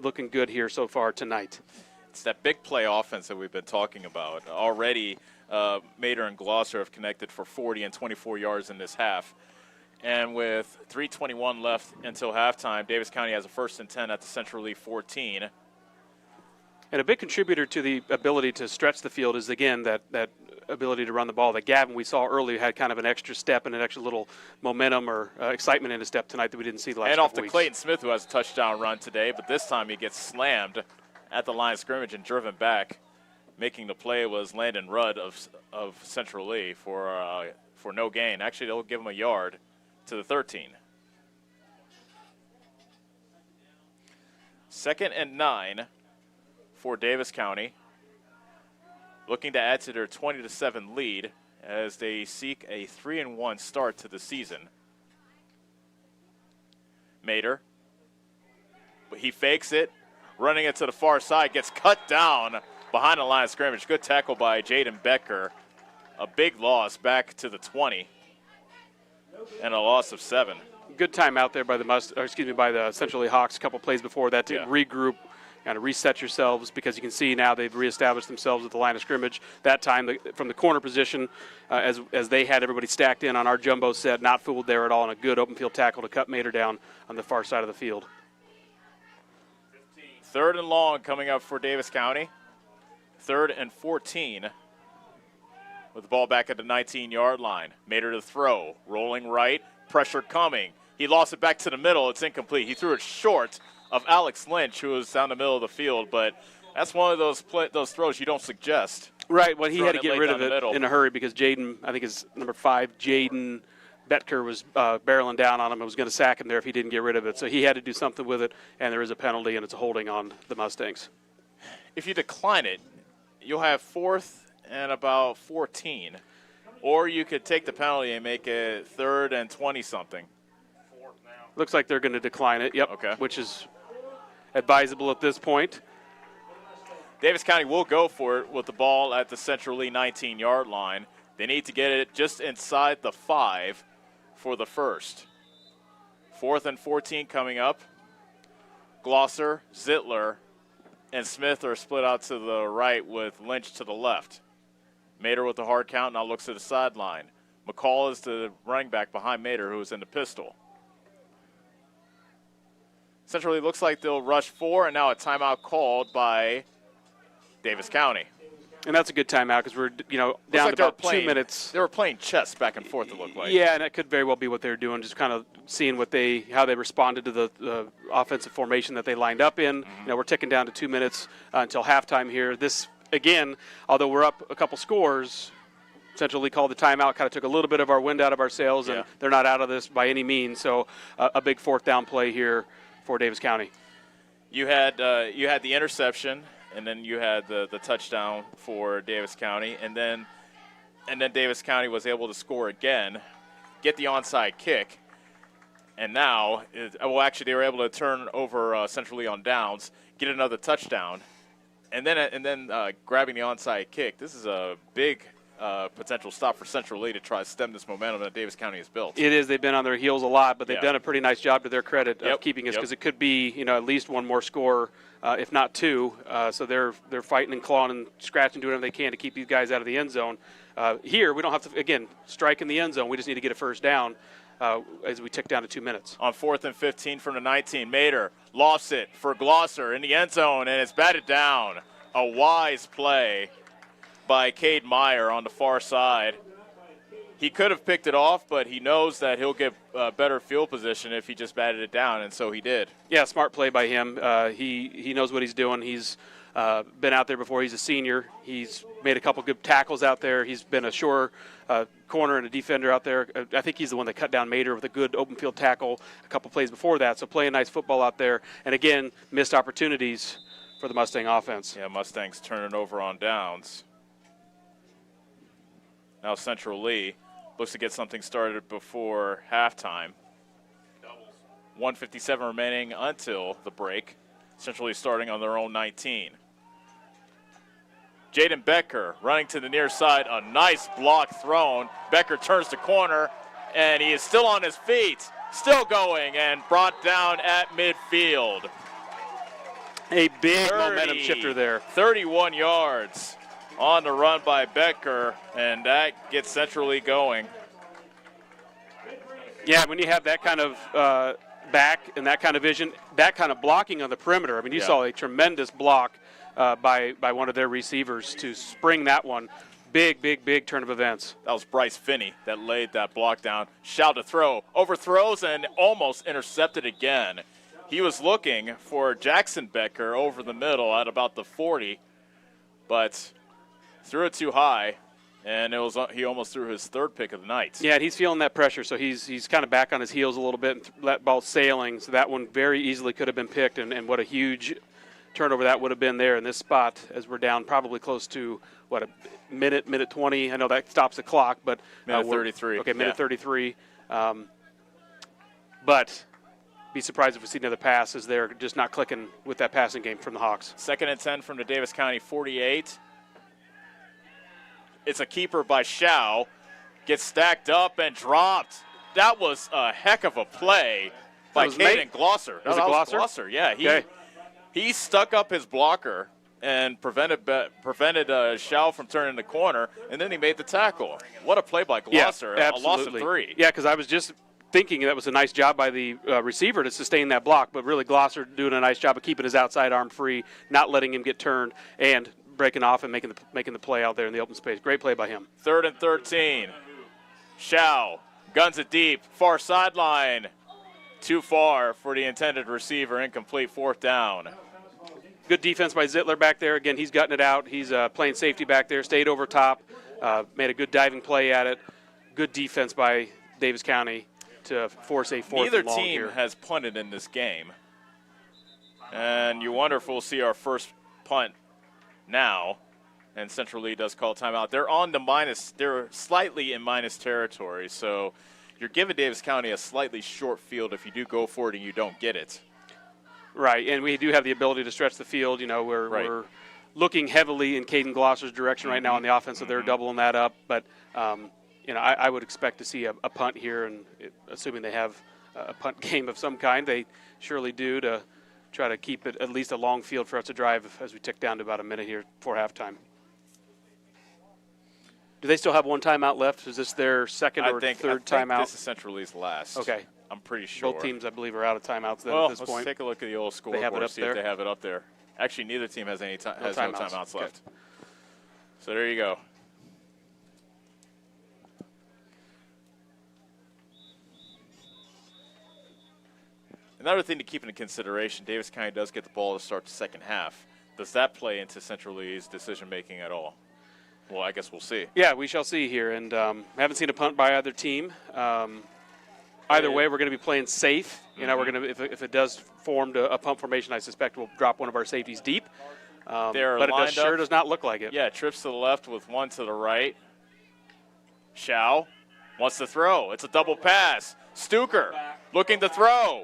S4: Looking good here so far tonight.
S3: It's that big play offense that we've been talking about. Already, Mater and Glosser have connected for 40 and 24 yards in this half. And with 3:21 left until halftime, Davis County has a 1st and 10 at the Central Lee 14.
S4: And a big contributor to the ability to stretch the field is, again, that ability to run the ball. That Gavin we saw earlier had kind of an extra step and an extra little momentum or excitement in his step tonight that we didn't see the last
S3: couple weeks. And off to
S4: weeks.
S3: Clayton Smith, who has a touchdown run today, but this time he gets slammed at the line of scrimmage and driven back. Making the play was Landon Rudd of Central Lee for no gain. Actually, they'll give him a yard to the 13. 2nd and 9 for Davis County, looking to add to their 20-7 lead as they seek a 3-1 start to the season. Mater, he fakes it, running it to the far side, gets cut down behind the line of scrimmage. Good tackle by Jaden Becker. A big loss back to the 20. And a loss of 7.
S4: Good time out there by the Central Lee Hawks a couple plays before that to regroup, kind of reset yourselves, because you can see now they've reestablished themselves at the line of scrimmage. That time from the corner position, as they had everybody stacked in on our jumbo set, not fooled there at all, and a good open field tackle to cut Mater down on the far side of the field.
S3: 3rd and long coming up for Davis County. 3rd and 14. With the ball back at the 19-yard line. Mater to throw. Rolling right. Pressure coming. He lost it back to the middle. It's incomplete. He threw it short of Alex Lynch, who was down the middle of the field. But that's one of those throws you don't suggest.
S4: Right. Well, he had to get rid of it in a hurry because Jaden, I think his number 5, Jaden Betker, was barreling down on him and was going to sack him there if he didn't get rid of it. So he had to do something with it, and there is a penalty, and it's a holding on the Mustangs.
S3: If you decline it, you'll have 4th and about 14. Or you could take the penalty and make it 3rd and 20-something.
S4: Looks like they're going to decline it,
S3: Okay.
S4: Which is advisable at this point.
S3: Davis County will go for it with the ball at the Central Lee 19-yard line. They need to get it just inside the 5 for the first. 4th and 14 coming up. Glosser, Zittler, and Smith are split out to the right with Lynch to the left. Mater with the hard count now looks to the sideline. McCall is the running back behind Mater, who is in the pistol. Centrally looks like they'll rush 4, and now a timeout called by Davis County.
S4: And that's a good timeout because we're down to about 2 minutes.
S3: They were playing chess back and forth, it looked like.
S4: Yeah, and that could very well be what they were doing, just kind of seeing how they responded to the offensive formation that they lined up in. We're ticking down to 2 minutes until halftime here. This, again, although we're up a couple scores, Central Lee called the timeout, kind of took a little bit of our wind out of our sails, and they're not out of this by any means. So a big 4th down play here for Davis County.
S3: You had the interception, and then you had the touchdown for Davis County, and then Davis County was able to score again, get the onside kick, and now they were able to turn over Central Lee on downs, get another touchdown, and then grabbing the onside kick. This is a big potential stop for Central Lee to try to stem this momentum that Davis County has built.
S4: It is. They've been on their heels a lot, but they've done a pretty nice job to their credit of keeping us, because it could be at least one more score, if not 2. So they're fighting and clawing and scratching, doing whatever they can to keep these guys out of the end zone. Here, we don't have to, again, strike in the end zone. We just need to get a first down as we tick down to 2 minutes.
S3: On 4th and 15 from the 19, Mater lofts it for Glosser in the end zone, and it's batted down. A wise play by Cade Meyer on the far side. He could have picked it off, but he knows that he'll get better field position if he just batted it down, and so he did.
S4: Yeah, smart play by him. He knows what he's doing. He's been out there before. He's a senior. He's made a couple good tackles out there. He's been a sure corner and a defender out there. I think he's the one that cut down Mater with a good open field tackle a couple plays before that. So playing nice football out there. And again, missed opportunities for the Mustang offense.
S3: Yeah, Mustangs turning over on downs. Now Central Lee looks to get something started before halftime. 1:57 remaining until the break. Central Lee starting on their own 19. Jaden Becker running to the near side. A nice block thrown. Becker turns to corner, and he is still on his feet. Still going and brought down at midfield.
S4: A big momentum shifter there.
S3: 31 yards on the run by Becker, and that gets Central Lee going.
S4: Yeah, when you have that kind of back and that kind of vision, that kind of blocking on the perimeter. I mean, you saw a tremendous block by one of their receivers to spring that one. Big turn of events.
S3: That was Bryce Finney that laid that block down. Shout to throw. Overthrows and almost intercepted again. He was looking for Jackson Becker over the middle at about the 40, but threw it too high. And he almost threw his third pick of the night.
S4: Yeah, he's feeling that pressure, so he's kind of back on his heels a little bit and let ball sailing. So that one very easily could have been picked, and what a huge turnover that would have been there in this spot as we're down probably close to, a minute 20. I know that stops the clock, but
S3: minute 33.
S4: Okay, minute 33. But be surprised if we see another pass as they're just not clicking with that passing game from the Hawks.
S3: 2nd and 10 from the Davis County 48. It's a keeper by Shao. Gets stacked up and dropped. That was a heck of a play by Caden Glosser.
S4: Was it Glosser?
S3: Glosser, yeah. He stuck up his blocker and prevented Shao from turning the corner, and then he made the tackle. What a play by Glosser.
S4: Yeah,
S3: a loss of 3.
S4: Yeah, because I was just thinking that was a nice job by the receiver to sustain that block, but really Glosser doing a nice job of keeping his outside arm free, not letting him get turned, and breaking off and making the play out there in the open space. Great play by him.
S3: 3rd and 13. Shao guns it deep. Far sideline. Too far for the intended receiver. Incomplete. 4th down.
S4: Good defense by Zittler back there. Again, he's gutting it out. He's playing safety back there. Stayed over top. Made a good diving play at it. Good defense by Davis County to force a 4th
S3: Neither
S4: and long
S3: team
S4: here.
S3: has punted in this game. And you wonder if we'll see our first punt now, and Central Lee does call timeout. They're on the minus. They're slightly in minus territory, so you're giving Davis County a slightly short field if you do go for it and you don't get it.
S4: Right, and we do have the ability to stretch the field. You know, we're looking heavily in Caden Glosser's direction right now on the offense, so they're doubling that up. But I would expect to see a punt here, and assuming they have a punt game of some kind, they surely do, to try to keep it at least a long field for us to drive as we tick down to about a minute here before halftime. Do they still have one timeout left? Is this their second or third timeout?
S3: This is Central Lee's last.
S4: Okay.
S3: I'm pretty sure.
S4: Both teams, I believe, are out of timeouts then
S3: well,
S4: at this point.
S3: Let's take a look at the old scoreboard and see if they have it up there. Actually, neither team has no timeouts left. So there you go. Another thing to keep into consideration, Davis County does get the ball to start the second half. Does that play into Central Lee's decision-making at all? Well, I guess we'll see.
S4: Yeah, we shall see here. And haven't seen a punt by either team. Either way, we're going to be playing safe. You know, we're going to, if it does form a punt formation, I suspect we'll drop one of our safeties deep. But it sure does not look like it.
S3: Yeah, trips to the left with one to the right. Shao wants to throw. It's a double pass. Stuker looking to throw.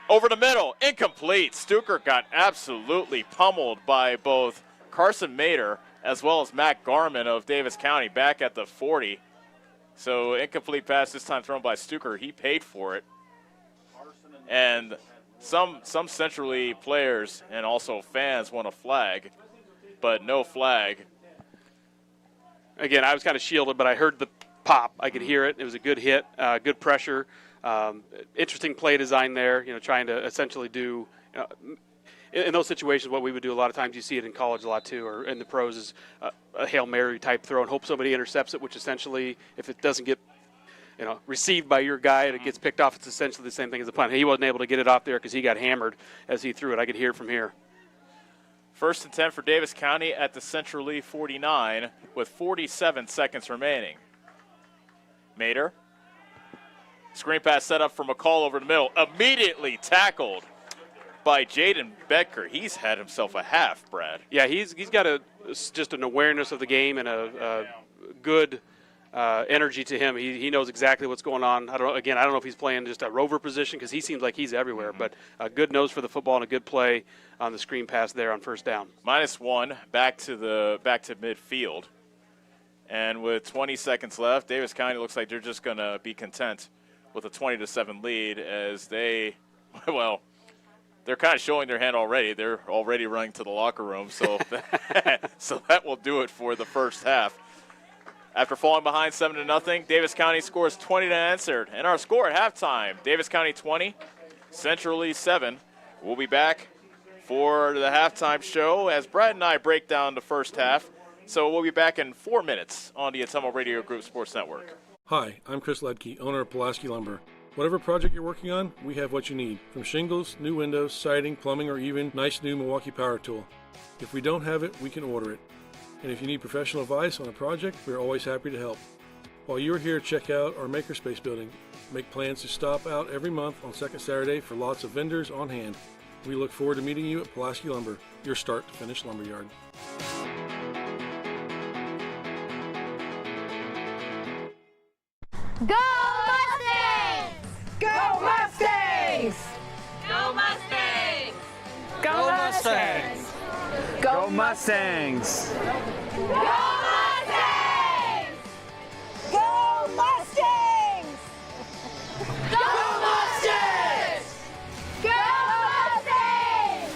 S3: Over the middle, incomplete. Stuker got absolutely pummeled by both Carson Mater as well as Matt Garman of Davis County back at the 40. So incomplete pass this time thrown by Stuker. He paid for it. And some Central Lee players and also fans want a flag, but no flag.
S4: Again, I was kind of shielded, but I heard the pop. I could hear it. It was a good hit, good pressure. Interesting play design there, you know, trying to essentially do, in those situations, what we would do a lot of times, you see it in college a lot too, or in the pros, is a Hail Mary type throw and hope somebody intercepts it, which essentially, if it doesn't get, received by your guy and it gets picked off, it's essentially the same thing as a punt. He wasn't able to get it off there because he got hammered as he threw it. I could hear it from here.
S3: First and 10 for Davis County at the Central Lee 49 with 47 seconds remaining. Mater. Screen pass set up for McCall over the middle. Immediately tackled by Jaden Becker. He's had himself a half, Brad.
S4: Yeah, he's got just an awareness of the game and a good energy to him. He knows exactly what's going on. I don't know if he's playing just a rover position because he seems like he's everywhere, but a good nose for the football and a good play on the screen pass there on first down.
S3: -1 back to midfield. And with 20 seconds left, Davis County looks like they're just going to be content with a 20-7 lead as they're kind of showing their hand already. They're already running to the locker room, so so that will do it for the first half. After falling behind 7-0, Davis County scores 20 unanswered. And our score at halftime, Davis County 20, Central Lee 7. We'll be back for the halftime show as Brad and I break down the first half. So we'll be back in 4 minutes on the Atomo Radio Group Sports Network.
S15: Hi, I'm Chris Ledke, owner of Pulaski Lumber. Whatever project you're working on, we have what you need. From shingles, new windows, siding, plumbing, or even nice new Milwaukee power tool. If we don't have it, we can order it. And if you need professional advice on a project, we're always happy to help. While you're here, check out our Makerspace building. Make plans to stop out every month on second Saturday for lots of vendors on hand. We look forward to meeting you at Pulaski Lumber, your start to finish lumberyard.
S5: Go Mustangs! Go Mustangs! Go Mustangs!
S6: Go Mustangs! Go Mustangs!
S5: Go Mustangs! Go Mustangs! Go Mustangs! Go Mustangs!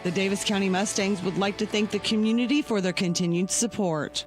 S11: The Davis County Mustangs would like to thank the community for their continued support.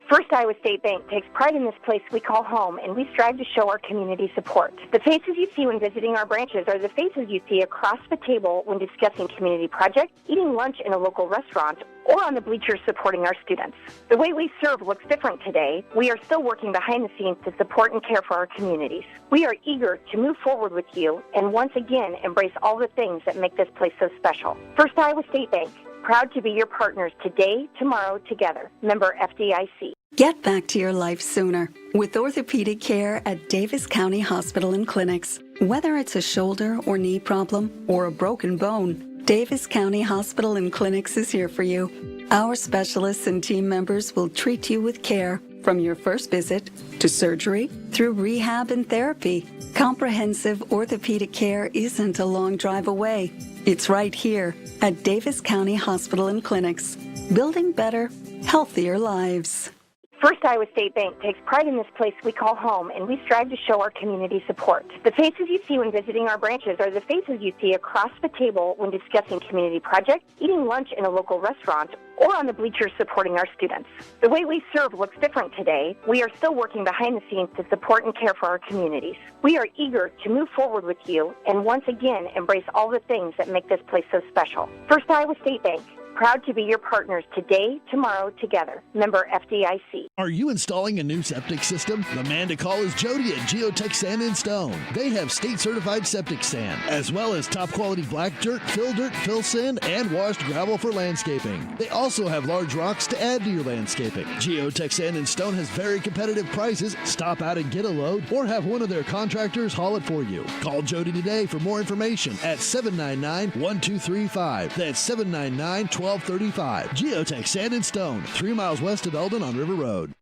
S16: First Iowa State Bank takes pride in this place we call home, and we strive to show our community support. The faces you see when visiting our branches are the faces you see across the table when discussing community projects, eating lunch in a local restaurant, or on the bleachers supporting our students. The way we serve looks different today. We are still working behind the scenes to support and care for our communities. We are eager to move forward with you and once again embrace all the things that make this place so special. First Iowa State Bank, proud to be your partners today, tomorrow, together. Member FDIC.
S7: Get back to your life sooner with orthopedic care at Davis County Hospital and Clinics. Whether it's a shoulder or knee problem or a broken bone, Davis County Hospital and Clinics is here for you. Our specialists and team members will treat you with care from your first visit to surgery through rehab and therapy. Comprehensive orthopedic care isn't a long drive away. It's right here at Davis County Hospital and Clinics, building better, healthier lives.
S16: First Iowa State Bank takes pride in this place we call home, and we strive to show our community support. The faces you see when visiting our branches are the faces you see across the table when discussing community projects, eating lunch in a local restaurant, or on the bleachers supporting our students. The way we serve looks different today. We are still working behind the scenes to support and care for our communities. We are eager to move forward with you and once again embrace all the things that make this place so special. First Iowa State Bank, proud to be your partners today, tomorrow, together. Member FDIC.
S1: Are you installing a new septic system? The man to call is Jody at Geotech Sand and Stone. They have state-certified septic sand, as well as top-quality black dirt, fill sand, and washed gravel for landscaping. They also have large rocks to add to your landscaping. Geotech Sand and Stone has very competitive prices. Stop out and get a load, or have one of their contractors haul it for you. Call Jody today for more information at 799-1235. That's 799-1235. Geotech Sand and Stone, 3 miles west of Eldon on River Road.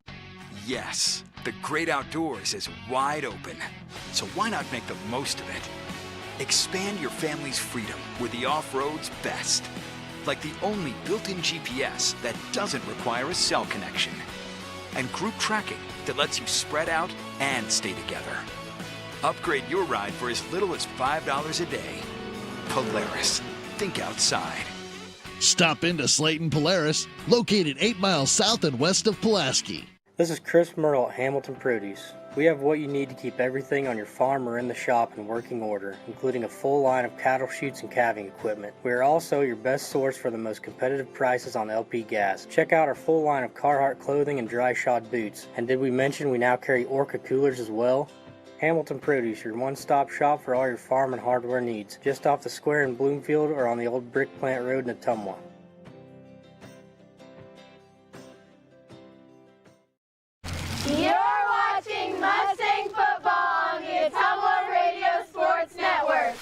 S8: Yes, the great outdoors is wide open. So why not make the most of it? Expand your family's freedom where the off-road's best. Like the only built-in GPS that doesn't require a cell connection. And group tracking that lets you spread out and stay together. Upgrade your ride for as little as $5 a day. Polaris. Think outside.
S1: Stop into Slayton Polaris, located 8 miles south and west of Pulaski.
S17: This is Chris Myrtle at Hamilton Produce. We have what you need to keep everything on your farm or in the shop in working order, including a full line of cattle chutes and calving equipment. We are also your best source for the most competitive prices on LP gas. Check out our full line of Carhartt clothing and dry shod boots. And did we mention we now carry Orca coolers as well? Hamilton Produce, your one-stop shop for all your farm and hardware needs. Just off the square in Bloomfield or on the old Brick Plant Road in Ottumwa.
S5: You're watching Mustang Football on the Ottumwa Radio Sports Network.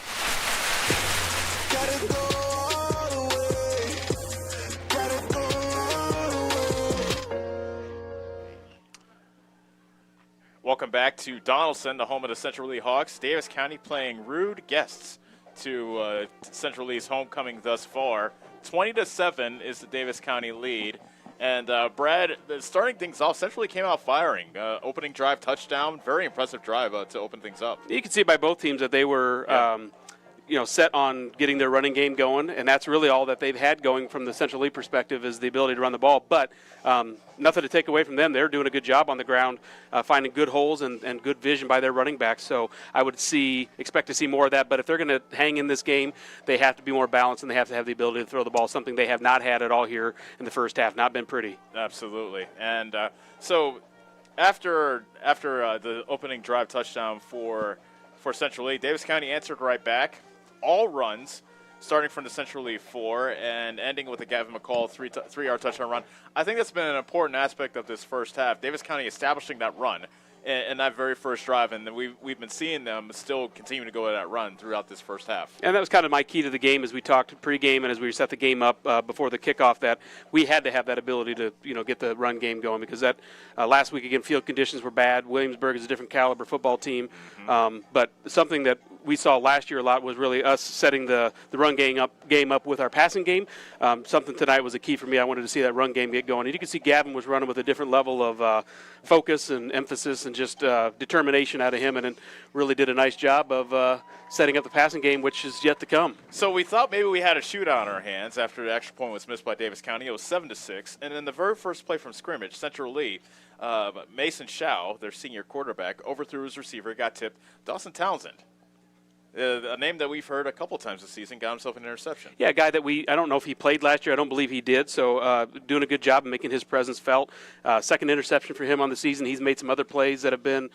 S3: Welcome back to Donaldson, the home of the Central Lee Hawks. Davis County playing rude guests to Central Lee's homecoming thus far. 20-7 is the Davis County lead. And Brad, starting things off, Central Lee came out firing. Opening drive touchdown, very impressive drive to open things up.
S4: You can see by both teams that they were set on getting their running game going, and that's really all that they've had going from the Central Lee perspective is the ability to run the ball. But nothing to take away from them. They're doing a good job on the ground, finding good holes and good vision by their running backs. So I would expect to see more of that. But if they're going to hang in this game, they have to be more balanced, and they have to have the ability to throw the ball, something they have not had at all here in the first half. Not been pretty.
S3: Absolutely. And so after the opening drive touchdown for Central Lee, Davis County answered right back. All runs, starting from the Central Lee 4 and ending with a Gavin McCall 3-yard touchdown run. I think that's been an important aspect of this first half. Davis County establishing that run in that very first drive, and we've been seeing them still continue to go at that run throughout this first half.
S4: And that was kind of my key to the game as we talked pregame and as we set the game up before the kickoff, that we had to have that ability to get the run game going, because that last week again field conditions were bad. Williamsburg is a different caliber football team, but something that we saw last year a lot was really us setting the run game up with our passing game. Something tonight was a key for me. I wanted to see that run game get going. And you can see Gavin was running with a different level of focus and emphasis and just determination out of him, and really did a nice job of setting up the passing game, which is yet to come.
S3: So we thought maybe we had a shootout on our hands after the extra point was missed by Davis County. It was 7-6, and in the very first play from scrimmage, Central Lee, Mason Shao, their senior quarterback, overthrew his receiver, got tipped. Dawson Townsend, a name that we've heard a couple times this season, got himself an interception.
S4: Yeah, a guy that I don't know if he played last year. I don't believe he did. So doing a good job of making his presence felt. Second interception for him on the season. He's made some other plays that have been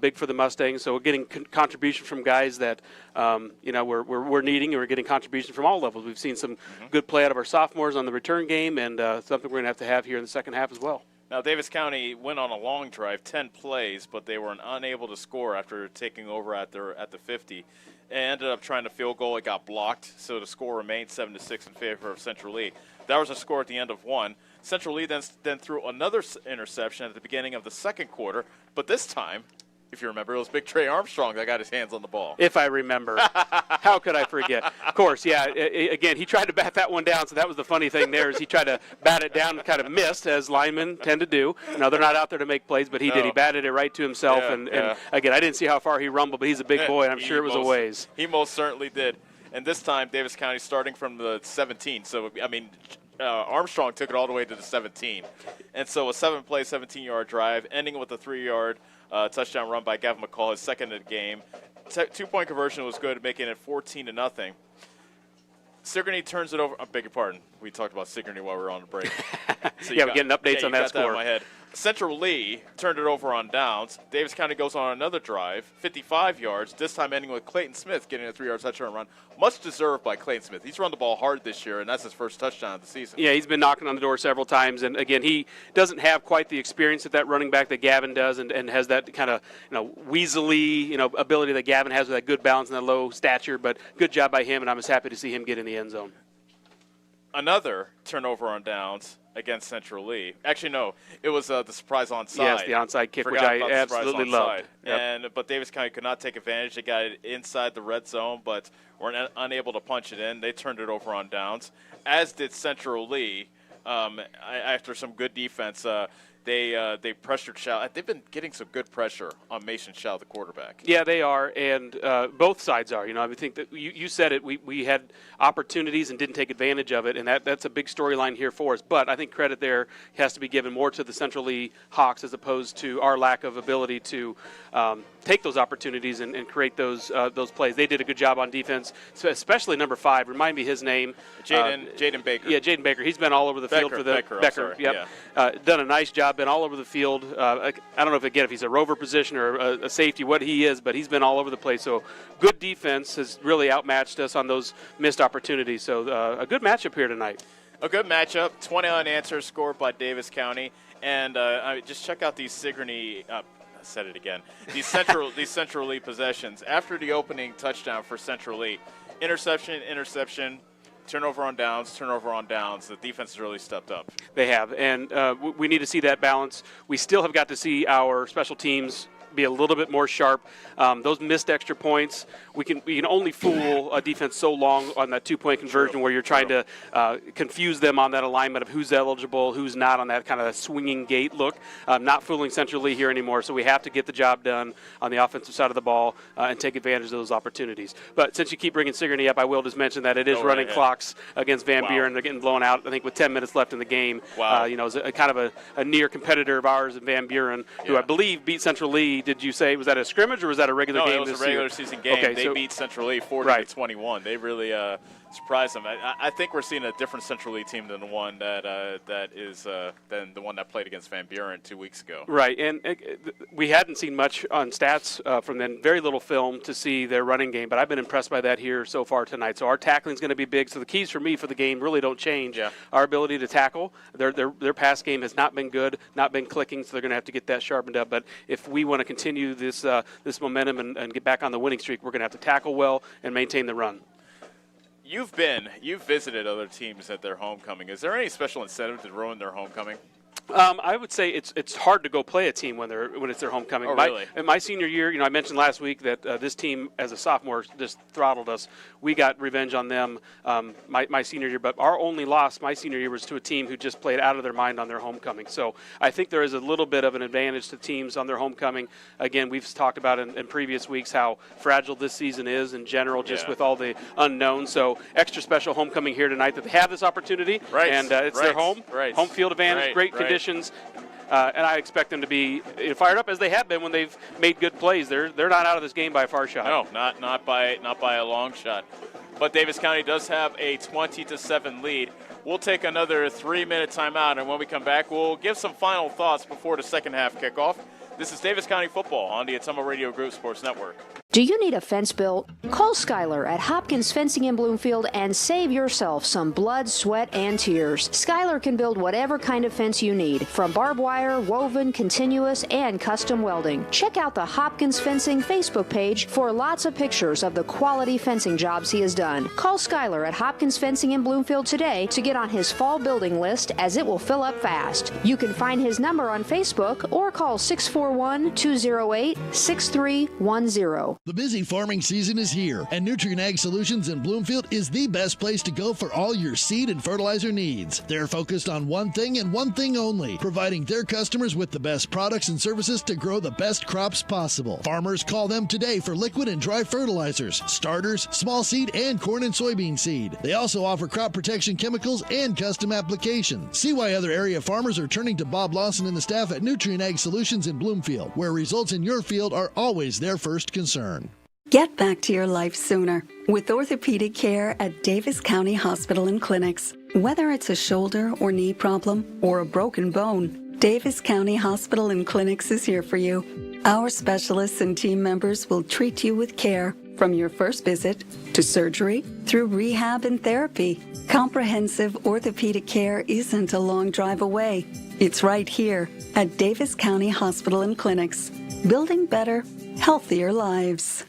S4: big for the Mustangs. So we're getting contribution from guys that we're needing, and we're getting contribution from all levels. We've seen some good play out of our sophomores on the return game, and something we're going to have here in the second half as well.
S3: Now, Davis County went on a long drive, 10 plays, but they were unable to score after taking over at the 50. And ended up trying to field goal. It got blocked, so the score remained 7-6 in favor of Central Lee. That was a score at the end of one. Central Lee then threw another interception at the beginning of the second quarter, but this time, if you remember, it was Big Trey Armstrong that got his hands on the ball.
S4: If I remember. How could I forget? Of course, yeah. Again, he tried to bat that one down, so that was the funny thing there is he tried to bat it down and kind of missed, as linemen tend to do. No, they're not out there to make plays, but he did. He batted it right to himself. And again, I didn't see how far he rumbled, but he's a big boy, and I'm sure it was a ways.
S3: He most certainly did. And this time, Davis County starting from the 17. So, I mean, Armstrong took it all the way to the 17. And so a 7-play, 17-yard drive, ending with a 3-yard touchdown run by Gavin McCall, his second of the game. Two-point conversion was good, making it 14-0. Sigourney turns it over. I beg your pardon. We talked about Sigourney while we were on the break. So
S4: we're getting updates on that score.
S3: That in my head. Central Lee turned it over on downs. Davis County goes on another drive, 55 yards, this time ending with Clayton Smith getting a 3-yard touchdown run. Much deserved by Clayton Smith. He's run the ball hard this year, and that's his first touchdown of the season.
S4: Yeah, he's been knocking on the door several times, and again, he doesn't have quite the experience that running back that Gavin does, and has that kind of weaselly ability that Gavin has with that good balance and that low stature, but good job by him, and I'm just happy to see him get in the end zone.
S3: Another turnover on downs against Central Lee. Actually, no, it was the surprise onside.
S4: Yes, the onside kick, which I absolutely loved.
S3: Yep. But Davis County could not take advantage. They got it inside the red zone, but were unable to punch it in. They turned it over on downs, as did Central Lee. After some good defense, they pressured Shao. They've been getting some good pressure on Mason Shao, the quarterback.
S4: Yeah, they are, and both sides are. I think that you said it. We had opportunities and didn't take advantage of it, and that's a big storyline here for us. But I think credit there has to be given more to the Central Lee Hawks as opposed to our lack of ability to take those opportunities and create those plays. They did a good job on defense, especially number 5. Remind me his name.
S3: Jaden Baker.
S4: Yeah, Jaden Baker. He's been all over the field for the
S3: Becker.
S4: Yep. Done a nice job job, been all over the field. I don't know if he's a rover position or a safety, what he is, but he's been all over the place. So good defense has really outmatched us on those missed opportunities. So a good matchup here tonight.
S3: A good matchup, 20 unanswered scored by Davis County. And just check out these Sigourney said it again. These Central Lee possessions. After the opening touchdown for Central Lee, interception, turnover on downs. The defense has really stepped up.
S4: They have, and we need to see that balance. We still have got to see our special teams be a little bit more sharp. Those missed extra points, we can only fool a defense so long on that 2-point conversion where you're trying to confuse them on that alignment of who's eligible, who's not on that kind of swinging gate look. Not fooling Central Lee here anymore, so we have to get the job done on the offensive side of the ball and take advantage of those opportunities. But since you keep bringing Sigourney up, I will just mention that it is running clocks against Van Buren. They're getting blown out, I think, with 10 minutes left in the game. It's a kind of a near competitor of ours in Van Buren, who I believe beat Central Lee. Did you say, was that a scrimmage or was that a regular game?
S3: No, it was a regular season game.
S4: Okay,
S3: they beat Central Lee 40-21. They really surprised them. I think we're seeing a different Central Lee team than the one than the one that played against Van Buren 2 weeks ago.
S4: Right, and we hadn't seen much on stats from them. Very little film to see their running game, but I've been impressed by that here so far tonight. So our tackling is going to be big. So the keys for me for the game really don't change. Our ability to tackle. Their pass game has not been good, not been clicking, so they're going to have to get that sharpened up. But if we want to continue this momentum and get back on the winning streak, we're going to have to tackle well and maintain the run.
S3: You've visited other teams at their homecoming. Is there any special incentive to ruin their homecoming?
S4: I would say it's hard to go play a team when it's their homecoming.
S3: Oh, really?
S4: In my senior year, I mentioned last week that this team, as a sophomore, just throttled us. We got revenge on them my senior year, but our only loss my senior year was to a team who just played out of their mind on their homecoming. So I think there is a little bit of an advantage to teams on their homecoming. Again, we've talked about in previous weeks how fragile this season is in general, just with all the unknowns. So extra special homecoming here tonight that they have this opportunity, and it's their home field advantage, great conditions. And I expect them to be fired up as they have been when they've made good plays. They're not out of this game by a far shot.
S3: No, not by a long shot. But Davis County does have a 20-7 lead. We'll take another 3-minute timeout, and when we come back, we'll give some final thoughts before the second half kickoff. This is Davis County football on the Ottumwa Radio Group Sports Network.
S9: Do you need a fence built? Call Skylar at Hopkins Fencing in Bloomfield and save yourself some blood, sweat, and tears. Skylar can build whatever kind of fence you need, from barbed wire, woven, continuous, and custom welding. Check out the Hopkins Fencing Facebook page for lots of pictures of the quality fencing jobs he has done. Call Skylar at Hopkins Fencing in Bloomfield today to get on his fall building list, as it will fill up fast. You can find his number on Facebook or call 641-208-6310.
S1: The busy farming season is here, and Nutrient Ag Solutions in Bloomfield is the best place to go for all your seed and fertilizer needs. They're focused on one thing and one thing only, providing their customers with the best products and services to grow the best crops possible. Farmers call them today for liquid and dry fertilizers, starters, small seed, and corn and soybean seed. They also offer crop protection chemicals and custom applications. See why other area farmers are turning to Bob Lawson and the staff at Nutrient Ag Solutions in Bloomfield, where results in your field are always their first concern.
S7: Get back to your life sooner with orthopedic care at Davis County Hospital and Clinics. Whether it's a shoulder or knee problem or a broken bone, Davis County Hospital and Clinics is here for you. Our specialists and team members will treat you with care from your first visit to surgery through rehab and therapy. Comprehensive orthopedic care isn't a long drive away. It's right here at Davis County Hospital and Clinics, building better, healthier lives.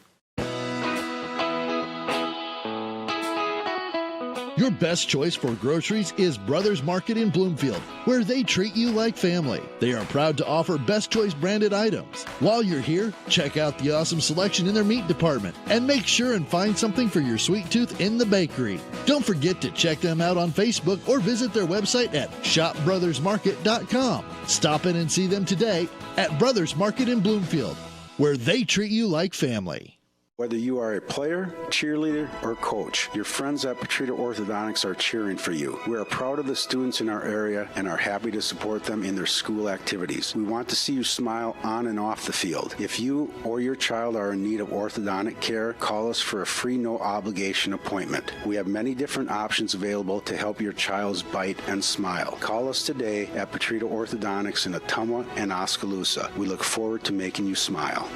S1: Your best choice for groceries is Brothers Market in Bloomfield, where they treat you like family. They are proud to offer Best Choice branded items. While you're here, check out the awesome selection in their meat department and make sure and find something for your sweet tooth in the bakery. Don't forget to check them out on Facebook or visit their website at shopbrothersmarket.com. Stop in and see them today at Brothers Market in Bloomfield, where they treat you like family.
S12: Whether you are a player, cheerleader, or coach, your friends at Petrita Orthodontics are cheering for you. We are proud of the students in our area and are happy to support them in their school activities. We want to see you smile on and off the field. If you or your child are in need of orthodontic care, call us for a free no-obligation appointment. We have many different options available to help your child's bite and smile. Call us today at Petrita Orthodontics in Ottumwa and Oskaloosa. We look forward to making you smile.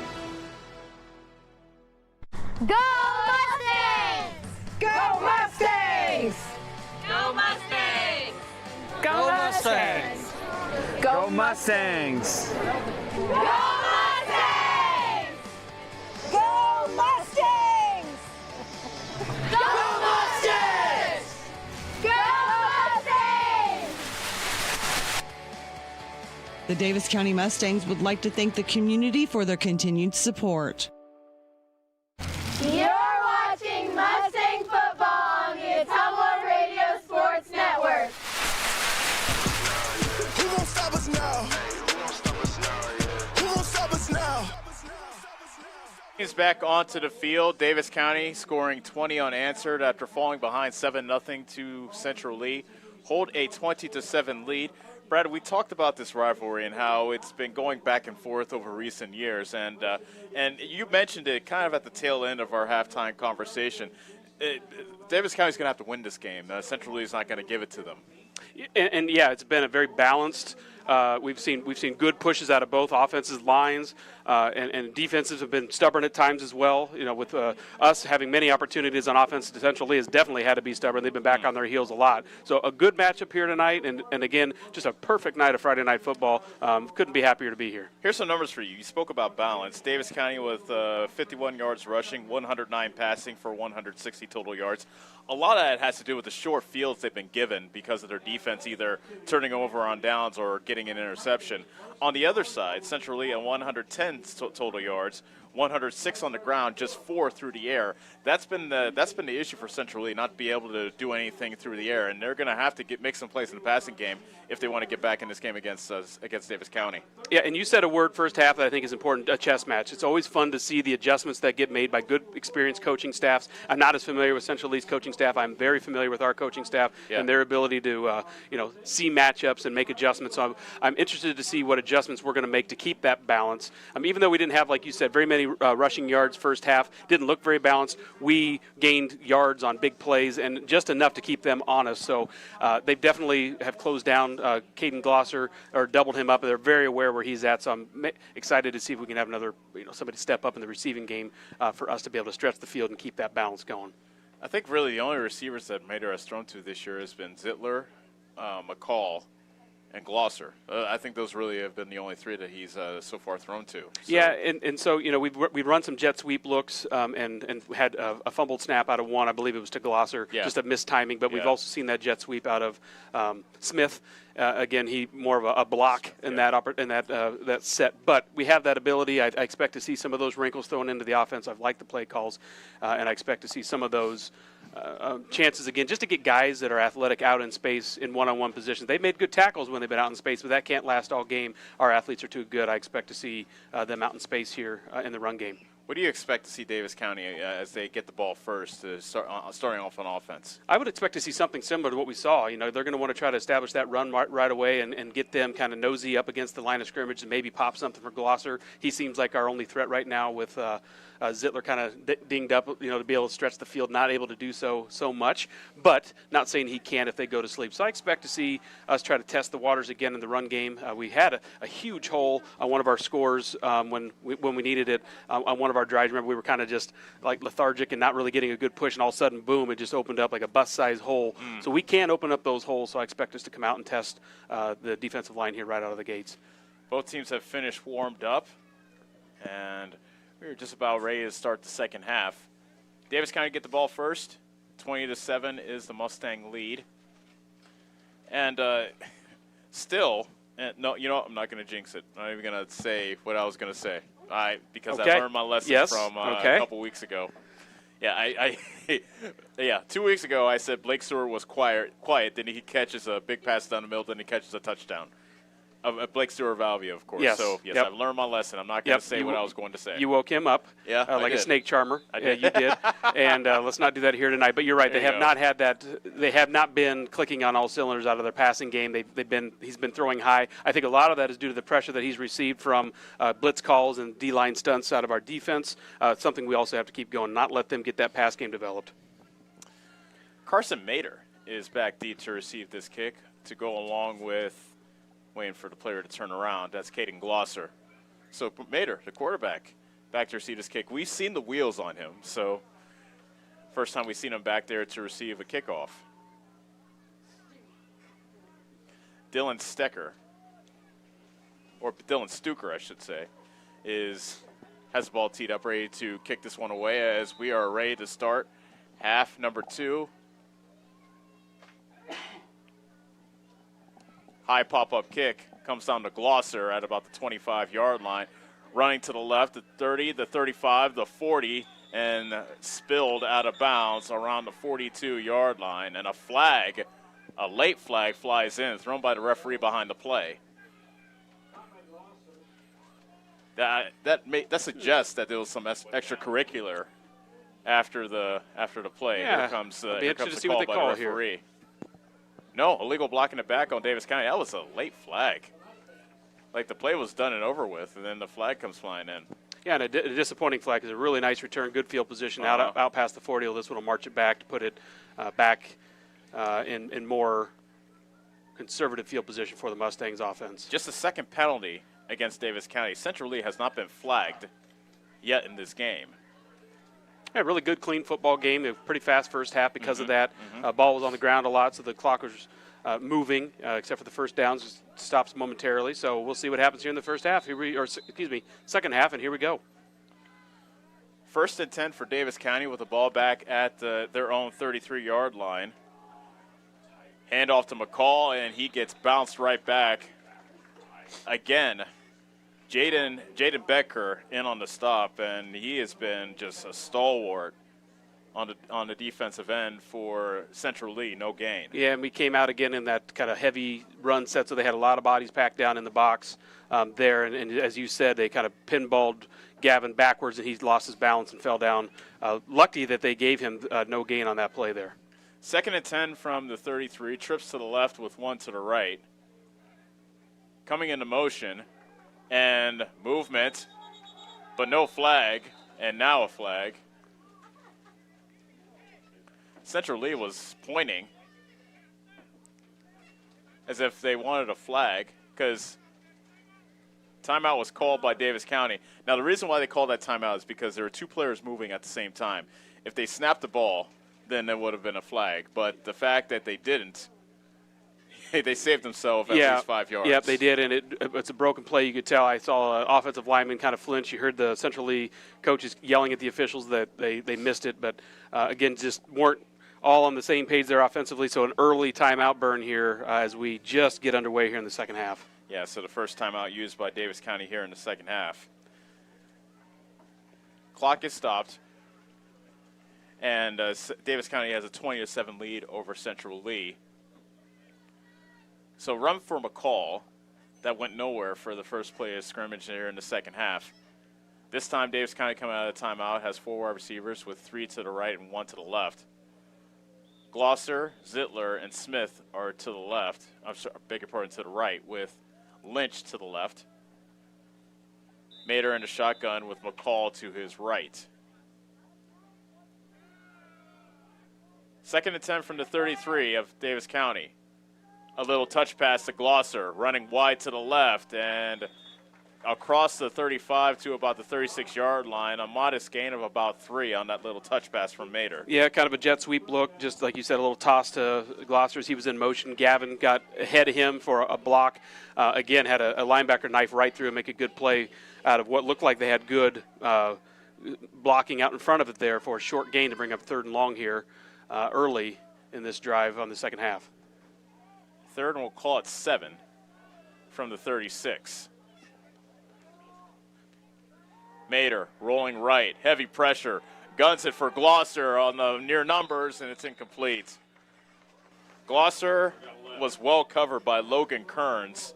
S5: Go Mustangs! Go Mustangs! Go Mustangs!
S6: Go Mustangs! Go Mustangs!
S5: Go Mustangs! Go Mustangs! Go Mustangs! Go Mustangs!
S11: The Davis County Mustangs would like to thank the community for their continued support.
S5: You're watching Mustang football on the Ottumwa Radio Sports Network.
S18: Who won't stop us now? Who won't stop us now?
S3: He's back onto the field. Davis County scoring 20 unanswered after falling behind 7-0 to Central Lee. Hold a 20-7 lead. Brad, we talked about this rivalry and how it's been going back and forth over recent years, and you mentioned it kind of at the tail end of our halftime conversation. Davis County's going to have to win this game. Central Lee is not going to give it to them.
S4: And yeah, it's been a very balanced. We've seen good pushes out of both offensive lines, and defenses have been stubborn at times as well. You know, with us having many opportunities on offense, Central Lee has definitely had to be stubborn. They've been back on their heels a lot. So a good matchup here tonight, and again, just a perfect night of Friday night football. Couldn't be happier to be here.
S3: Here's some numbers for you. You spoke about balance. Davis County with 51 yards rushing, 109 passing for 160 total yards. A lot of that has to do with the short fields they've been given because of their defense either turning over on downs or getting an interception. On the other side, Central Lee at 110 total yards, 106 on the ground, just 4 through the air. That's been the issue for Central Lee, not to be able to do anything through the air, and they're going to have to make some plays in the passing game if they want to get back in this game against Davis County.
S4: Yeah, and you said a word first half that I think is important, a chess match. It's always fun to see the adjustments that get made by good, experienced coaching staffs. I'm not as familiar with Central Lee's coaching staff. I'm very familiar with our coaching staff and their ability to see matchups and make adjustments. So I'm interested to see what adjustments we're going to make to keep that balance. Even though we didn't have, like you said, very many rushing yards first half, didn't look very balanced, we gained yards on big plays and just enough to keep them honest. So they definitely have closed down Caden Glosser or doubled him up. They're very aware where he's at, so I'm excited to see if we can have another somebody step up in the receiving game for us to be able to stretch the field and keep that balance going.
S3: I think really the only receivers that Mater has thrown to this year has been Zittler, McCall, and Glosser. I think those really have been the only three that he's so far thrown to. So.
S4: Yeah, and so we've run some jet sweep looks and had a fumbled snap out of one. I believe it was to Glosser, just a missed timing. But we've also seen that jet sweep out of Smith. Again, he more of a block in that set. But we have that ability. I expect to see some of those wrinkles thrown into the offense. I've liked the play calls, and I expect to see some of those chances again, just to get guys that are athletic out in space in one-on-one positions. They've made good tackles when they've been out in space, but that can't last all game. Our athletes are too good. I expect to see them out in space here in the run game.
S3: What do you expect to see Davis County as they get the ball first, starting off on offense?
S4: I would expect to see something similar to what we saw. They're going to want to try to establish that run right away and get them kind of nosy up against the line of scrimmage and maybe pop something for Glosser. He seems like our only threat right now with Zittler kind of dinged up, to be able to stretch the field, not able to do so much, but not saying he can't if they go to sleep. So I expect to see us try to test the waters again in the run game. We had a huge hole on one of our scores when we needed it on one of our drives. Remember, we were kind of just like lethargic and not really getting a good push, and all of a sudden, boom, it just opened up like a bus-sized hole. So we can open up those holes, so I expect us to come out and test the defensive line here right out of the gates.
S3: Both teams have finished warmed up, and we're just about ready to start the second half. Davis County get the ball first. 20-7 is the Mustang lead. And still, no, I'm not going to jinx it. I'm not even going to say what I was going to say. Because I learned my lesson from a couple weeks ago. Yeah, 2 weeks ago I said Blake Stewart was quiet. Then he catches a big pass down the middle. Then he catches a touchdown. Of Blake Stewart-Valvia, of course.
S4: Yes.
S3: So, yes,
S4: Yep.
S3: I've learned my lesson. I'm not going to say what I was going to say.
S4: You woke him up.
S3: Yeah, I
S4: like a
S3: did.
S4: snake charmer.
S3: I did.
S4: You did. And let's not do that here tonight. But you're right.
S3: There
S4: They
S3: you
S4: have
S3: go.
S4: not had that. They have not been clicking on all cylinders out of their passing game. He's been throwing high. I think a lot of that is due to the pressure that he's received from blitz calls and D-line stunts out of our defense. Something we also have to keep going, not let them get that pass game developed.
S3: Carson Mater is back deep to receive this kick to go along with waiting for the player to turn around. That's Caden Glosser. So Mater, the quarterback, back to receive this kick. We've seen the wheels on him, so first time we've seen him back there to receive a kickoff. Dylan Stuker, I should say, has the ball teed up, ready to kick this one away as we are ready to start half number 2. High pop-up kick comes down to Glosser at about the 25-yard line. Running to the left, the 30, the 35, the 40, and spilled out of bounds around the 42-yard line. And a late flag flies in, thrown by the referee behind the play. That suggests that there was some extracurricular after the play.
S4: Yeah.
S3: Here comes the
S4: see what
S3: call
S4: they
S3: by
S4: call
S3: the referee. Here. No, illegal blocking it back on Davis County. That was a late flag. Like the play was done and over with, and then the flag comes flying in.
S4: Yeah, and a disappointing flag is a really nice return, good field position out past the 40. This one will march it back to put it back in more conservative field position for the Mustangs offense.
S3: Just the second penalty against Davis County. Central Lee has not been flagged yet in this game.
S4: Yeah, really good, clean football game. A pretty fast first half because of that. Ball was on the ground a lot, so the clock was moving, except for the first downs, just stops momentarily. So we'll see what happens here in the first half. Second half, and here we go.
S3: 1st and 10 for Davis County with the ball back at their own 33-yard line. Handoff to McCall, and he gets bounced right back. Again, Jaden Becker in on the stop, and he has been just a stalwart on the defensive end for Central Lee. No gain.
S4: Yeah, and we came out again in that kind of heavy run set, so they had a lot of bodies packed down in the box there. And as you said, they kind of pinballed Gavin backwards, and he lost his balance and fell down. Lucky that they gave him no gain on that play there.
S3: 2nd and 10 from the 33. Trips to the left with one to the right. Coming into motion. And movement, but no flag, and now a flag. Central Lee was pointing as if they wanted a flag because timeout was called by Davis County. Now, the reason why they called that timeout is because there were 2 players moving at the same time. If they snapped the ball, then there would have been a flag. But the fact that they didn't, they saved themselves at least 5 yards.
S4: Yeah, they did, and it's a broken play. You could tell. I saw an offensive lineman kind of flinch. You heard the Central Lee coaches yelling at the officials that they missed it. But, again, just weren't all on the same page there offensively. So an early timeout burn here as we just get underway here in the second half.
S3: Yeah, so the first timeout used by Davis County here in the second half. Clock is stopped. And Davis County has a 20-7 lead over Central Lee. So run for McCall. That went nowhere for the first play of scrimmage here in the second half. This time, Davis County coming out of the timeout has 4 wide receivers with 3 to the right and 1 to the left. Glosser, Zittler, and Smith are to the left. I'm sorry, beg your pardon, to the right, with Lynch to the left. Mater in the shotgun with McCall to his right. 2nd and 10 from the 33 of Davis County. A little touch pass to Glosser, running wide to the left and across the 35 to about the 36-yard line. A modest gain of about 3 on that little touch pass from Mater.
S4: Yeah, kind of a jet sweep look, just like you said, a little toss to Glosser as he was in motion. Gavin got ahead of him for a block. Again, had a linebacker knife right through and make a good play out of what looked like they had good blocking out in front of it there for a short gain to bring up 3rd and long here early in this drive on the second half.
S3: 3rd, and we'll call it 7 from the 36. Mater rolling right, heavy pressure, guns it for Glosser on the near numbers, and it's incomplete. Glosser was well covered by Logan Kearns,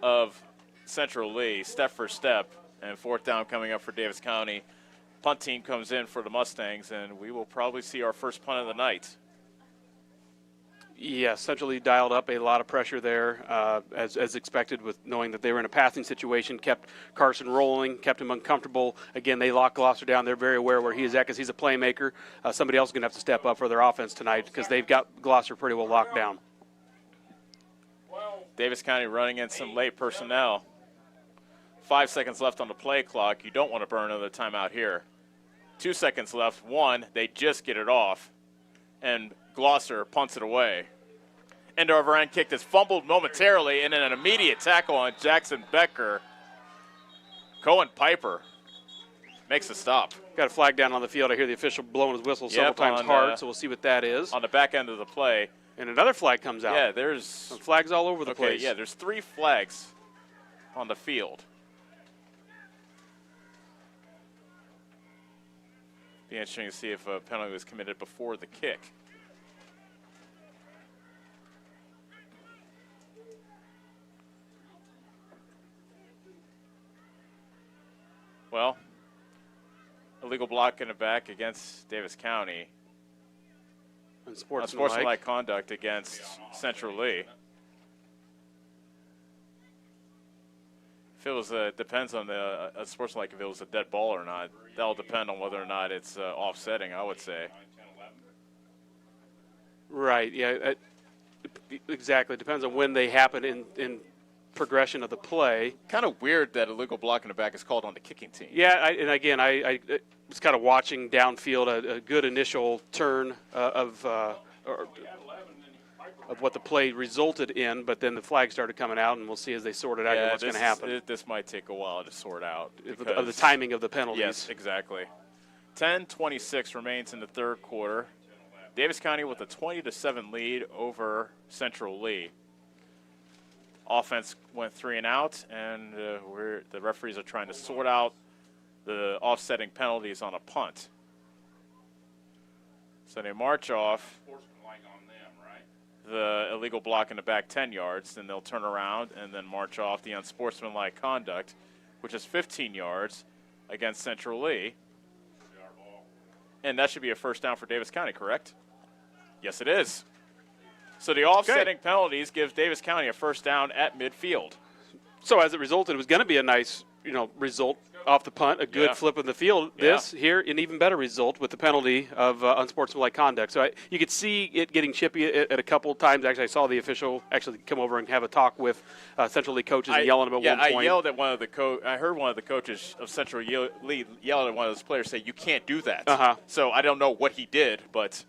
S3: of Central Lee, step for step, and fourth down coming up for Davis County. Punt team comes in for the Mustangs, and we will probably see our first punt of the night.
S4: Yeah, Central Lee dialed up a lot of pressure there, as expected, with knowing that they were in a passing situation, kept Carson rolling, kept him uncomfortable. Again, they lock Gloucester down. They're very aware where he is at because he's a playmaker. Somebody else is going to have to step up for their offense tonight because they've got Gloucester pretty well locked down.
S3: Davis County running in some late personnel. 5 seconds left on the play clock. You don't want to burn another timeout here. 2 seconds left. One, they just get it off. And Gloucester punts it away. End over end kick is fumbled momentarily, and then an immediate tackle on Jackson Becker. Cohen Piper makes a stop.
S4: Got a flag down on the field. I hear the official blowing his whistle several times hard, so we'll see what that is.
S3: On the back end of the play.
S4: And another flag comes out.
S3: Yeah, there's
S4: some flags all over the place.
S3: Yeah, there's 3 flags on the field. Be interesting to see if a penalty was committed before the kick. Well, illegal block in the back against Davis County. Unsportsmanlike conduct against Central Lee. If it was depends on the sportsmanlike if it was a dead ball or not. That'll depend on whether or not it's offsetting, I would say.
S4: Right. Yeah. Exactly. Depends on when they happen in progression of the play.
S3: Kind of weird that illegal block in the back is called on the kicking team.
S4: Yeah. I was kind of watching downfield a good initial turn of what the play resulted in, but then the flag started coming out, and we'll see as they sort it out what's going to happen.
S3: This might take a while to sort out.
S4: Of the timing of the penalties.
S3: Yes, exactly. 10:26 remains in the third quarter. Davis County with a 20-7 lead over Central Lee. Offense went 3 and out, and the referees are trying to sort out the offsetting penalties on a punt. So they march off the illegal block in the back 10 yards, then they'll turn around and then march off the unsportsmanlike conduct, which is 15 yards against Central Lee. And that should be a first down for Davis County, correct? Yes, it is. So the offsetting penalties gives Davis County a first down at midfield.
S4: So as it resulted, it was going to be a nice, result off the punt, a good flip in the field. Here, an even better result with the penalty of unsportsmanlike conduct. So you could see it getting chippy at a couple of times. Actually, I saw the official actually come over and have a talk with Central Lee coaches and yelling at one point.
S3: I yelled at one of the I heard one of the coaches of Central Lee yell at one of those players, say, "You can't do that." So I don't know what he did, but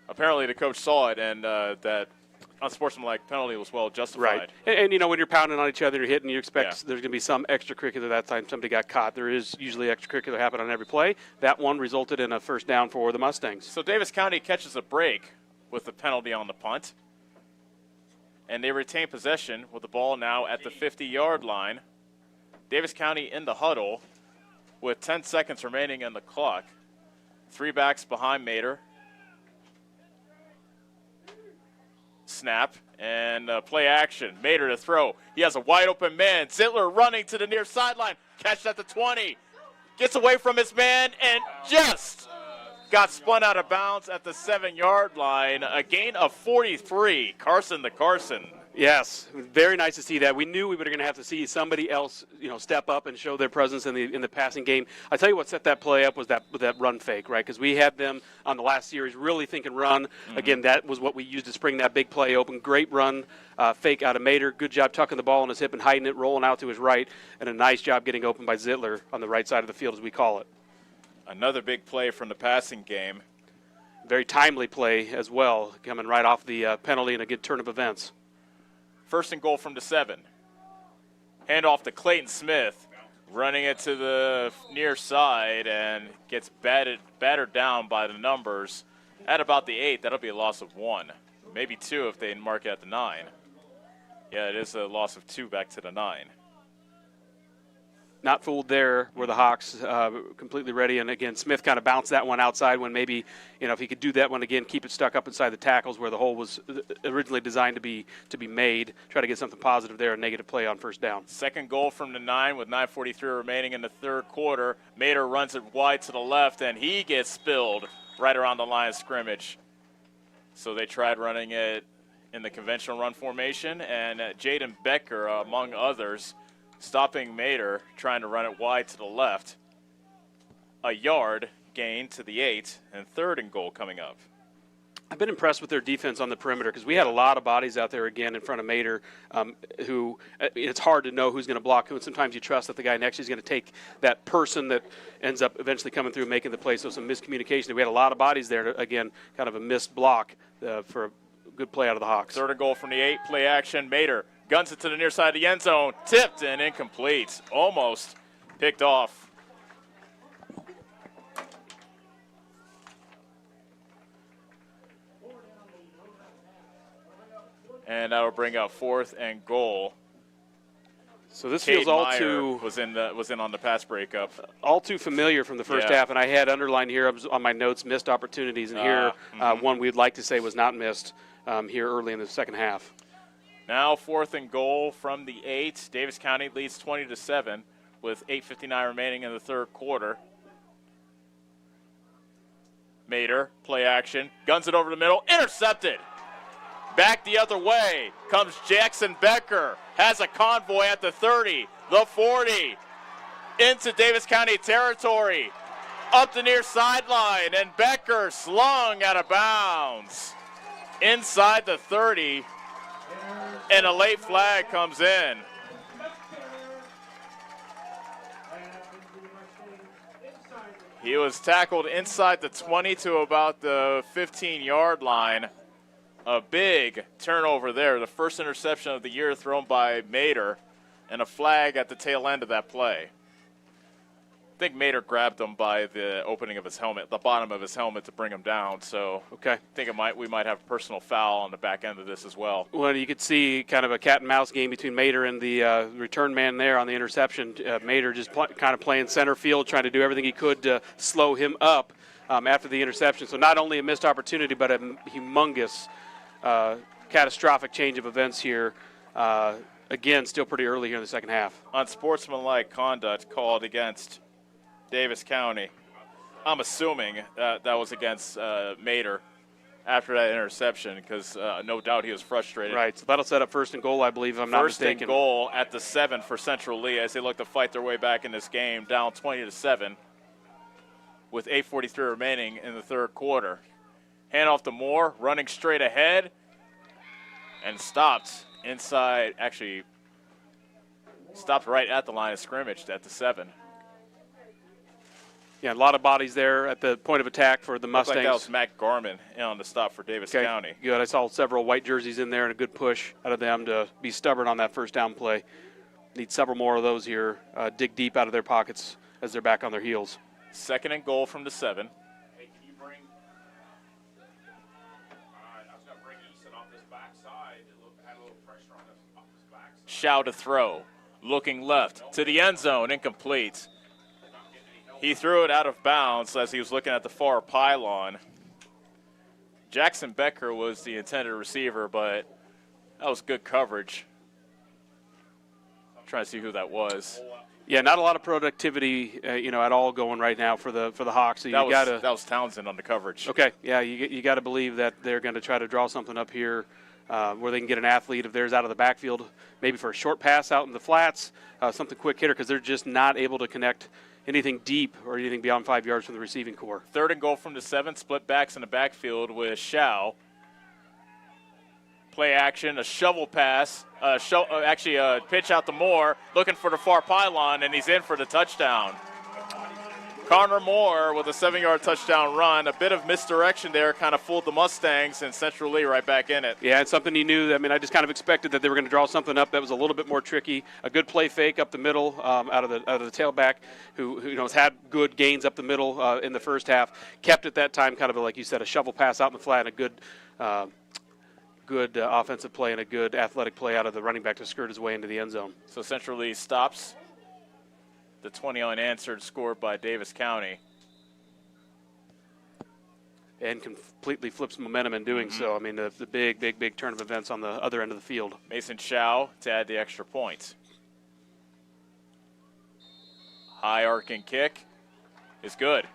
S3: apparently the coach saw it, and that unsportsmanlike penalty was well justified.
S4: Right. And when you're pounding on each other, you're hitting, you expect there's going to be some extracurricular. That time somebody got caught. There is usually extracurricular happen on every play. That one resulted in a first down for the Mustangs.
S3: So Davis County catches a break with the penalty on the punt. And they retain possession with the ball now at the 50-yard line. Davis County in the huddle with 10 seconds remaining in the clock. 3 backs behind Mater. Snap and play action. Mater to throw. He has a wide open man. Zittler running to the near sideline. Catch at the 20. Gets away from his man and just got spun out of bounds at the 7-yard line. A gain of 43. Carson to Carson.
S4: Yes, very nice to see that. We knew we were going to have to see somebody else, step up and show their presence in the passing game. I tell you what set that play up was that run fake, right? Because we had them on the last series really thinking run. Again, that was what we used to spring that big play open. Great run fake out of Mater. Good job tucking the ball on his hip and hiding it, rolling out to his right, and a nice job getting open by Zittler on the right side of the field, as we call it.
S3: Another big play from the passing game.
S4: Very timely play as well, coming right off the penalty and a good turn of events.
S3: First and goal from the 7. Handoff to Clayton Smith, running it to the near side and gets battered down by the numbers at about the 8. That'll be a loss of 1, maybe 2 if they mark it at the 9. Yeah, it is a loss of 2 back to the 9.
S4: not fooled there where the Hawks completely ready. And again, Smith kind of bounced that one outside when maybe, if he could do that one again, keep it stuck up inside the tackles where the hole was originally designed to be made, try to get something positive there, a negative play on first down.
S3: Second goal from the 9 with 9:43 remaining in the third quarter. Mater runs it wide to the left, and he gets spilled right around the line of scrimmage. So they tried running it in the conventional run formation, and Jaden Becker, among others, stopping Mater, trying to run it wide to the left. A yard gain to the 8, and third and goal coming up.
S4: I've been impressed with their defense on the perimeter because we had a lot of bodies out there again in front of Mater who it's hard to know who's going to block who, and sometimes you trust that the guy next to you is going to take that person that ends up eventually coming through and making the play, so some miscommunication. We had a lot of bodies there, again, kind of a missed block for a good play out of the Hawks.
S3: Third and goal from the 8, play action. Mater guns it to the near side of the end zone, tipped and incomplete, almost picked off. And that will bring up fourth and goal.
S4: So this
S3: Cade
S4: feels all
S3: Meyer
S4: too
S3: was in on the pass breakup.
S4: All too familiar from the first half, and I had underlined here on my notes missed opportunities, and here one we'd like to say was not missed here early in the second half.
S3: Now fourth and goal from the 8. Davis County leads 20-7 with 8:59 remaining in the third quarter. Mater, play action, guns it over the middle, intercepted. Back the other way comes Jackson Becker, has a convoy at the 30, the 40, into Davis County territory, up the near sideline, and Becker slung out of bounds inside the 30, and a late flag comes in. He was tackled inside the 20 to about the 15-yard line. A big turnover there, the first interception of the year thrown by Mater, and a flag at the tail end of that play. I think Mater grabbed him by the opening of his helmet, the bottom of his helmet, to bring him down. So
S4: okay,
S3: I think we might have a personal foul on the back end of this as well.
S4: Well, you could see kind of a cat and mouse game between Mater and the return man there on the interception. Mater just kind of playing center field, trying to do everything he could to slow him up after the interception. So not only a missed opportunity, but a humongous catastrophic change of events here. Again, still pretty early here in the second half.
S3: Unsportsmanlike conduct called against Davis County. I'm assuming that was against Mater after that interception because no doubt he was frustrated.
S4: Right, so that'll set up first and goal, I believe, if I'm not mistaken.
S3: First and goal at the 7 for Central Lee as they look to fight their way back in this game, down 20-7 with 8:43 remaining in the third quarter. Handoff to Moore, running straight ahead, and stopped inside, actually stopped right at the line of scrimmage at the 7.
S4: Yeah, a lot of bodies there at the point of attack for the Mustangs.
S3: Looks like that was Matt Garman on the stop for Davis County.
S4: Good. I saw several white jerseys in there and a good push out of them to be stubborn on that first down play. Need several more of those here. Dig deep out of their pockets as they're back on their heels.
S3: Second and goal from the 7. Shaw to throw, looking left to the end zone, incomplete. He threw it out of bounds as he was looking at the far pylon. Jackson Becker was the intended receiver, but that was good coverage. I'm trying to see who that was.
S4: Yeah, not a lot of productivity, at all going right now for the Hawks. So
S3: that was Townsend on the coverage.
S4: Okay, yeah, you got to believe that they're going to try to draw something up here. Where they can get an athlete of theirs out of the backfield, maybe for a short pass out in the flats, something quick hitter, because they're just not able to connect anything deep or anything beyond 5 yards from the receiving core.
S3: Third and goal from the 7, split backs in the backfield with Shaw. Play action, a shovel pass, actually a pitch out to Moore, looking for the far pylon, and he's in for the touchdown. Connor Moore with a 7-yard touchdown run. A bit of misdirection there kind of fooled the Mustangs, and Central Lee right back in it.
S4: Yeah, it's something you knew. I mean, I just kind of expected that they were going to draw something up that was a little bit more tricky. A good play fake up the middle out of the tailback who has had good gains up the middle in the first half. Kept at that time kind of, like you said, a shovel pass out in the flat and a good offensive play and a good athletic play out of the running back to skirt his way into the end zone.
S3: So Central Lee stops. the 20 unanswered scored by Davis County.
S4: And completely flips momentum in doing so. I mean, the big turn of events on the other end of the field.
S3: Mason Chow to add the extra point. High arcing kick is good.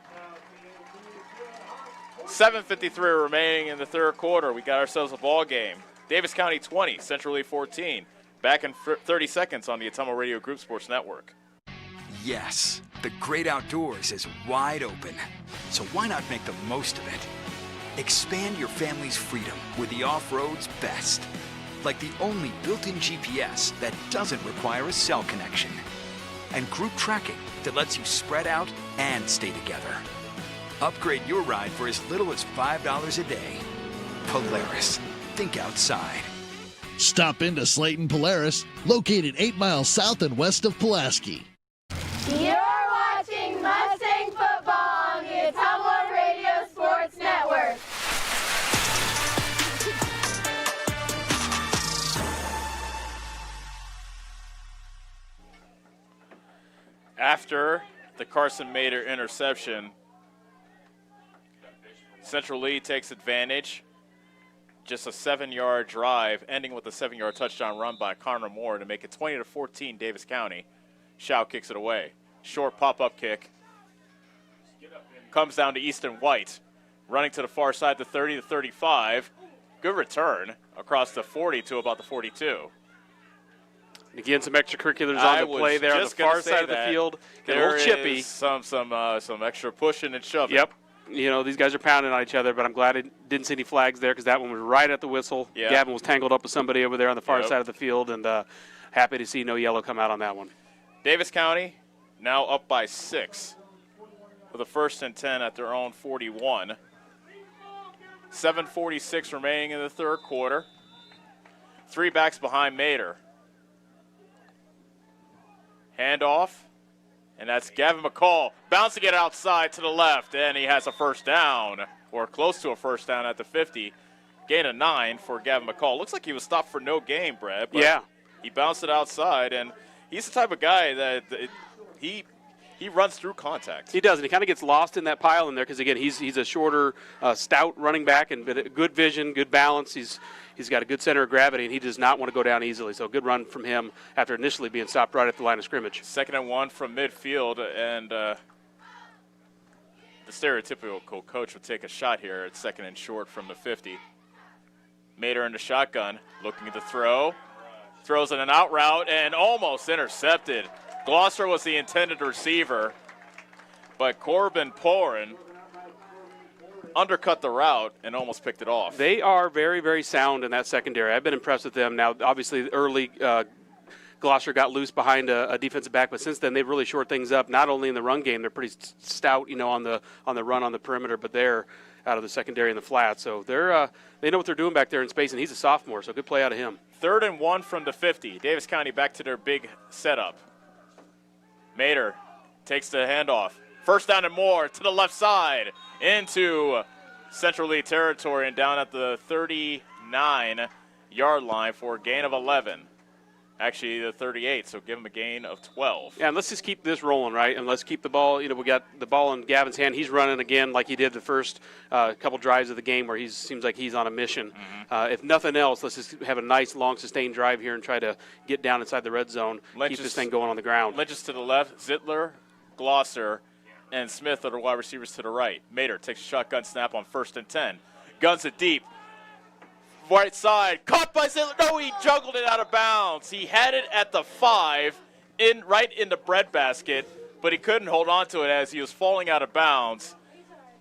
S3: 7:53 remaining in the third quarter. We got ourselves a ball game. Davis County 20, Central Lee 14. Back in 30 seconds on the Ottumwa Radio Group Sports Network.
S8: Yes, the great outdoors is wide open. So why not make the most of it? Expand your family's freedom with the off-road's best. Like the only built-in GPS that doesn't require a cell connection. And group tracking that lets you spread out and stay together. Upgrade your ride for as little as $5 a day. Polaris. Think outside.
S1: Stop into Slayton Polaris, located 8 miles south and west of Pulaski.
S5: You're watching Mustang football on the Ottumwa Radio Sports Network.
S3: After the Carson Mader interception, Central Lee takes advantage. Just a 7-yard drive, ending with a 7-yard touchdown run by Connor Moore to make it 20-14 Davis County. Shaw kicks it away. Short pop-up kick. Comes down to Easton White. Running to the far side, the 30 to 35. Good return across the 40 to about the 42.
S4: Again, some extracurriculars on the play there on the far side of the field. Get a little chippy.
S3: Some extra pushing and shoving.
S4: Yep. You know, these guys are pounding on each other, but I'm glad I didn't see any flags there because that one was right at the whistle.
S3: Yeah.
S4: Gavin was tangled up with somebody over there on the far side of the field, and happy to see no yellow come out on that one.
S3: Davis County now up by 6 with a 1st and 10 at their own 41. 7:46 remaining in the third quarter. 3 backs behind Mader. Handoff, and that's Gavin McCall bouncing it outside to the left, and he has a first down, or close to a first down at the 50. Gain of 9 for Gavin McCall. Looks like he was stopped for no gain, Brad. But
S4: yeah.
S3: He bounced it outside, and he's the type of guy that he runs through contact.
S4: He does, and he kind of gets lost in that pile in there because, again, he's a shorter, stout running back, and good vision, good balance. He's got a good center of gravity, and he does not want to go down easily. So a good run from him after initially being stopped right at the line of scrimmage.
S3: 2nd and 1 from midfield, and the stereotypical coach would take a shot here at 2nd and short from the 50. Mader in the shotgun, looking at the throw. Throws in an out route and almost intercepted. Gloucester was the intended receiver, but Corbin Porin undercut the route and almost picked it off.
S4: They are very, very sound in that secondary. I've been impressed with them. Now, obviously, early Gloucester got loose behind a defensive back, but since then they've really shored things up. Not only in the run game, they're pretty stout, on the run on the perimeter, but they're out of the secondary in the flat. So they know what they're doing back there in space, and he's a sophomore, so good play out of him.
S3: 3rd and 1 from the 50. Davis County back to their big setup. Mader takes the handoff. First down and more to the left side into Central Lee territory and down at the 39-yard line for a gain of 11. Actually, the 38, so give him a gain of 12.
S4: Yeah, and let's just keep this rolling, right? And let's keep the ball. We got the ball in Gavin's hand. He's running again like he did the first couple drives of the game where he seems like he's on a mission. If nothing else, let's just have a nice, long, sustained drive here and try to get down inside the red zone, keep this thing going on the ground.
S3: Lynch is to the left, Zittler, Gloucester, and Smith are the wide receivers to the right. Mader takes a shotgun snap on 1st and 10. Guns it deep. Right side, caught by Zittler. No, he juggled it out of bounds. He had it at the 5, right in the breadbasket, but he couldn't hold on to it as he was falling out of bounds,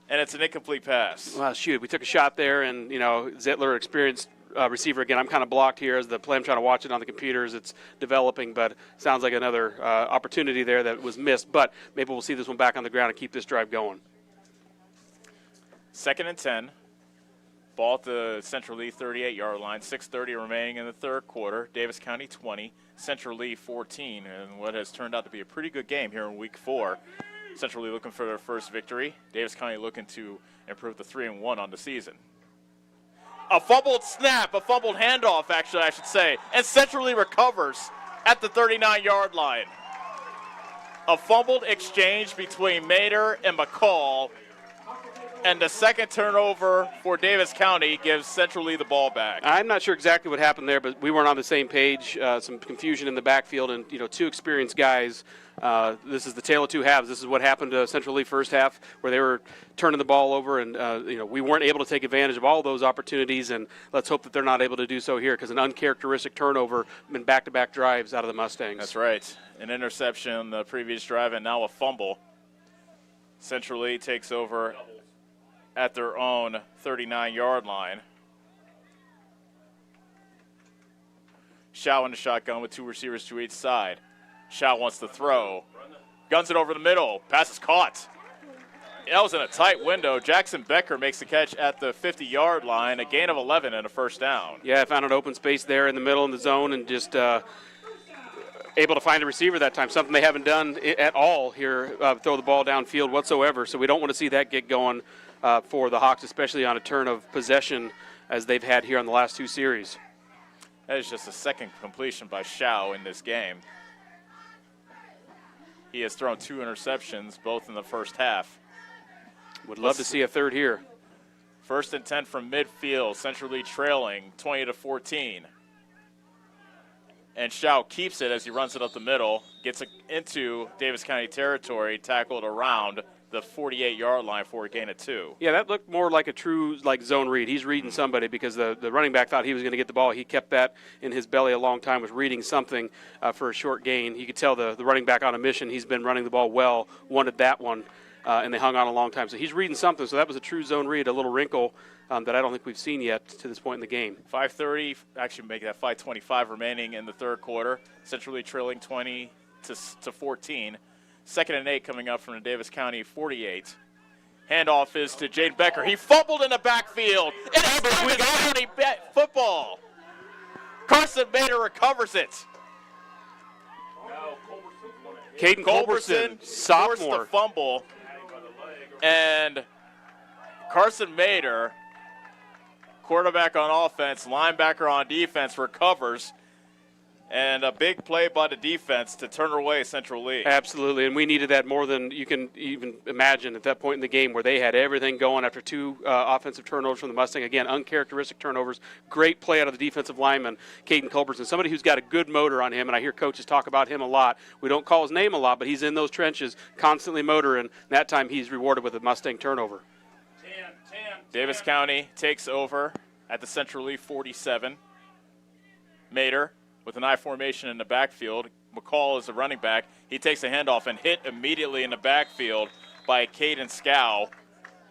S3: and it's an incomplete pass.
S4: Well, shoot, we took a shot there, and, Zittler, experienced receiver again. I'm kind of blocked here as the play. I'm trying to watch it on the computers. It's developing, but sounds like another opportunity there that was missed. But maybe we'll see this one back on the ground and keep this drive going.
S3: 2nd and 10. Ball at the Central Lee 38-yard line. 6:30 remaining in the third quarter. Davis County 20, Central Lee 14, and what has turned out to be a pretty good game here in Week 4. Central Lee looking for their first victory. Davis County looking to improve the 3-1 on the season. A fumbled snap, a fumbled handoff, actually, I should say, and Central Lee recovers at the 39-yard line. A fumbled exchange between Mater and McCall, and the second turnover for Davis County gives Central Lee the ball back.
S4: I'm not sure exactly what happened there, but we weren't on the same page. Some confusion in the backfield, and two experienced guys. This is the tale of two halves. This is what happened to Central Lee first half, where they were turning the ball over, and we weren't able to take advantage of all those opportunities. And let's hope that they're not able to do so here, because an uncharacteristic turnover in back-to-back drives out of the Mustangs.
S3: That's right. An interception the previous drive, and now a fumble. Central Lee takes over at their own 39-yard line. Shao in the shotgun with two receivers to each side. Shao wants to throw. Guns it over the middle. Pass is caught. That was in a tight window. Jackson Becker makes the catch at the 50-yard line, a gain of 11 and a first down.
S4: Yeah, I found an open space there in the middle in the zone and just able to find a receiver that time, something they haven't done at all here, throw the ball downfield whatsoever. So we don't want to see that get going for the Hawks, especially on a turn of possession as they've had here on the last two series.
S3: That is just a second completion by Shao in this game. He has thrown 2 interceptions, both in the first half.
S4: Would love to see a third here.
S3: 1st and 10 from midfield, Central Lee trailing 20-14. And Shao keeps it as he runs it up the middle, gets it into Davis County territory, tackled around the 48-yard line for a gain of 2.
S4: Yeah, that looked more like a true zone read. He's reading somebody because the running back thought he was going to get the ball. He kept that in his belly a long time, was reading something for a short gain. You could tell the running back on a mission. He's been running the ball well, wanted that one, and they hung on a long time. So he's reading something. So that was a true zone read, a little wrinkle that I don't think we've seen yet to this point in the game.
S3: 5:30, actually make that 5:25 remaining in the third quarter. Central Lee trailing 20-14. 2nd and 8 coming up from the Davis County 48. Handoff is to Jade Becker. He fumbled in the backfield. It is Davis County football. Carson Mater recovers it.
S4: Caden Culberson, sophomore,
S3: forced the fumble. And Carson Mater, quarterback on offense, linebacker on defense, recovers. And a big play by the defense to turn away Central Lee.
S4: Absolutely, and we needed that more than you can even imagine at that point in the game where they had everything going after 2 offensive turnovers from the Mustang. Again, uncharacteristic turnovers. Great play out of the defensive lineman, Caden Culberson, somebody who's got a good motor on him, and I hear coaches talk about him a lot. We don't call his name a lot, but he's in those trenches, constantly motoring. And that time he's rewarded with a Mustang turnover.
S3: Davis County takes over at the Central Lee 47. Mater with an I formation in the backfield. McCall is the running back. He takes a handoff and hit immediately in the backfield by Caden Scow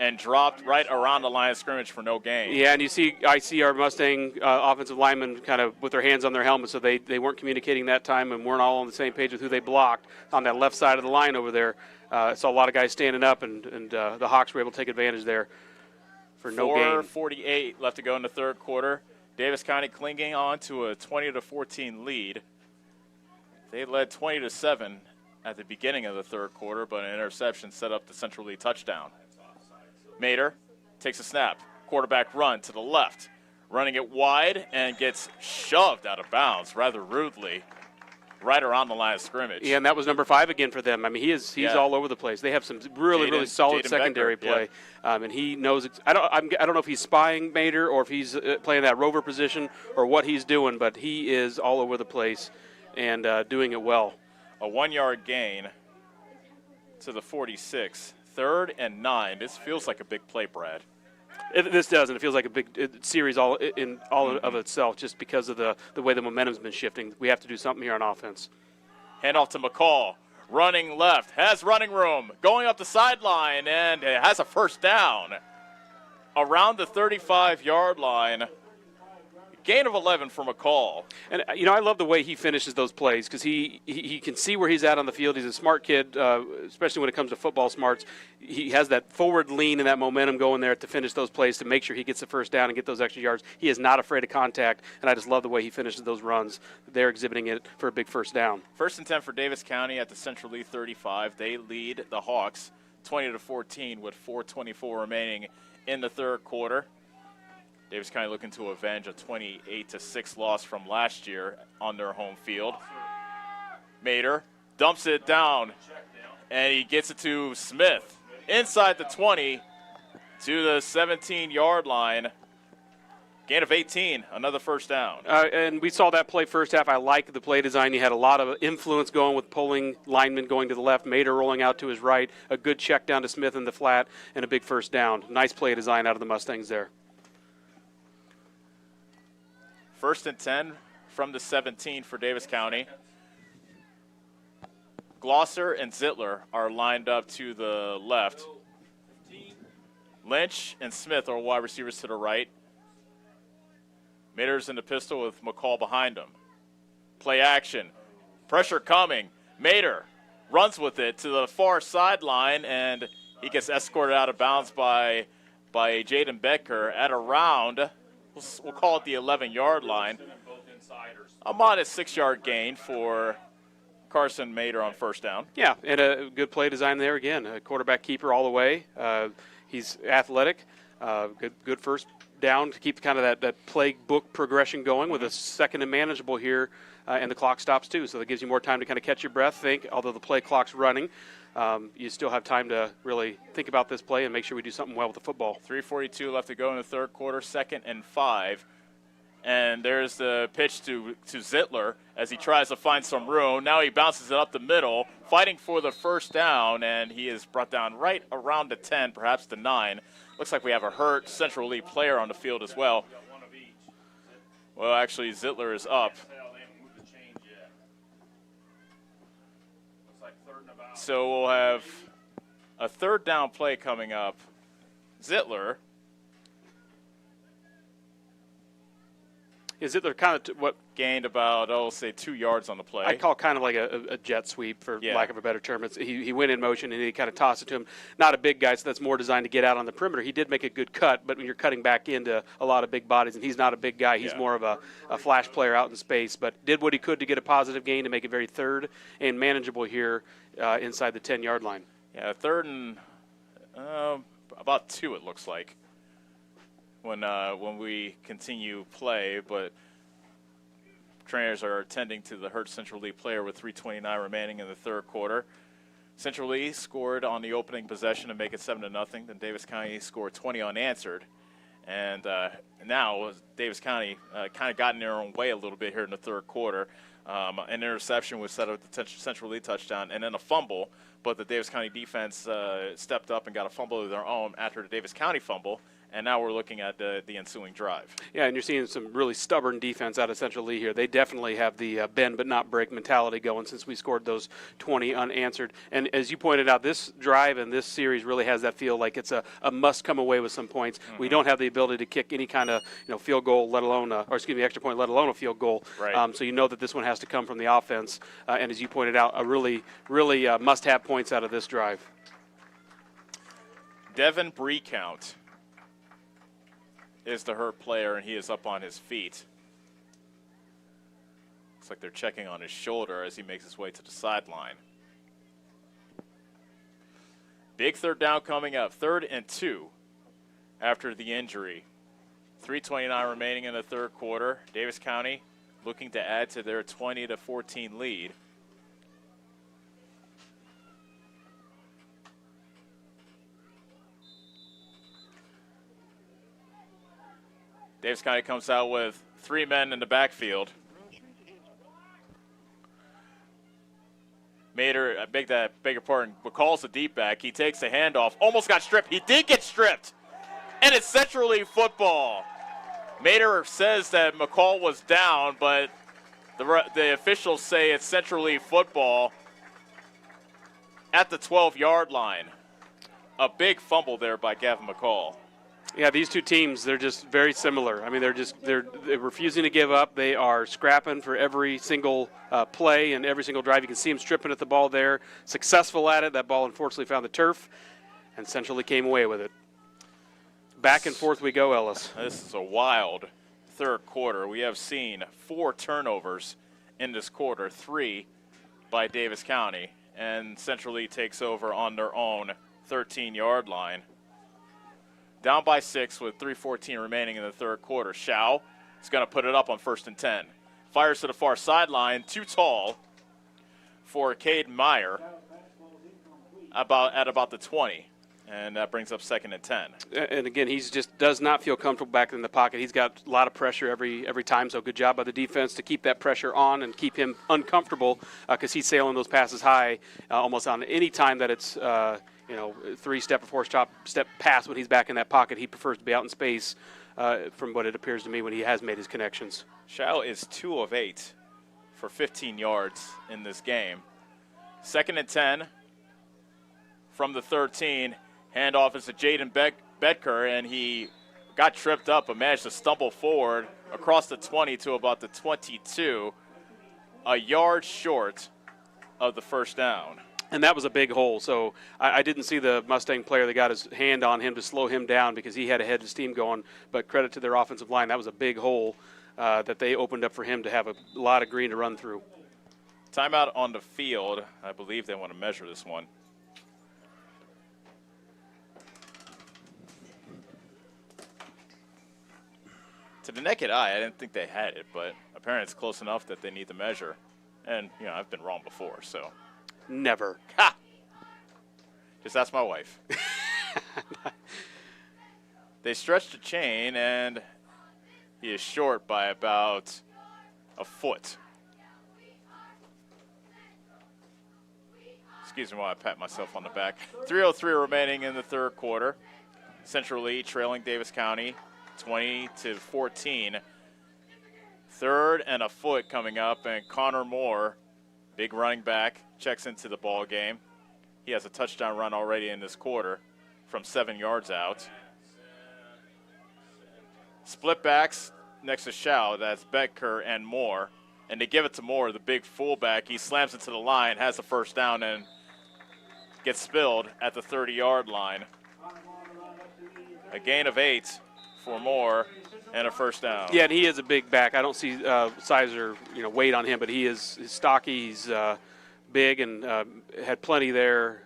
S3: and dropped right around the line of scrimmage for no gain.
S4: Yeah, and I see our Mustang offensive linemen kind of with their hands on their helmets, so they weren't communicating that time and weren't all on the same page with who they blocked on that left side of the line over there. Saw a lot of guys standing up, and the Hawks were able to take advantage there for no gain.
S3: 4:48 left to go in the third quarter. Davis County clinging on to a 20-14 lead. They led 20-7 at the beginning of the third quarter, but an interception set up the Central Lee touchdown. Mater takes a snap. Quarterback run to the left. Running it wide and gets shoved out of bounds rather rudely right around the line of scrimmage.
S4: Yeah, and that was number 5 again for them. I mean, he's all over the place. They have some really solid secondary play, and he knows. I don't know if he's spying Mater or if he's playing that rover position or what he's doing, but he is all over the place and doing it well.
S3: A 1-yard gain to the 46. 3rd and 9. This feels like a big play, Brad.
S4: This doesn't. It feels like a big series all of itself just because of the way the momentum's been shifting. We have to do something here on offense.
S3: Handoff to McCall. Running left. Has running room. Going up the sideline and has a first down. Around the 35-yard line. Gain of 11 for McCall.
S4: And, I love the way he finishes those plays because he can see where he's at on the field. He's a smart kid, especially when it comes to football smarts. He has that forward lean and that momentum going there to finish those plays to make sure he gets the first down and get those extra yards. He is not afraid of contact, and I just love the way he finishes those runs. They're exhibiting it for a big first down.
S3: 1st and 10 for Davis County at the Central Lee 35. They lead the Hawks 20-14 with 4:24 remaining in the third quarter. Davis County looking to avenge a 28-6 loss from last year on their home field. Mater dumps it down, and he gets it to Smith. Inside the 20 to the 17-yard line. Gain of 18, another first down.
S4: And we saw that play first half. I liked the play design. You had a lot of influence going with pulling linemen going to the left, Mater rolling out to his right, a good check down to Smith in the flat, and a big first down. Nice play design out of the Mustangs there.
S3: First and 10 from the 17 for Davis County. Glosser and Zittler are lined up to the left. Lynch and Smith are wide receivers to the right. Mater's in the pistol with McCall behind him. Play action. Pressure coming. Mater runs with it to the far sideline, and he gets escorted out of bounds by Jaden Becker at around, we'll call it the 11-yard line. A modest 6-yard gain for Carson Mater on first down.
S4: Yeah, and a good play design there again. A quarterback keeper all the way. He's athletic. Good first down to keep kind of that playbook progression going with a second and manageable here, and the clock stops too, so that gives you more time to kind of catch your breath, think, although the play clock's running. You still have time to really think about this play and make sure we do something well with the football.
S3: 3:42 left to go in the third quarter, 2nd and 5. And there's the pitch to Zittler as he tries to find some room. Now he bounces it up the middle, fighting for the first down, and he is brought down right around the 10, perhaps the 9. Looks like we have a hurt Central Lee player on the field as well. Well, actually, Zittler is up. So we'll have a third down play coming up. Zittler.
S4: Is Zittler kind of what
S3: gained about, say 2 yards on the play?
S4: I call kind of like a jet sweep, for lack of a better term. He went in motion and he kind of tossed it to him. Not a big guy, so that's more designed to get out on the perimeter. He did make a good cut, but when you're cutting back into a lot of big bodies, and he's not a big guy, he's more of a flash player out in space, but did what he could to get a positive gain to make it very third and manageable here inside the 10-yard line.
S3: Yeah, third and about 2, it looks like, when we continue play, but trainers are attending to the hurt Central Lee player with 3:29 remaining in the third quarter. Central Lee scored on the opening possession to make it 7-0. Then Davis County scored 20 unanswered. And now Davis County kind of got in their own way a little bit here in the third quarter. An interception was set up the Central Lee touchdown, and then a fumble. But the Davis County defense stepped up and got a fumble of their own after the Davis County fumble. And now we're looking at the ensuing drive.
S4: Yeah, and you're seeing some really stubborn defense out of Central Lee here. They definitely have the bend but not break mentality going since we scored those 20 unanswered. And as you pointed out, this drive and this series really has that feel like it's a must come away with some points. Mm-hmm. We don't have the ability to kick any kind of field goal, let alone extra point, let alone a field goal.
S3: Right.
S4: So you know that this one has to come from the offense. And as you pointed out, a really must-have points out of this drive.
S3: Devin Breecount is the hurt player, and he is up on his feet. Looks like they're checking on his shoulder as he makes his way to the sideline. Big third down coming up, 3rd and 2 after the injury. 3:29 remaining in the third quarter. Davis County looking to add to their 20-14 lead. Davis County comes out with 3 men in the backfield. Mater, I beg your pardon, McCall's the deep back. He takes the handoff, almost got stripped. He did get stripped, and it's Central Lee football. Mater says that McCall was down, but the officials say it's Central Lee football at the 12-yard line. A big fumble there by Gavin McCall.
S4: Yeah, these two teams, they're just very similar. I mean, they're refusing to give up. They are scrapping for every single play and every single drive. You can see them stripping at the ball there, successful at it. That ball unfortunately found the turf, and Central Lee came away with it. Back and forth we go, Ellis.
S3: This is a wild third quarter. We have seen 4 turnovers in this quarter, 3 by Davis County, and Central Lee takes over on their own 13-yard line. Down by 6 with 3:14 remaining in the third quarter. Shao is going to put it up on 1st and 10. Fires to the far sideline, too tall for Cade Meyer at about the 20. And that brings up 2nd and 10.
S4: And again, he just does not feel comfortable back in the pocket. He's got a lot of pressure every time, so good job by the defense to keep that pressure on and keep him uncomfortable because he's sailing those passes high almost on any time that it's 3-step or 4-step pass when he's back in that pocket. He prefers to be out in space from what it appears to me when he has made his connections.
S3: Shao is 2 of 8 for 15 yards in this game. 2nd and 10 from the 13. Handoff is to Jaden Betker, and he got tripped up but managed to stumble forward across the 20 to about the 22, a yard short of the first down.
S4: And that was a big hole, so I didn't see the Mustang player that got his hand on him to slow him down because he had a head of steam going, but credit to their offensive line. That was a big hole that they opened up for him to have a lot of green to run through.
S3: Timeout on the field. I believe they want to measure this one. To the naked eye, I didn't think they had it, but apparently it's close enough that they need to measure. And, I've been wrong before, so.
S4: Never.
S3: Ha! Just ask my wife. They stretched the chain, and he is short by about a foot. Excuse me while I pat myself on the back. 3:03 remaining in the third quarter. Central Lee trailing Davis County 20-14. 3rd and a foot coming up, and Connor Moore, big running back, checks into the ball game. He has a touchdown run already in this quarter from 7 yards out. Split backs next to Shao. That's Betker and Moore. And they give it to Moore, the big fullback. He slams into the line, has the first down, and gets spilled at the 30-yard line. A gain of 8 for Moore and a first down.
S4: Yeah, and he is a big back. I don't see size or weight on him, but he's stocky. He's big and had plenty there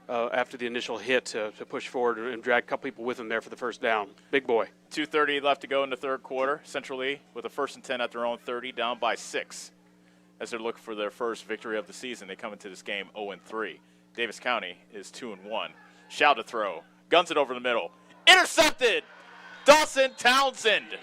S4: after the initial hit to push forward and drag a couple people with him there for the first down. Big boy.
S3: 2:30 left to go in the third quarter. Central Lee with a 1st and 10 at their own 30, down by 6. As they're looking for their first victory of the season, they come into this game 0-3. Davis County is 2-1. Shao to throw. Guns it over the middle. Intercepted! Dawson Townsend.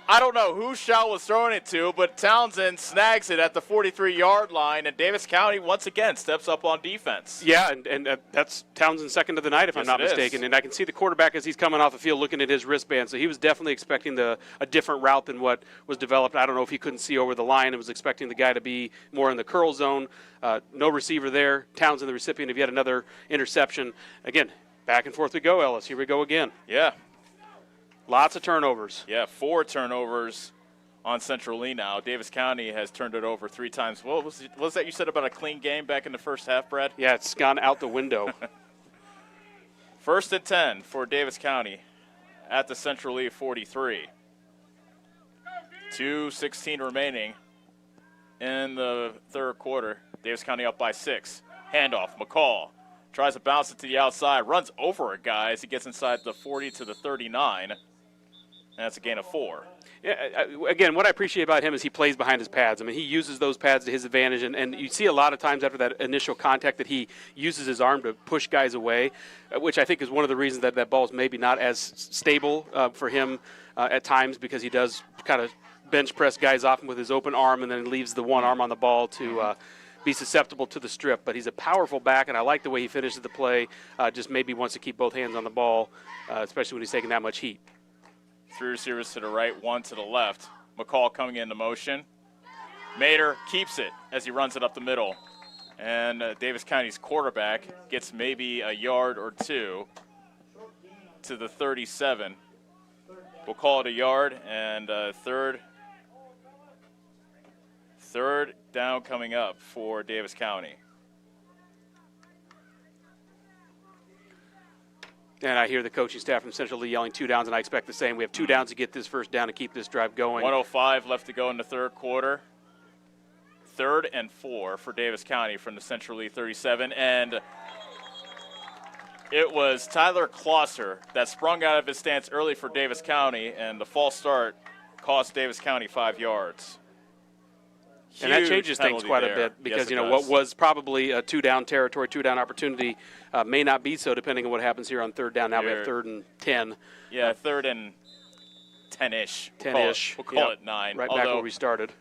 S3: I don't know who Shao was throwing it to, but Townsend snags it at the 43-yard line, and Davis County once again steps up on defense.
S4: Yeah, and that's Townsend's second of the night, if I'm not mistaken. And I can see the quarterback as he's coming off the field looking at his wristband, so he was definitely expecting a different route than what was developed. I don't know if he couldn't see over the line and was expecting the guy to be more in the curl zone. No receiver there. Townsend, the recipient of yet another interception. Again, back and forth we go, Ellis. Here we go again.
S3: Yeah.
S4: Lots of turnovers.
S3: Yeah, 4 turnovers on Central Lee now. Davis County has turned it over 3 times. What was that you said about a clean game back in the first half, Brad?
S4: Yeah, it's gone out the window.
S3: 1st and 10 for Davis County at the Central Lee 43. 2:16 remaining in the third quarter. Davis County up by 6. Handoff, McCall. Tries to bounce it to the outside, runs over a guy as he gets inside the 40 to the 39. And that's a gain of 4.
S4: Yeah, again, what I appreciate about him is he plays behind his pads. I mean, he uses those pads to his advantage, and you see a lot of times after that initial contact that he uses his arm to push guys away, which I think is one of the reasons that ball is maybe not as stable for him at times, because he does kind of bench press guys off him with his open arm and then leaves the one arm on the ball to be susceptible to the strip. But he's a powerful back, and I like the way he finishes the play. Just maybe wants to keep both hands on the ball, especially when he's taking that much heat.
S3: 3 receivers to the right, 1 to the left. McCall coming into motion. Mater keeps it as he runs it up the middle. And Davis County's quarterback gets maybe a yard or 2 to the 37. We'll call it a yard, and third down coming up for Davis County.
S4: And I hear the coaching staff from Central Lee yelling 2 downs, and I expect the same. We have 2 downs to get this first down to keep this drive going.
S3: 1:05 left to go in the third quarter. 3rd and 4 for Davis County from the Central Lee 37. And it was Tyler Klosser that sprung out of his stance early for Davis County, and the false start cost Davis County 5 yards.
S4: And that changes things quite a bit because,
S3: yes,
S4: what was probably a two-down territory, two-down opportunity may not be so depending on what happens here on third down. Now we have 3rd and 10.
S3: Yeah, 3rd and 10-ish.
S4: 10-ish.
S3: We'll call it 9.
S4: Right back where we started.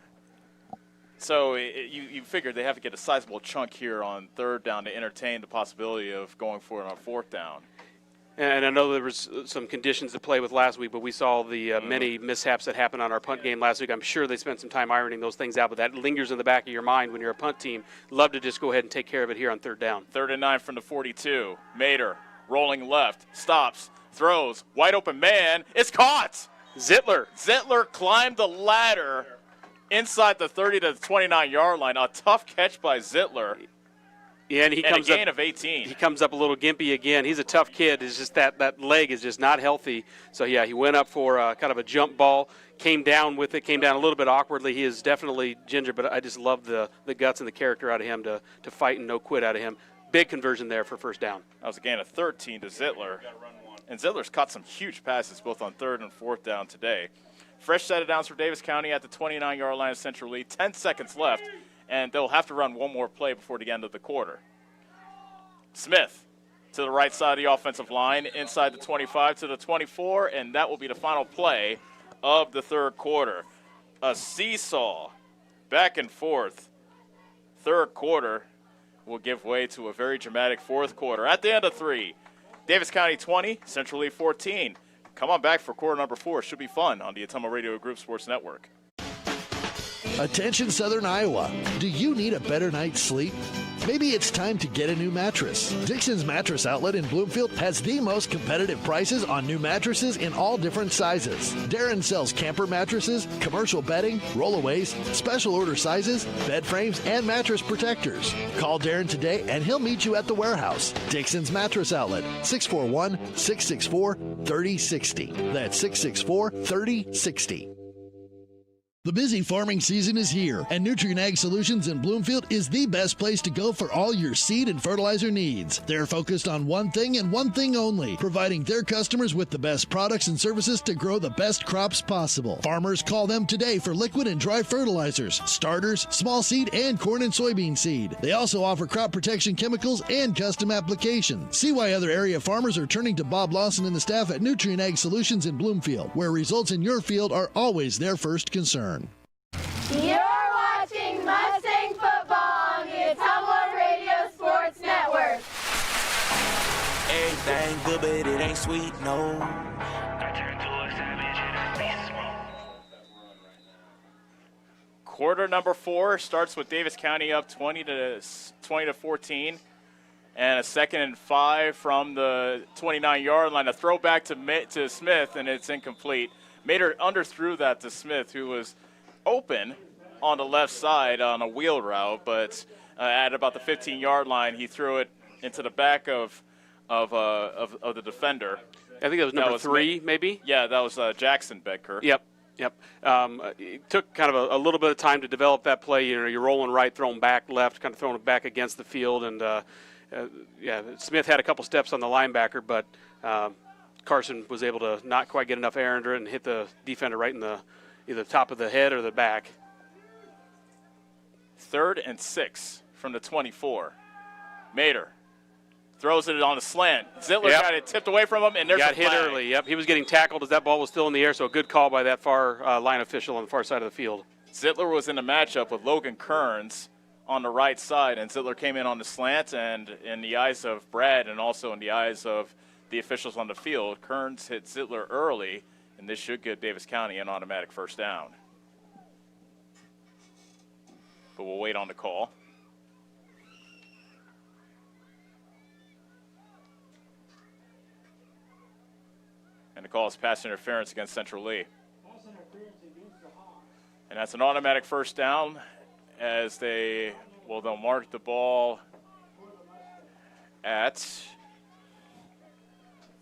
S3: So you figured they have to get a sizable chunk here on 3rd down to entertain the possibility of going for it on 4th down.
S4: And I know there was some conditions to play with last week, but we saw the many mishaps that happened on our punt game last week. I'm sure they spent some time ironing those things out, but that lingers in the back of your mind when you're a punt team. Love to just go ahead and take care of it here on 3rd down.
S3: 3rd and 9 from the 42. Mater rolling left, stops, throws, wide open man. It's caught. Zittler climbed the ladder inside the 30 to the 29-yard line. A tough catch by Zittler.
S4: Yeah, and he comes
S3: a gain
S4: up,
S3: of 18.
S4: He comes up a little gimpy again. He's a tough kid. It's just that leg is just not healthy. So, yeah, he went up for kind of a jump ball, came down with it, came down a little bit awkwardly. He is definitely ginger, but I just love the guts and the character out of him to fight and no quit out of him. Big conversion there for 1st down.
S3: That was a gain of 13 to Zittler. And Zittler's caught some huge passes both on 3rd and 4th down today. Fresh set of downs for Davis County at the 29-yard line of Central Lee. 10 seconds left, and they'll have to run one more play before the end of the quarter. Smith to the right side of the offensive line, inside the 25 to the 24, and that will be the final play of the 3rd quarter. A seesaw, back and forth. 3rd quarter will give way to a very dramatic 4th quarter. At the end of 3, Davis County 20, Central Lee 14. Come on back for quarter number 4. Should be fun on the Ottumwa Radio Group Sports Network.
S1: Attention Southern Iowa. Do you need a better night's sleep? Maybe it's time to get a new mattress. Dixon's Mattress Outlet in Bloomfield has the most competitive prices on new mattresses in all different sizes. Darren sells camper mattresses, commercial bedding, rollaways, special order sizes, bed frames, and mattress protectors. Call Darren today and he'll meet you at the warehouse. Dixon's Mattress Outlet, 641-664-3060. That's 664-3060. The busy farming season is here, and Nutrient Ag Solutions in Bloomfield is the best place to go for all your seed and fertilizer needs. They're focused on one thing and one thing only, providing their customers with the best products and services to grow the best crops possible. Farmers call them today for liquid and dry fertilizers, starters, small seed, and corn and soybean seed. They also offer crop protection chemicals and custom applications. See why other area farmers are turning to Bob Lawson and the staff at Nutrient Ag Solutions in Bloomfield, where results in your field are always their first concern.
S5: You're watching Mustang football on the Ottumwa Radio Sports Network.
S18: Everything good, but it ain't sweet, no.
S3: Quarter number 4 starts with Davis County up 20 to 14, and a 2nd and 5 from the 29-yard line. A throwback to Smith, and it's incomplete. Mater underthrew that to Smith, who was open on the left side on a wheel route, but at about the 15-yard line, he threw it into the back of the defender.
S4: I think that was number 3, maybe?
S3: Yeah, that was Jackson Bedker.
S4: Yep. It took kind of a little bit of time to develop that play. You're rolling right, throwing back left, kind of throwing it back against the field. And, Smith had a couple steps on the linebacker, but Carson was able to not quite get enough air under it and hit the defender right in the either top of the head or the back.
S3: 3rd and 6 from the 24. Mater throws it on a slant. Zittler got it tipped away from him, and there's
S4: got
S3: a
S4: hit
S3: flag.
S4: early. Yep, he was getting tackled as that ball was still in the air, so a good call by that far line official on the far side of the field.
S3: Zittler was in a matchup with Logan Kearns on the right side, and Zittler came in on the slant, and in the eyes of Brad and also in the eyes of the officials on the field, Kearns hit Zittler early, and this should give Davis County an automatic 1st down. But we'll wait on the call. And the call is pass interference against Central Lee. And that's an automatic 1st down as they'll mark the ball at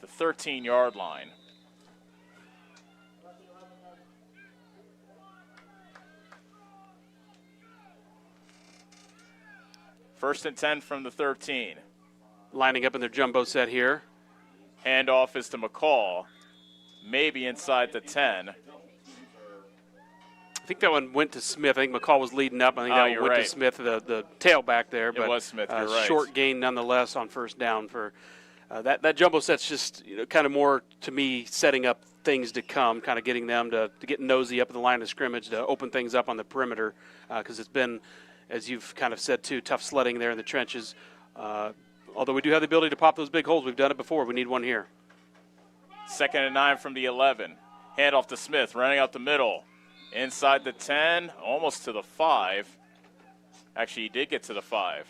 S3: the 13-yard line. First and 10 from the 13.
S4: Lining up in their jumbo set here.
S3: Handoff is to McCall, maybe inside the 10.
S4: I think that one went to Smith. I think McCall was leading up. I think that one went to Smith, the tailback there. But
S3: it was Smith, you're right.
S4: Short gain nonetheless on first down for that jumbo set's just kind of more, to me, setting up things to come, kind of getting them to get nosy up at the line of scrimmage to open things up on the perimeter because it's been, as you've kind of said too, tough sledding there in the trenches. Although we do have the ability to pop those big holes. We've done it before. We need one here.
S3: 2nd and 9 from the 11. Handoff to Smith, running out the middle. Inside the 10, almost to the 5. Actually, he did get to the 5.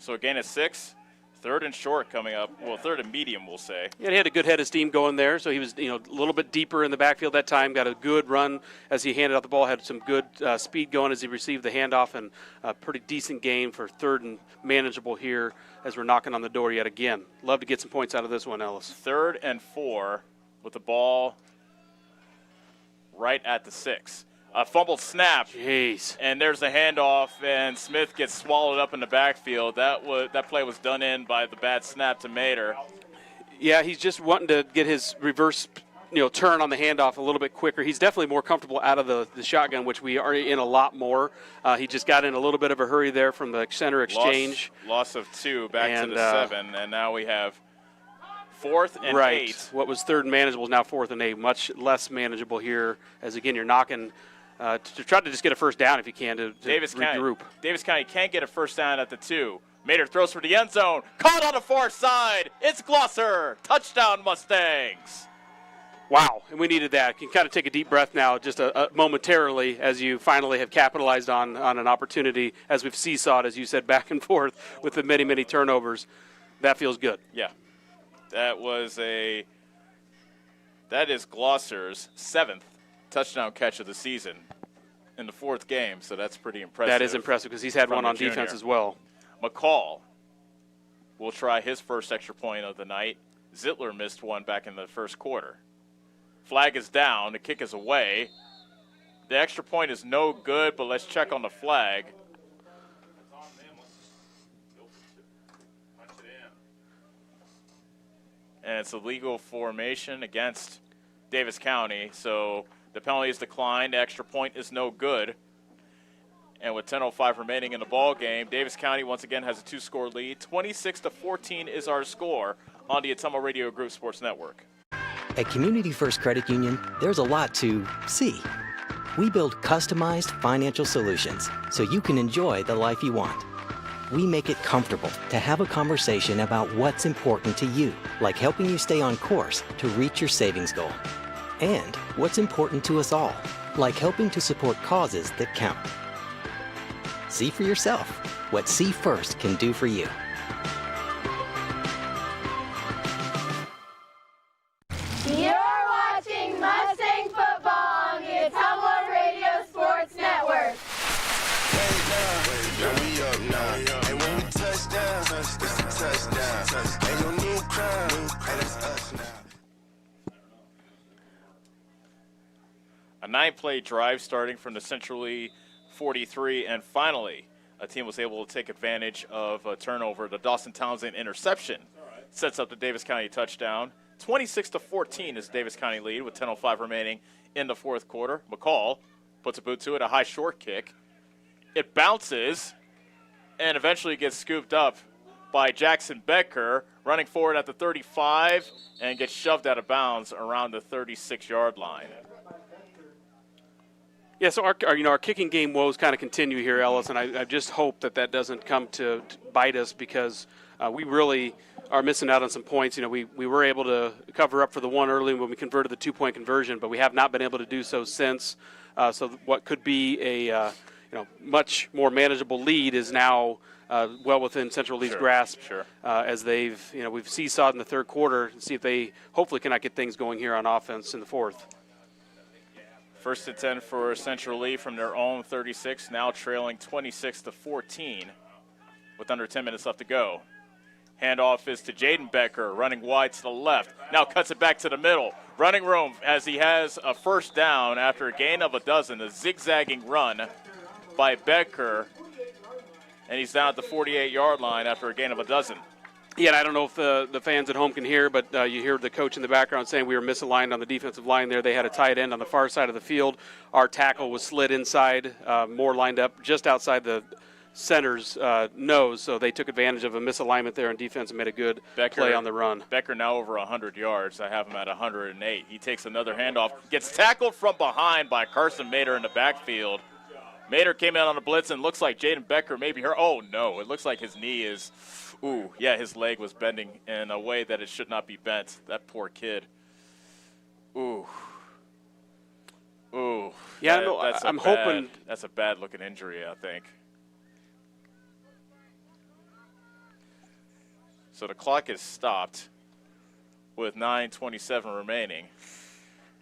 S3: So a gain of 6. 3rd and short coming up. Well, 3rd and medium, we'll say.
S4: Yeah, he had a good head of steam going there, so he was a little bit deeper in the backfield that time. Got a good run as he handed out the ball. Had some good speed going as he received the handoff, and a pretty decent gain for 3rd and manageable here as we're knocking on the door yet again. Love to get some points out of this one, Ellis.
S3: 3rd and 4 with the ball right at the 6. A fumbled snap.
S4: Jeez.
S3: And there's a handoff, and Smith gets swallowed up in the backfield. That play was done in by the bad snap to Mater.
S4: Yeah, he's just wanting to get his reverse turn on the handoff a little bit quicker. He's definitely more comfortable out of the shotgun, which we are in a lot more. He just got in a little bit of a hurry there from the center exchange.
S3: Loss of 2 back to the 7, and now we have 4th and 8.
S4: What was 3rd and manageable is now 4th and 8. Much less manageable here as, again, you're knocking to try to just get a first down if you can to regroup.
S3: Davis County can't get a first down at the 2. Mater throws for the end zone. Caught on the far side. It's Glosser. Touchdown, Mustangs.
S4: Wow, and we needed that. You can kind of take a deep breath now just momentarily as you finally have capitalized on an opportunity as we've seesawed, as you said, back and forth with the many, many turnovers. That feels good.
S3: Yeah. That is Glosser's 7th touchdown catch of the season in the 4th game, so that's pretty impressive.
S4: That is impressive because he's had one on defense as well.
S3: McCall will try his first extra point of the night. Zittler missed one back in the first quarter. Flag is down. The kick is away. The extra point is no good, but let's check on the flag. And it's a legal formation against Davis County, so the penalty is declined. The extra point is no good. And with 10:05 remaining in the ball game, Davis County once again has a 2-score lead. 26-14 is our score on the Ottumwa Radio Group Sports Network.
S13: At Community First Credit Union, there's a lot to see. We build customized financial solutions so you can enjoy the life you want. We make it comfortable to have a conversation about what's important to you, like helping you stay on course to reach your savings goal. And what's important to us all, like helping to support causes that count. See for yourself what See First can do for you.
S5: You're watching Mustang football on the Ottumwa Radio Sports Network.
S18: We up now. And when we touch down, it's a touchdown. Ain't no new crime. Hey, that's us now.
S3: A 9-play drive starting from the centrally 43, and finally a team was able to take advantage of a turnover. The Dawson Townsend interception sets up the Davis County touchdown. 26-14 is Davis County lead with 10:05 remaining in the 4th quarter. McCall puts a boot to it, a high short kick. It bounces and eventually gets scooped up by Jackson Becker, running forward at the 35 and gets shoved out of bounds around the 36-yard line.
S4: Yeah, so our kicking game woes kind of continue here, Ellis, and I just hope that doesn't come to bite us because we really are missing out on some points. We were able to cover up for the one early when we converted the 2-point conversion, but we have not been able to do so since. So what could be a much more manageable lead is now well within Central Lee's grasp. As we've seesawed in the 3rd quarter and see if they hopefully cannot get things going here on offense in the 4th.
S3: 1st and 10 for Central Lee from their own 36, now trailing 26-14 with under 10 minutes left to go. Handoff is to Jaden Becker, running wide to the left. Now cuts it back to the middle. Running room as he has a first down after a gain of a dozen. A zigzagging run by Becker. And he's down at the 48-yard line after a gain of a dozen.
S4: Yeah, and I don't know if the fans at home can hear, but you hear the coach in the background saying we were misaligned on the defensive line there. They had a tight end on the far side of the field. Our tackle was slid inside, more lined up just outside the center's nose, so they took advantage of a misalignment there on defense and made a good play on the run.
S3: Becker now over 100 yards. I have him at 108. He takes another handoff, gets tackled from behind by Carson Mater in the backfield. Mater came in on a blitz and looks like Jaden Becker maybe hurt. Oh, no, it looks like his knee is, his leg was bending in a way that it should not be bent. That poor kid. Ooh.
S4: Yeah, I'm hoping.
S3: That's a bad-looking injury, I think. So the clock is stopped with 9:27 remaining.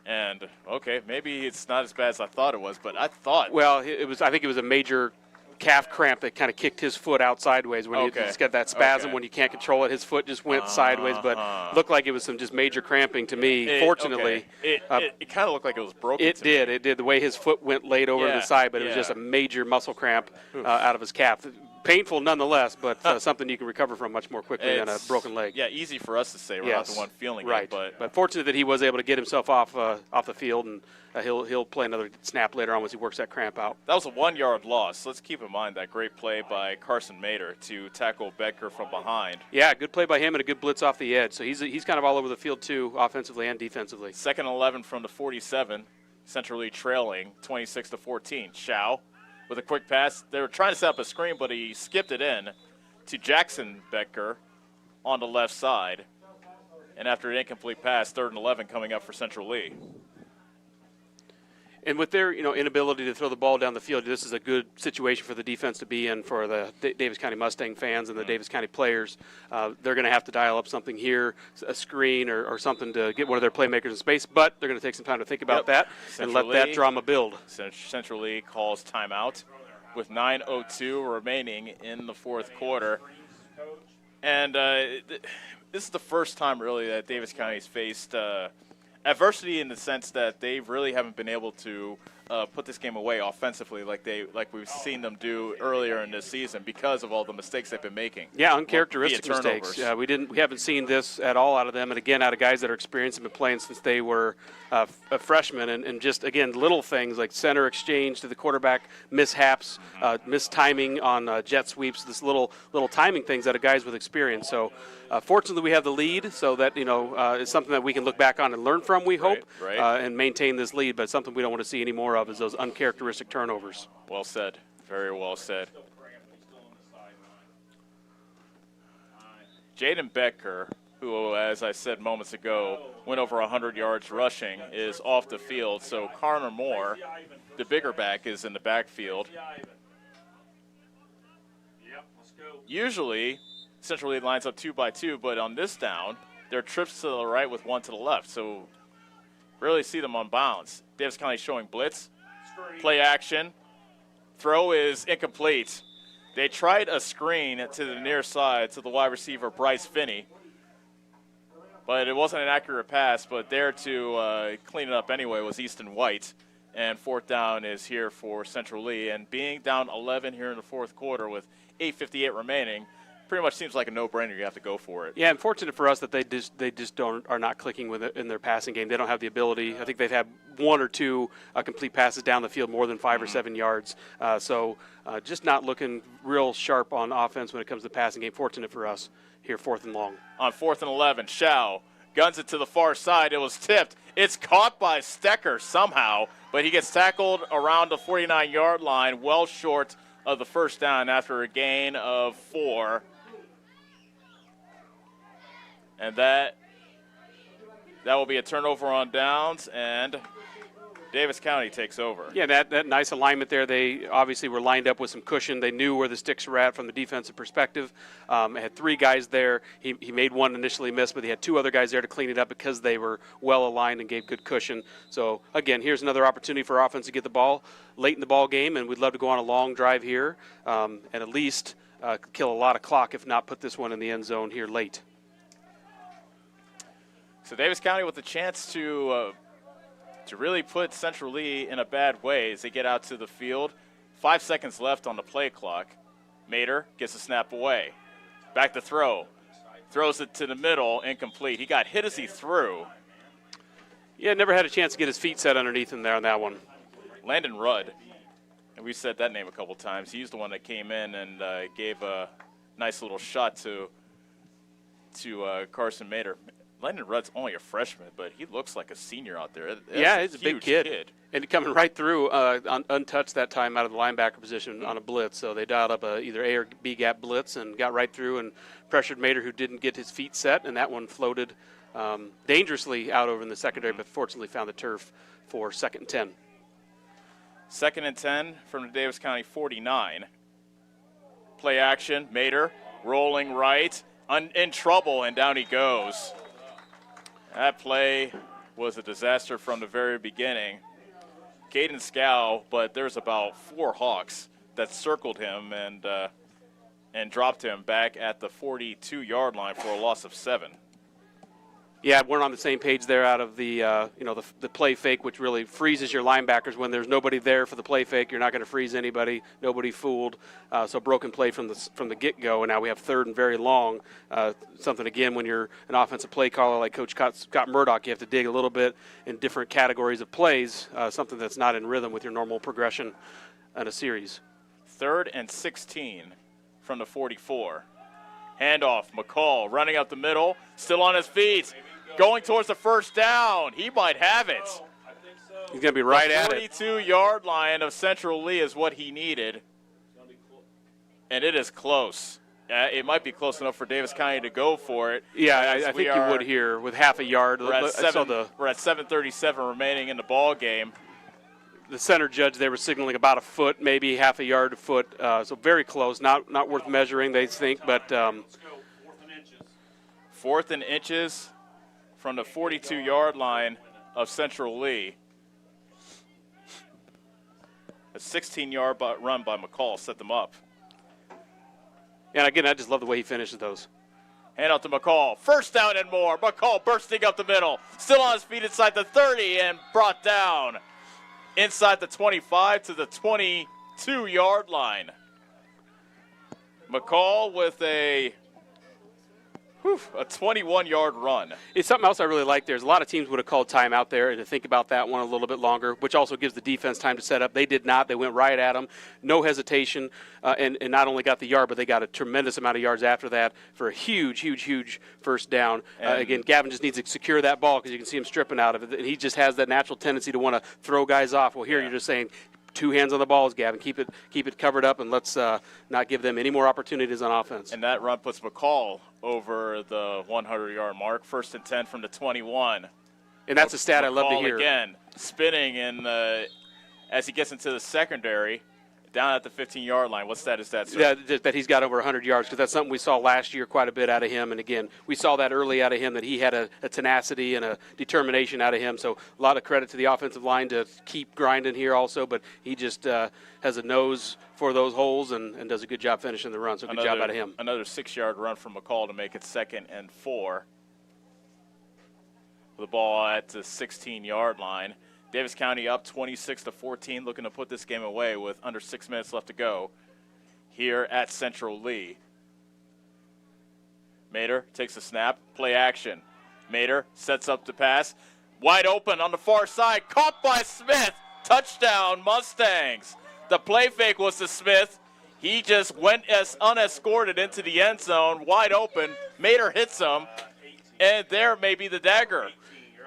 S3: And, okay, maybe it's not as bad as I thought it was, but I thought.
S4: Well, I think it was a major calf cramp that kind of kicked his foot out sideways when you just get that spasm when you can't control it. His foot just went sideways, but looked like it was some just major cramping to me. Fortunately,
S3: it kind of looked like it was broken.
S4: It did. The way his foot went laid over to the side, but it was just a major muscle cramp out of his calf. Painful nonetheless, but something you can recover from much more quickly than a broken leg.
S3: Yeah, easy for us to say. We're not the one feeling it.
S4: But fortunate that he was able to get himself off the field, and he'll play another snap later on once he works that cramp out.
S3: That was a 1-yard loss. Let's keep in mind that great play by Carson Mater to tackle Becker from behind.
S4: Yeah, good play by him and a good blitz off the edge. So he's kind of all over the field too, offensively and defensively.
S3: 2nd and 11 from the 47, Central Lee trailing 26-14. Shao with a quick pass. They were trying to set up a screen, but he skipped it in to Jackson Becker on the left side. And after an incomplete pass, 3rd and 11 coming up for Central Lee.
S4: And with their inability to throw the ball down the field, this is a good situation for the defense to be in for the Davis County Mustang fans and the Davis County players. They're going to have to dial up something here, a screen or something to get one of their playmakers in space, but they're going to take some time to think about that and let that drama build.
S3: Central Lee calls timeout with 9:02 remaining in the 4th quarter. And this is the first time really that Davis County's faced adversity in the sense that they really haven't been able to put this game away offensively like we've seen them do earlier in this season because of all the mistakes they've been making.
S4: Yeah, uncharacteristic mistakes. We haven't seen this at all out of them, and again out of guys that are experienced and been playing since they were a freshman, and just again little things like center exchange to the quarterback mishaps, mistiming on jet sweeps, this little timing things out of guys with experience. So fortunately we have the lead, so that it's something that we can look back on and learn from, we hope, and maintain this lead, but something we don't want to see any more of is those uncharacteristic turnovers.
S3: Well said. Very well said. Jaden Becker, who, as I said moments ago, went over 100 yards rushing, is off the field. So Connor Moore, the bigger back, is in the backfield. Usually, Central Lee lines up 2-by-2, but on this down, there are trips to the right with one to the left. So really see them on bounds. Davis County showing blitz, play action. Throw is incomplete. They tried a screen to the near side to the wide receiver, Bryce Finney. But it wasn't an accurate pass, but there to clean it up anyway was Easton White. And 4th down is here for Central Lee. And being down 11 here in the 4th quarter with 8:58 remaining, pretty much seems like a no-brainer. You have to go for it.
S4: Yeah, and fortunate for us that they just are not clicking with it in their passing game. They don't have the ability. I think they've had 1 or 2 complete passes down the field more than 5 or 7 yards. So just not looking real sharp on offense when it comes to passing game. Fortunate for us here, 4th and long.
S3: On 4th and 11, Shao guns it to the far side. It was tipped. It's caught by Stecker somehow, but he gets tackled around the 49-yard line, well short of the first down after a gain of 4. And that will be a turnover on downs, and Davis County takes over.
S4: Yeah, that nice alignment there. They obviously were lined up with some cushion. They knew where the sticks were at from the defensive perspective. Had 3 guys there. He made one initially miss, but he had 2 other guys there to clean it up because they were well aligned and gave good cushion. So, again, here's another opportunity for offense to get the ball late in the ball game, and we'd love to go on a long drive here and at least kill a lot of clock, if not put this one in the end zone here late.
S3: So Davis County with a chance to really put Central Lee in a bad way as they get out to the field. 5 seconds left on the play clock. Mater gets a snap away. Back to throw. Throws it to the middle, incomplete. He got hit as he threw.
S4: Yeah, never had a chance to get his feet set underneath him there on that one.
S3: Landon Rudd, and we said that name a couple times. He's the one that came in and gave a nice little shot to Carson Mater. Landon Rudd's only a freshman, but he looks like a senior out there.
S4: Yeah, he's a big kid. And coming right through, untouched that time out of the linebacker position on a blitz. So they dialed up either A or B gap blitz and got right through and pressured Mater, who didn't get his feet set, and that one floated dangerously out over in the secondary, but fortunately found the turf for 2nd and 10.
S3: 2nd and 10 from the Davis County 49. Play action, Mater rolling right, in trouble, and down he goes. That play was a disaster from the very beginning. Caden Scow, but there's about 4 Hawks that circled him and dropped him back at the 42-yard line for a loss of 7.
S4: Yeah, we're on the same page there out of the the play fake, which really freezes your linebackers when there's nobody there for the play fake. You're not going to freeze anybody, nobody fooled. So broken play from the get-go, and now we have 3rd and very long. Something, again, when you're an offensive play caller like Coach Scott Murdoch, you have to dig a little bit in different categories of plays, something that's not in rhythm with your normal progression in a series.
S3: 3rd and 16 from the 44. Handoff, McCall running up the middle, still on his feet. Going towards the 1st down. He might have it.
S4: He's going to be right at it.
S3: The 42-yard line of Central Lee is what he needed. And it is close. It might be close enough for Davis County to go for it.
S4: Yeah, I think you would here with half a yard.
S3: We're at 7:37 remaining in the ball game.
S4: The center judge, they were signaling about a foot, maybe half a yard, a foot. So very close. Not worth measuring, they think, but
S3: 4th and inches from the 42-yard line of Central Lee. A 16-yard run by McCall set them up.
S4: And again, I just love the way he finishes those.
S3: Hand out to McCall. 1st down and more. McCall bursting up the middle. Still on his feet inside the 30 and brought down inside the 25 to the 22-yard line. McCall with a 21-yard run.
S4: It's something else I really like. There's a lot of teams would have called timeout there and to think about that one a little bit longer, which also gives the defense time to set up. They did not. They went right at him. No hesitation, and not only got the yard, but they got a tremendous amount of yards after that for a huge 1st down. Again, Gavin just needs to secure that ball because you can see him stripping out of it. And he just has that natural tendency to want to throw guys off. Well, here you're just saying, 2 hands on the balls, Gavin. Keep it covered up, and let's not give them any more opportunities on offense.
S3: And that run puts McCall over the 100-yard mark. 1st and 10 from the 21.
S4: And that's a stat I love to hear.
S3: Again, spinning as he gets into the secondary, down at the 15-yard line. What stat is that, sir?
S4: Yeah, that he's got over 100 yards, because that's something we saw last year quite a bit out of him. And, again, we saw that early out of him, that he had a tenacity and a determination out of him. So a lot of credit to the offensive line to keep grinding here also. But he just has a nose for those holes and does a good job finishing the run. So good job out of him.
S3: Another 6-yard run from McCall to make it 2nd and 4. The ball at the 16-yard line. Davis County up 26-14, looking to put this game away with under 6 minutes left to go here at Central Lee. Mater takes a snap, play action. Mater sets up the pass, wide open on the far side, caught by Smith. Touchdown, Mustangs. The play fake was to Smith. He just went as unescorted into the end zone, wide open. Mater hits him, and there may be the dagger.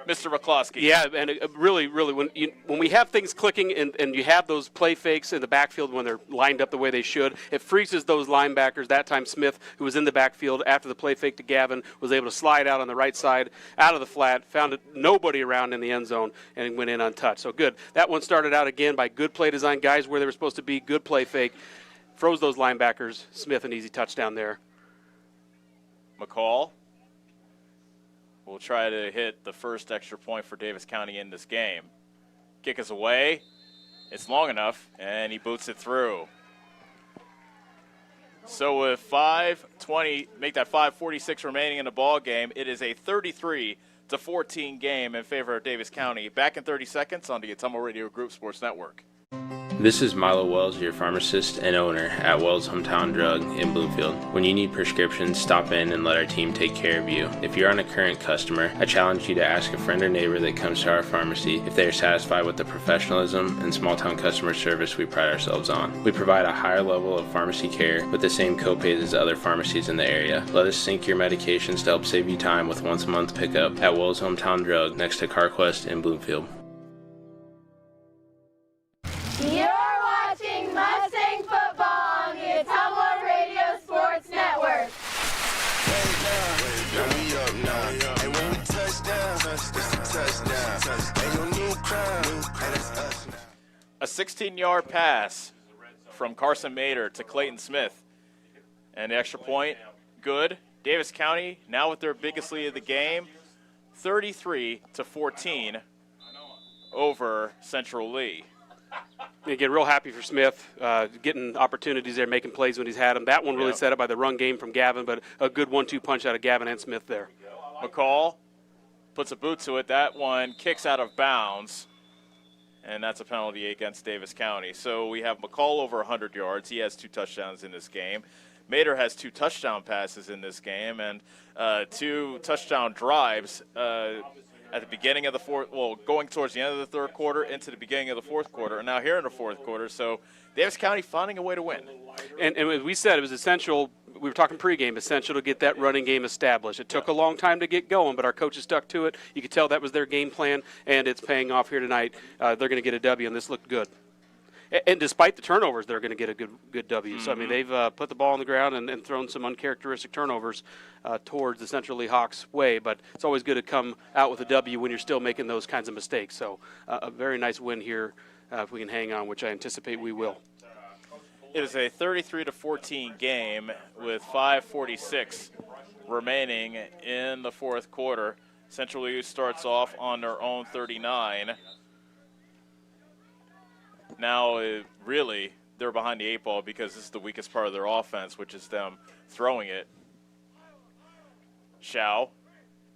S3: Mr. McCloskey.
S4: Yeah, and really, when we have things clicking and you have those play fakes in the backfield when they're lined up the way they should, it freezes those linebackers. That time Smith, who was in the backfield after the play fake to Gavin, was able to slide out on the right side, out of the flat, found nobody around in the end zone, and went in untouched. So good. That one started out again by good play design, guys where they were supposed to be, good play fake, froze those linebackers. Smith, an easy touchdown there.
S3: McCall will try to hit the first extra point for Davis County in this game. Kick is away. It's long enough, and he boots it through. So with 5:20, make that 5:46 remaining in the ball game, it is a 33-14 game in favor of Davis County. Back in 30 seconds on the Ottumwa Radio Group Sports Network.
S10: This is Milo Wells, your pharmacist and owner at Wells Hometown Drug in Bloomfield. When you need prescriptions, stop in and let our team take care of you. If you're on a current customer, I challenge you to ask a friend or neighbor that comes to our pharmacy if they are satisfied with the professionalism and small-town customer service we pride ourselves on. We provide a higher level of pharmacy care with the same copays as other pharmacies in the area. Let us sync your medications to help save you time with once-a-month pickup at Wells Hometown Drug next to CarQuest in Bloomfield.
S5: You're watching Mustang football on the Tumblr Radio Sports Network.
S18: We up now. And when we touch down, it's a touchdown. Ain't no new crime, and it's us now.
S3: A 16-yard pass from Carson Mader to Clayton Smith. And the extra point, good. Davis County now with their biggest lead of the game, 33-14 over Central Lee.
S4: Again, real happy for Smith, getting opportunities there, making plays when he's had them. That one really set up by the run game from Gavin, but a good 1-2 punch out of Gavin and Smith there.
S3: McCall puts a boot to it. That one kicks out of bounds, and that's a penalty against Davis County. So we have McCall over 100 yards. He has 2 touchdowns in this game. Mader has 2 touchdown passes in this game and 2 touchdown drives at the beginning of the fourth, going towards the end of the third quarter into the beginning of the fourth quarter, and now here in the fourth quarter. So Davis County finding a way to win.
S4: And as we said, it was essential. We were talking pregame, essential to get that running game established. It took a long time to get going, but our coaches stuck to it. You could tell that was their game plan, and it's paying off here tonight. They're going to get a W, and this looked good. And despite the turnovers, they're going to get a good W. So, I mean, they've put the ball on the ground and thrown some uncharacteristic turnovers towards the Central Lee Hawks' way. But it's always good to come out with a W when you're still making those kinds of mistakes. So a very nice win here if we can hang on, which I anticipate we will.
S3: It is a 33-14 game with 5:46 remaining in the fourth quarter. Central Lee starts off on their own 39. Now, really, they're behind the 8 ball because this is the weakest part of their offense, which is them throwing it. Shao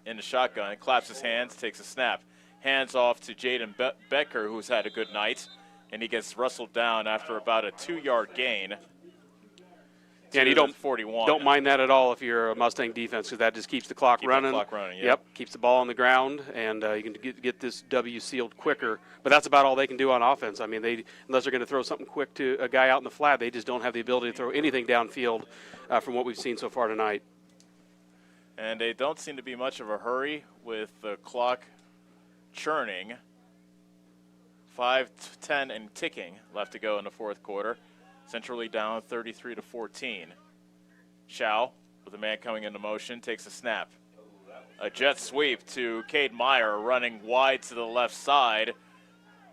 S3: in the shotgun, claps his hands, takes a snap. Hands off to Jaden Becker, who's had a good night, and he gets wrestled down after about a 2-yard gain.
S4: Yeah, and you don't
S3: 41.
S4: Don't mind that at all if you're a Mustang defense, because that just keeps the clock running.
S3: The clock running,
S4: Yep, keeps the ball on the ground, and you can get this W sealed quicker. But that's about all they can do on offense. I mean, unless they're going to throw something quick to a guy out in the flat, they just don't have the ability to throw anything downfield from what we've seen so far tonight.
S3: And they don't seem to be much of a hurry with the clock churning. 5:10 and ticking left to go in the fourth quarter. Central Lee down 33-14. Shao, with a man coming into motion, takes a snap. A jet sweep to Cade Meyer, running wide to the left side.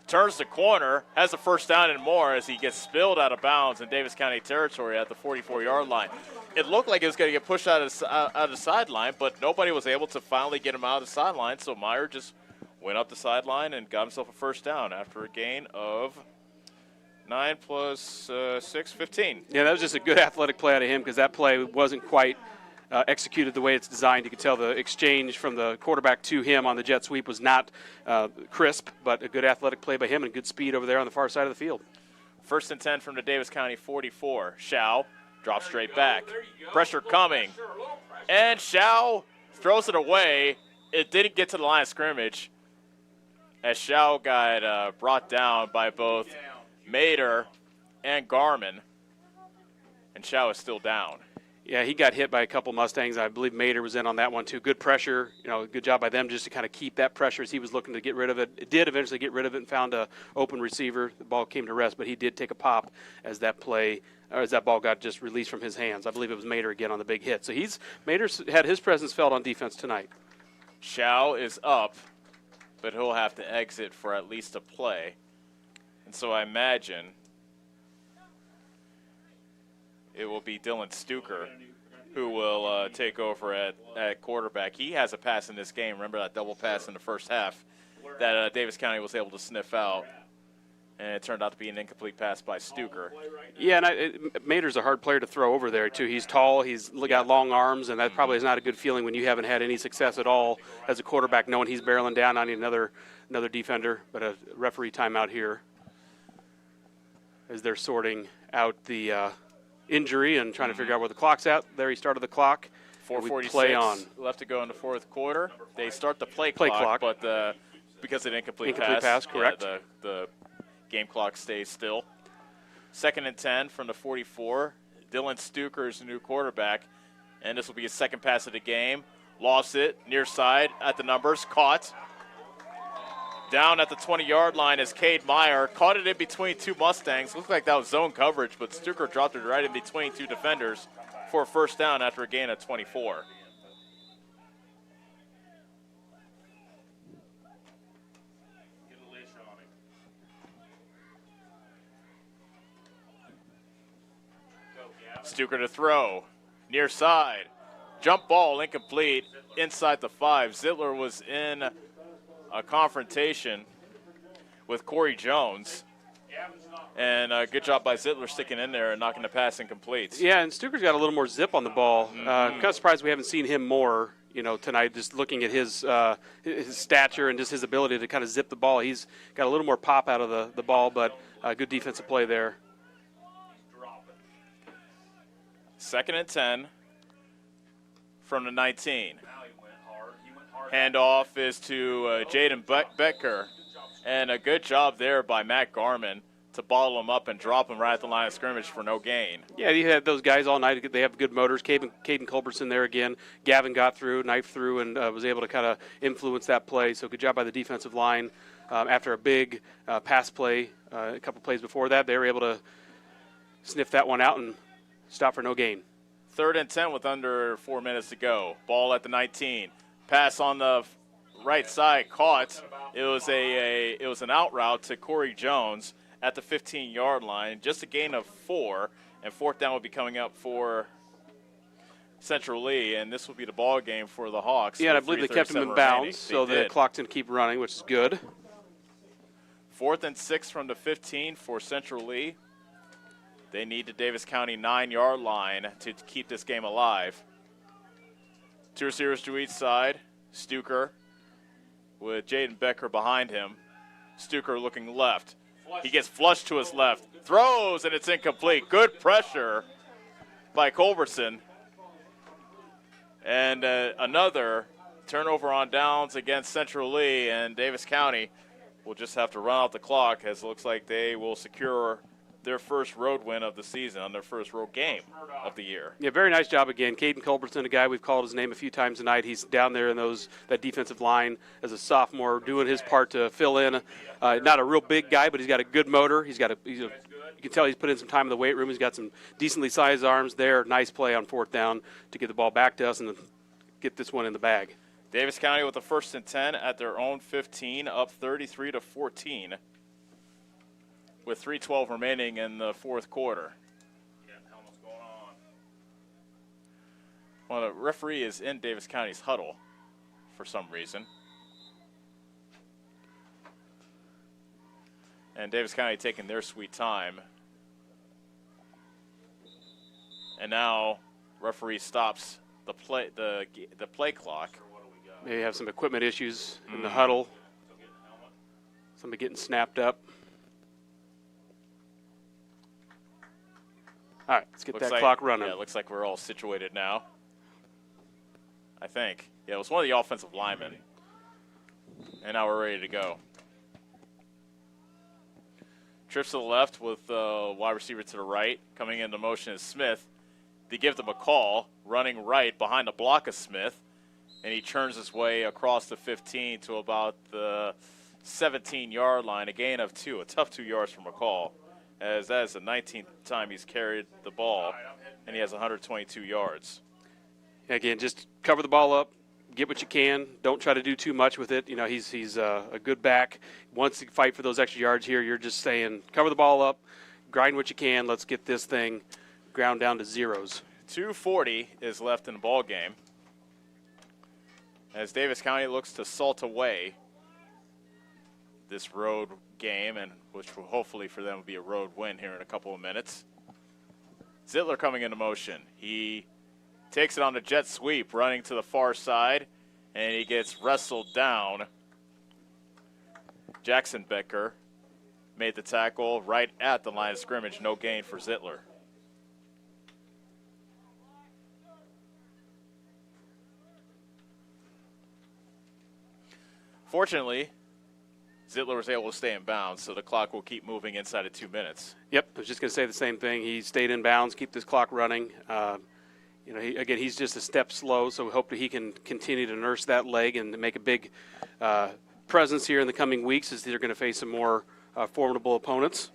S3: Turns the corner, has a first down and more as he gets spilled out of bounds in Davis County territory at the 44-yard line. It looked like it was going to get pushed out of the sideline, but nobody was able to finally get him out of the sideline, so Meyer just went up the sideline and got himself a first down after a gain of 9 plus 6, 15.
S4: Yeah, that was just a good athletic play out of him because that play wasn't quite executed the way it's designed. You could tell the exchange from the quarterback to him on the jet sweep was not crisp, but a good athletic play by him and good speed over there on the far side of the field.
S3: 1st and 10 from the Davis County 44. Shao drops straight back. Pressure coming. And Shao throws it away. It didn't get to the line of scrimmage as Shao got brought down by both Mader and Garmin, and Shao is still down.
S4: Yeah, he got hit by a couple Mustangs. I believe Mader was in on that one too. Good pressure, good job by them just to kind of keep that pressure as he was looking to get rid of it. It did eventually get rid of it and found a open receiver. The ball came to rest, but he did take a pop as that ball got just released from his hands. I believe it was Mader again on the big hit. So Mader's had his presence felt on defense tonight.
S3: Shao is up, but he'll have to exit for at least a play. And so I imagine it will be Dylan Stuker who will take over at quarterback. He has a pass in this game. Remember that double pass in the first half that Davis County was able to sniff out, and it turned out to be an incomplete pass by Stuker.
S4: Yeah, and Mader's a hard player to throw over there, too. He's tall, he's got long arms, and that probably is not a good feeling when you haven't had any success at all as a quarterback, knowing he's barreling down. I need another defender, but a referee timeout here. as they're sorting out the injury and trying to figure out where the clock's at. There he started the clock.
S3: 4:46 left to go in the fourth quarter. They start the play clock, but because of the incomplete pass,
S4: correct.
S3: Yeah, the game clock stays still. 2nd and 10 from the 44. Dylan Stuker is the new quarterback, and this will be his second pass of the game. Lost it, near side at the numbers, caught. Down at the 20-yard line is Cade Meyer. Caught it in between two Mustangs. Looked like that was zone coverage, but Stuker dropped it right in between two defenders for a first down after a gain of 24. Stuker to throw, near side. Jump ball, incomplete, inside the 5. Zittler was in a confrontation with Corey Jones. And good job by Zittler sticking in there and knocking the pass incomplete.
S4: Yeah, and Stuker's got a little more zip on the ball. Kind of surprised we haven't seen him more, tonight, just looking at his stature and just his ability to kind of zip the ball. He's got a little more pop out of the ball, but good defensive play there.
S3: 2nd and 10 from the 19. Handoff is to Jaden Becker. And a good job there by Matt Garman to bottle him up and drop him right at the line of scrimmage for no gain.
S4: Yeah, you had those guys all night. They have good motors. Caden Culbertson there again. Gavin got through, knifed through, and was able to kind of influence that play. So good job by the defensive line. After a big pass play, a couple plays before that, they were able to sniff that one out and stop for no gain.
S3: 3rd and 10 with under 4 minutes to go. Ball at the 19. Pass on the right side, caught. It was an out route to Corey Jones at the 15-yard line. Just a gain of 4, and 4th down will be coming up for Central Lee, and this will be the ball game for the Hawks.
S4: Yeah, and I believe they kept him in bounds, so the clock's going to keep running, which is good.
S3: 4th and 6 from the 15 for Central Lee. They need the Davis County 9-yard line to keep this game alive. 2 receivers to each side. Stuker with Jaden Becker behind him. Stuker looking left. He gets flushed to his left. Throws, and it's incomplete. Good pressure by Culbertson. And another turnover on downs against Central Lee, and Davis County will just have to run out the clock, as it looks like they will secure their first road win of the season on their first road game of the year.
S4: Yeah, very nice job again. Caden Culbertson, a guy we've called his name a few times tonight. He's down there in that defensive line as a sophomore, doing his part to fill in. Not a real big guy, but he's got a good motor. You can tell he's put in some time in the weight room. He's got some decently sized arms there. Nice play on 4th down to get the ball back to us and get this one in the bag.
S3: Davis County with the 1st and 10 at their own 15, up 33-14. With 3:12 remaining in the 4th quarter. Well, the referee is in Davis County's huddle for some reason. And Davis County taking their sweet time. And now referee stops the play clock.
S4: They have some equipment issues in the huddle. Somebody getting snapped up. All right, let's get that clock running.
S3: Yeah, it looks like we're all situated now. I think. Yeah, it was one of the offensive linemen. And now we're ready to go. Trips to the left with wide receiver to the right. Coming into motion is Smith. They give them a call, running right behind the block of Smith. And he turns his way across the 15 to about the 17-yard line, a gain of 2, a tough 2 yards from McCall, as that is the 19th time he's carried the ball, and he has 122 yards.
S4: Again, just cover the ball up, get what you can. Don't try to do too much with it. He's a good back. Wants to fight for those extra yards here. You're just saying cover the ball up, grind what you can. Let's get this thing ground down to zeros.
S3: 2:40 is left in the ball game as Davis County looks to salt away this road game, and which will hopefully for them will be a road win here in a couple of minutes. Zittler coming into motion. He takes it on the jet sweep, running to the far side, and he gets wrestled down. Jackson Becker made the tackle right at the line of scrimmage. No gain for Zittler. Fortunately, Zittler was able to stay in bounds, so the clock will keep moving inside of 2 minutes.
S4: Yep, I was just going to say the same thing. He stayed in bounds, keep this clock running. He's just a step slow, so we hope that he can continue to nurse that leg and make a big presence here in the coming weeks as they're going to face some more formidable opponents.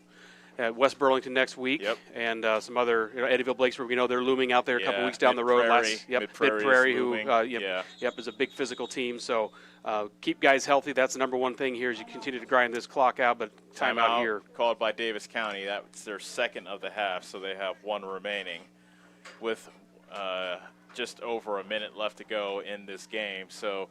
S4: West Burlington next week, and some other, Eddyville Blakesburg, we know they're looming out there a couple weeks down the road. Mid-Prairie, who is a big physical team. So keep guys healthy. That's the number one thing here as you continue to grind this clock out. But timeout here
S3: called by Davis County. That's their second of the half, so they have one remaining with just over a minute left to go in this game. So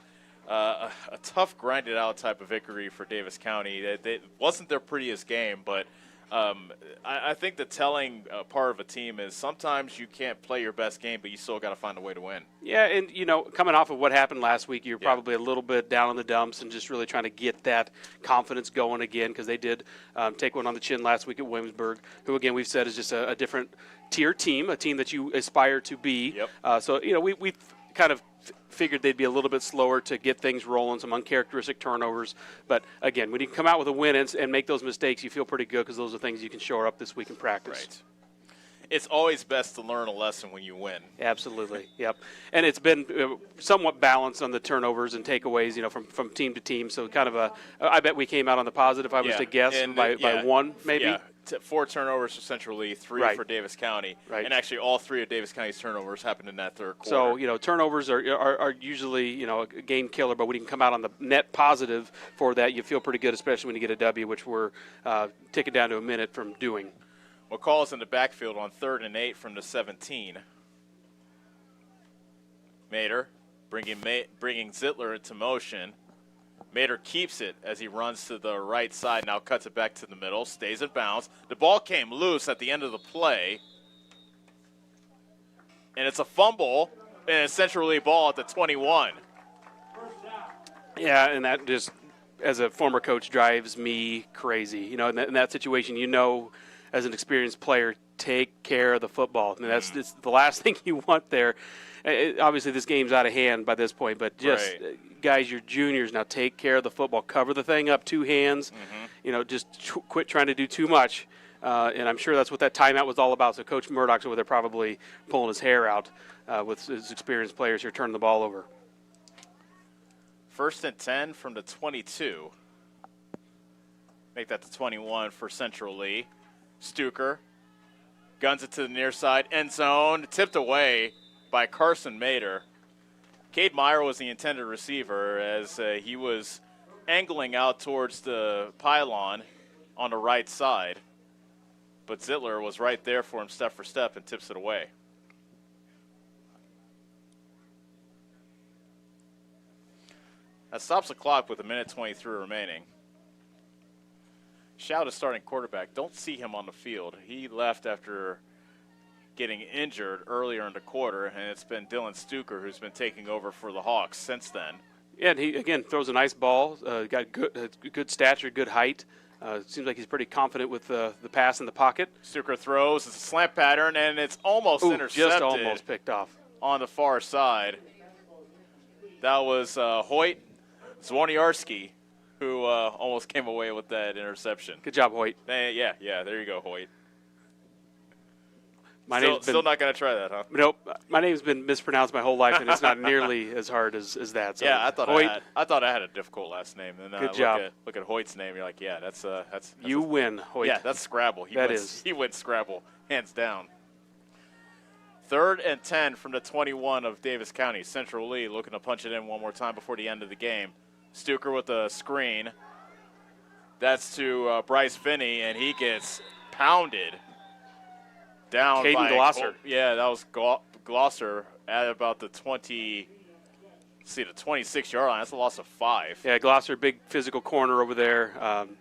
S3: a tough, grinded out type of victory for Davis County. It wasn't their prettiest game, but I think the telling part of a team is sometimes you can't play your best game, but you still got to find a way to win.
S4: Yeah, and, coming off of what happened last week, you're probably a little bit down in the dumps and just really trying to get that confidence going again, because they did take one on the chin last week at Williamsburg, who, again, we've said is just a different tier team, a team that you aspire to be. So, we kind of figured they'd be a little bit slower to get things rolling, some uncharacteristic turnovers. But, again, when you come out with a win and make those mistakes, you feel pretty good because those are things you can shore up this week in practice.
S3: Right. It's always best to learn a lesson when you win.
S4: Absolutely, yep. And it's been somewhat balanced on the turnovers and takeaways, from team to team. So kind of I bet we came out on the positive, if I was to guess, by one maybe.
S3: Yeah. 4 turnovers for Central Lee, 3 for Davis County.
S4: Right.
S3: And actually all 3 of Davis County's turnovers happened in that third quarter.
S4: So, turnovers are usually, a game killer, but when you can come out on the net positive for that, you feel pretty good, especially when you get a W, which we're ticking down to a minute from doing.
S3: McCall's in the backfield on 3rd and 8 from the 17. Mater bringing Zittler into motion. Mater keeps it as he runs to the right side, now cuts it back to the middle, stays in bounds. The ball came loose at the end of the play. And it's a fumble, and a Central Lee ball at the 21.
S4: Yeah, and that just, as a former coach, drives me crazy. In that situation, as an experienced player, take care of the football. I mean, that's the last thing you want there. Obviously, this game's out of hand by this point, but just guys, you're juniors now. Take care of the football. Cover the thing up, 2 hands. Just quit trying to do too much. And I'm sure that's what that timeout was all about. So Coach Murdoch's over there probably pulling his hair out with his experienced players here turning the ball over.
S3: 1st and 10 from the 22. Make that the 21 for Central Lee. Stuker guns it to the near side, end zone, tipped away by Carson Mater. Cade Meyer was the intended receiver as he was angling out towards the pylon on the right side, but Zittler was right there for him step for step and tips it away. That stops the clock with 1:23 remaining. Shout is starting quarterback. Don't see him on the field. He left after getting injured earlier in the quarter, and it's been Dylan Stuker who's been taking over for the Hawks since then.
S4: Yeah, and he, again, throws a nice ball. Got good stature, good height. Seems like he's pretty confident with the pass in the pocket.
S3: Stuker throws. It's a slant pattern, and it's almost intercepted.
S4: Just almost picked off.
S3: On the far side. That was Hoyt Zwoniarski, who almost came away with that interception.
S4: Good job, Hoyt.
S3: Yeah, there you go, Hoyt.
S4: Still
S3: not going to try that, huh?
S4: Nope. My name's been mispronounced my whole life, and it's not nearly as hard as that. So
S3: yeah, I thought I had a difficult last name. And
S4: good job.
S3: Look at Hoyt's name. You're like, yeah, that's
S4: you win, Hoyt.
S3: Yeah, that's Scrabble. He wins Scrabble, hands down. 3rd and 10 from the 21 of Davis County. Central Lee looking to punch it in one more time before the end of the game. Stuker with a screen. That's to Bryce Finney, and he gets pounded down
S4: Caden
S3: by
S4: Glosser.
S3: Yeah, that was Glosser at about the 26-yard line. That's a loss of 5.
S4: Yeah, Glosser, big physical corner over there.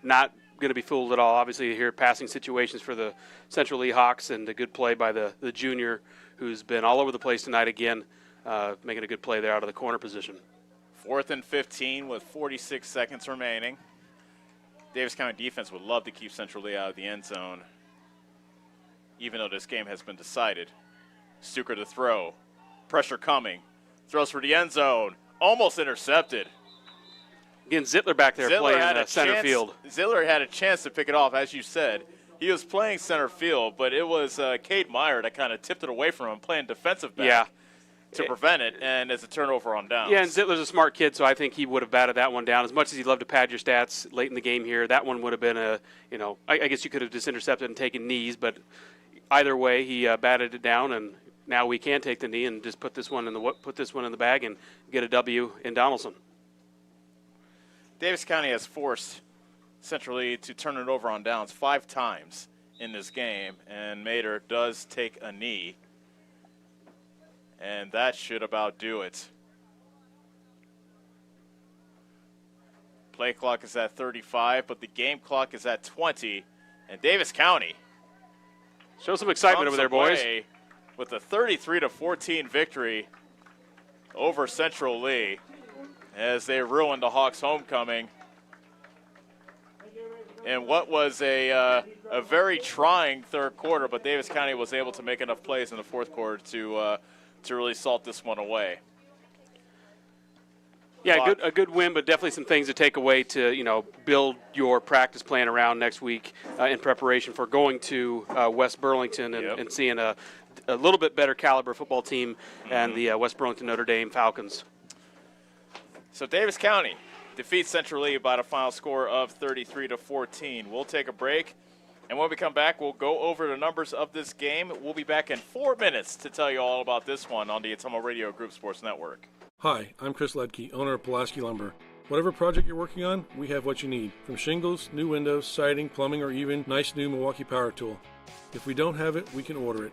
S4: Not going to be fooled at all. Obviously, here passing situations for the Central Lee Hawks, and a good play by the junior who's been all over the place tonight again, making a good play there out of the corner position.
S3: 4th and 15 with 46 seconds remaining. Davis County defense would love to keep Central Lee out of the end zone, even though this game has been decided. Stuker to throw. Pressure coming. Throws for the end zone. Almost intercepted.
S4: Again, Zittler back there playing center field.
S3: Zittler had a chance to pick it off, as you said. He was playing center field, but it was Cade Meyer that kind of tipped it away from him, playing defensive back to prevent it, and it's a turnover on downs.
S4: Yeah, and Zittler's a smart kid, so I think he would have batted that one down. As much as he'd love to pad your stats late in the game here, that one would have been I guess you could have just intercepted and taken knees, but either way, he batted it down, and now we can take the knee and just put this one in the bag and get a W in Donaldson.
S3: Davis County has forced Central Lee to turn it over on downs 5 times in this game, and Mater does take a knee, and that should about do it. Play clock is at 35, but the game clock is at 20, and Davis County
S4: show some excitement over there, boys,
S3: with a 33-14 victory over Central Lee as they ruined the Hawks' homecoming in what was a very trying third quarter, but Davis County was able to make enough plays in the fourth quarter to really salt this one away.
S4: Yeah, a good win, but definitely some things to take away to build your practice plan around next week in preparation for going to West Burlington and seeing a little bit better caliber football team and the West Burlington Notre Dame Falcons.
S3: So Davis County defeats Central Lee by a final score of 33-14. We'll take a break, and when we come back, we'll go over the numbers of this game. We'll be back in 4 minutes to tell you all about this one on the Ottumwa Radio Group Sports Network.
S15: Hi, I'm Chris Ledke, owner of Pulaski Lumber. Whatever project you're working on, we have what you need. From shingles, new windows, siding, plumbing, or even nice new Milwaukee power tool. If we don't have it, we can order it.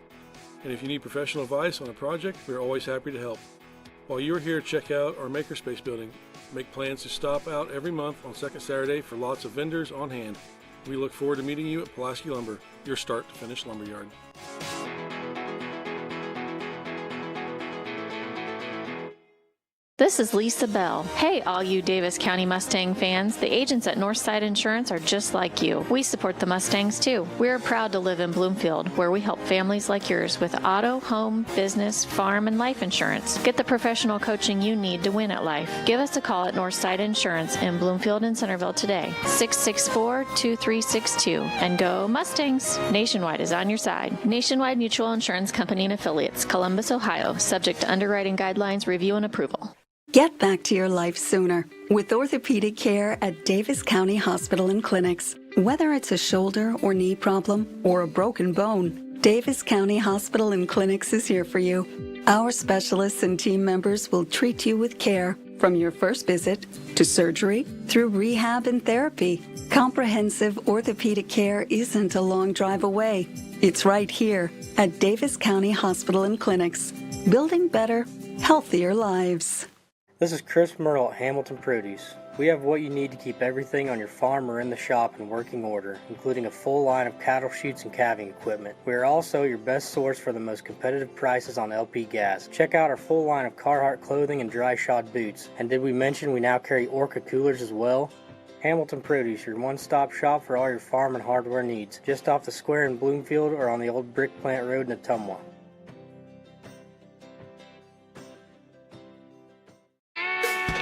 S15: And if you need professional advice on a project, we're always happy to help. While you're here, check out our Makerspace building. Make plans to stop out every month on second Saturday for lots of vendors on hand. We look forward to meeting you at Pulaski Lumber, your start-to-finish lumberyard.
S19: This is Lisa Bell. Hey, all you Davis County Mustang fans. The agents at Northside Insurance are just like you. We support the Mustangs, too. We're proud to live in Bloomfield, where we help families like yours with auto, home, business, farm, and life insurance. Get the professional coaching you need to win at life. Give us a call at Northside Insurance in Bloomfield and Centerville today, 664-2362. And go Mustangs! Nationwide is on your side. Nationwide Mutual Insurance Company and Affiliates, Columbus, Ohio, subject to underwriting guidelines, review, and approval.
S7: Get back to your life sooner with orthopedic care at Davis County Hospital and Clinics. Whether it's a shoulder or knee problem or a broken bone, Davis County Hospital and Clinics is here for you. Our specialists and team members will treat you with care from your first visit to surgery through rehab and therapy. Comprehensive orthopedic care isn't a long drive away. It's right here at Davis County Hospital and Clinics, building better, healthier lives.
S17: This is Chris Myrtle at Hamilton Produce. We have what you need to keep everything on your farm or in the shop in working order, including a full line of cattle chutes and calving equipment. We are also your best source for the most competitive prices on LP gas. Check out our full line of Carhartt clothing and dry shod boots. And did we mention we now carry Orca coolers as well? Hamilton Produce, your one-stop shop for all your farm and hardware needs. Just off the square in Bloomfield or on the old Brick Plant Road in Ottumwa.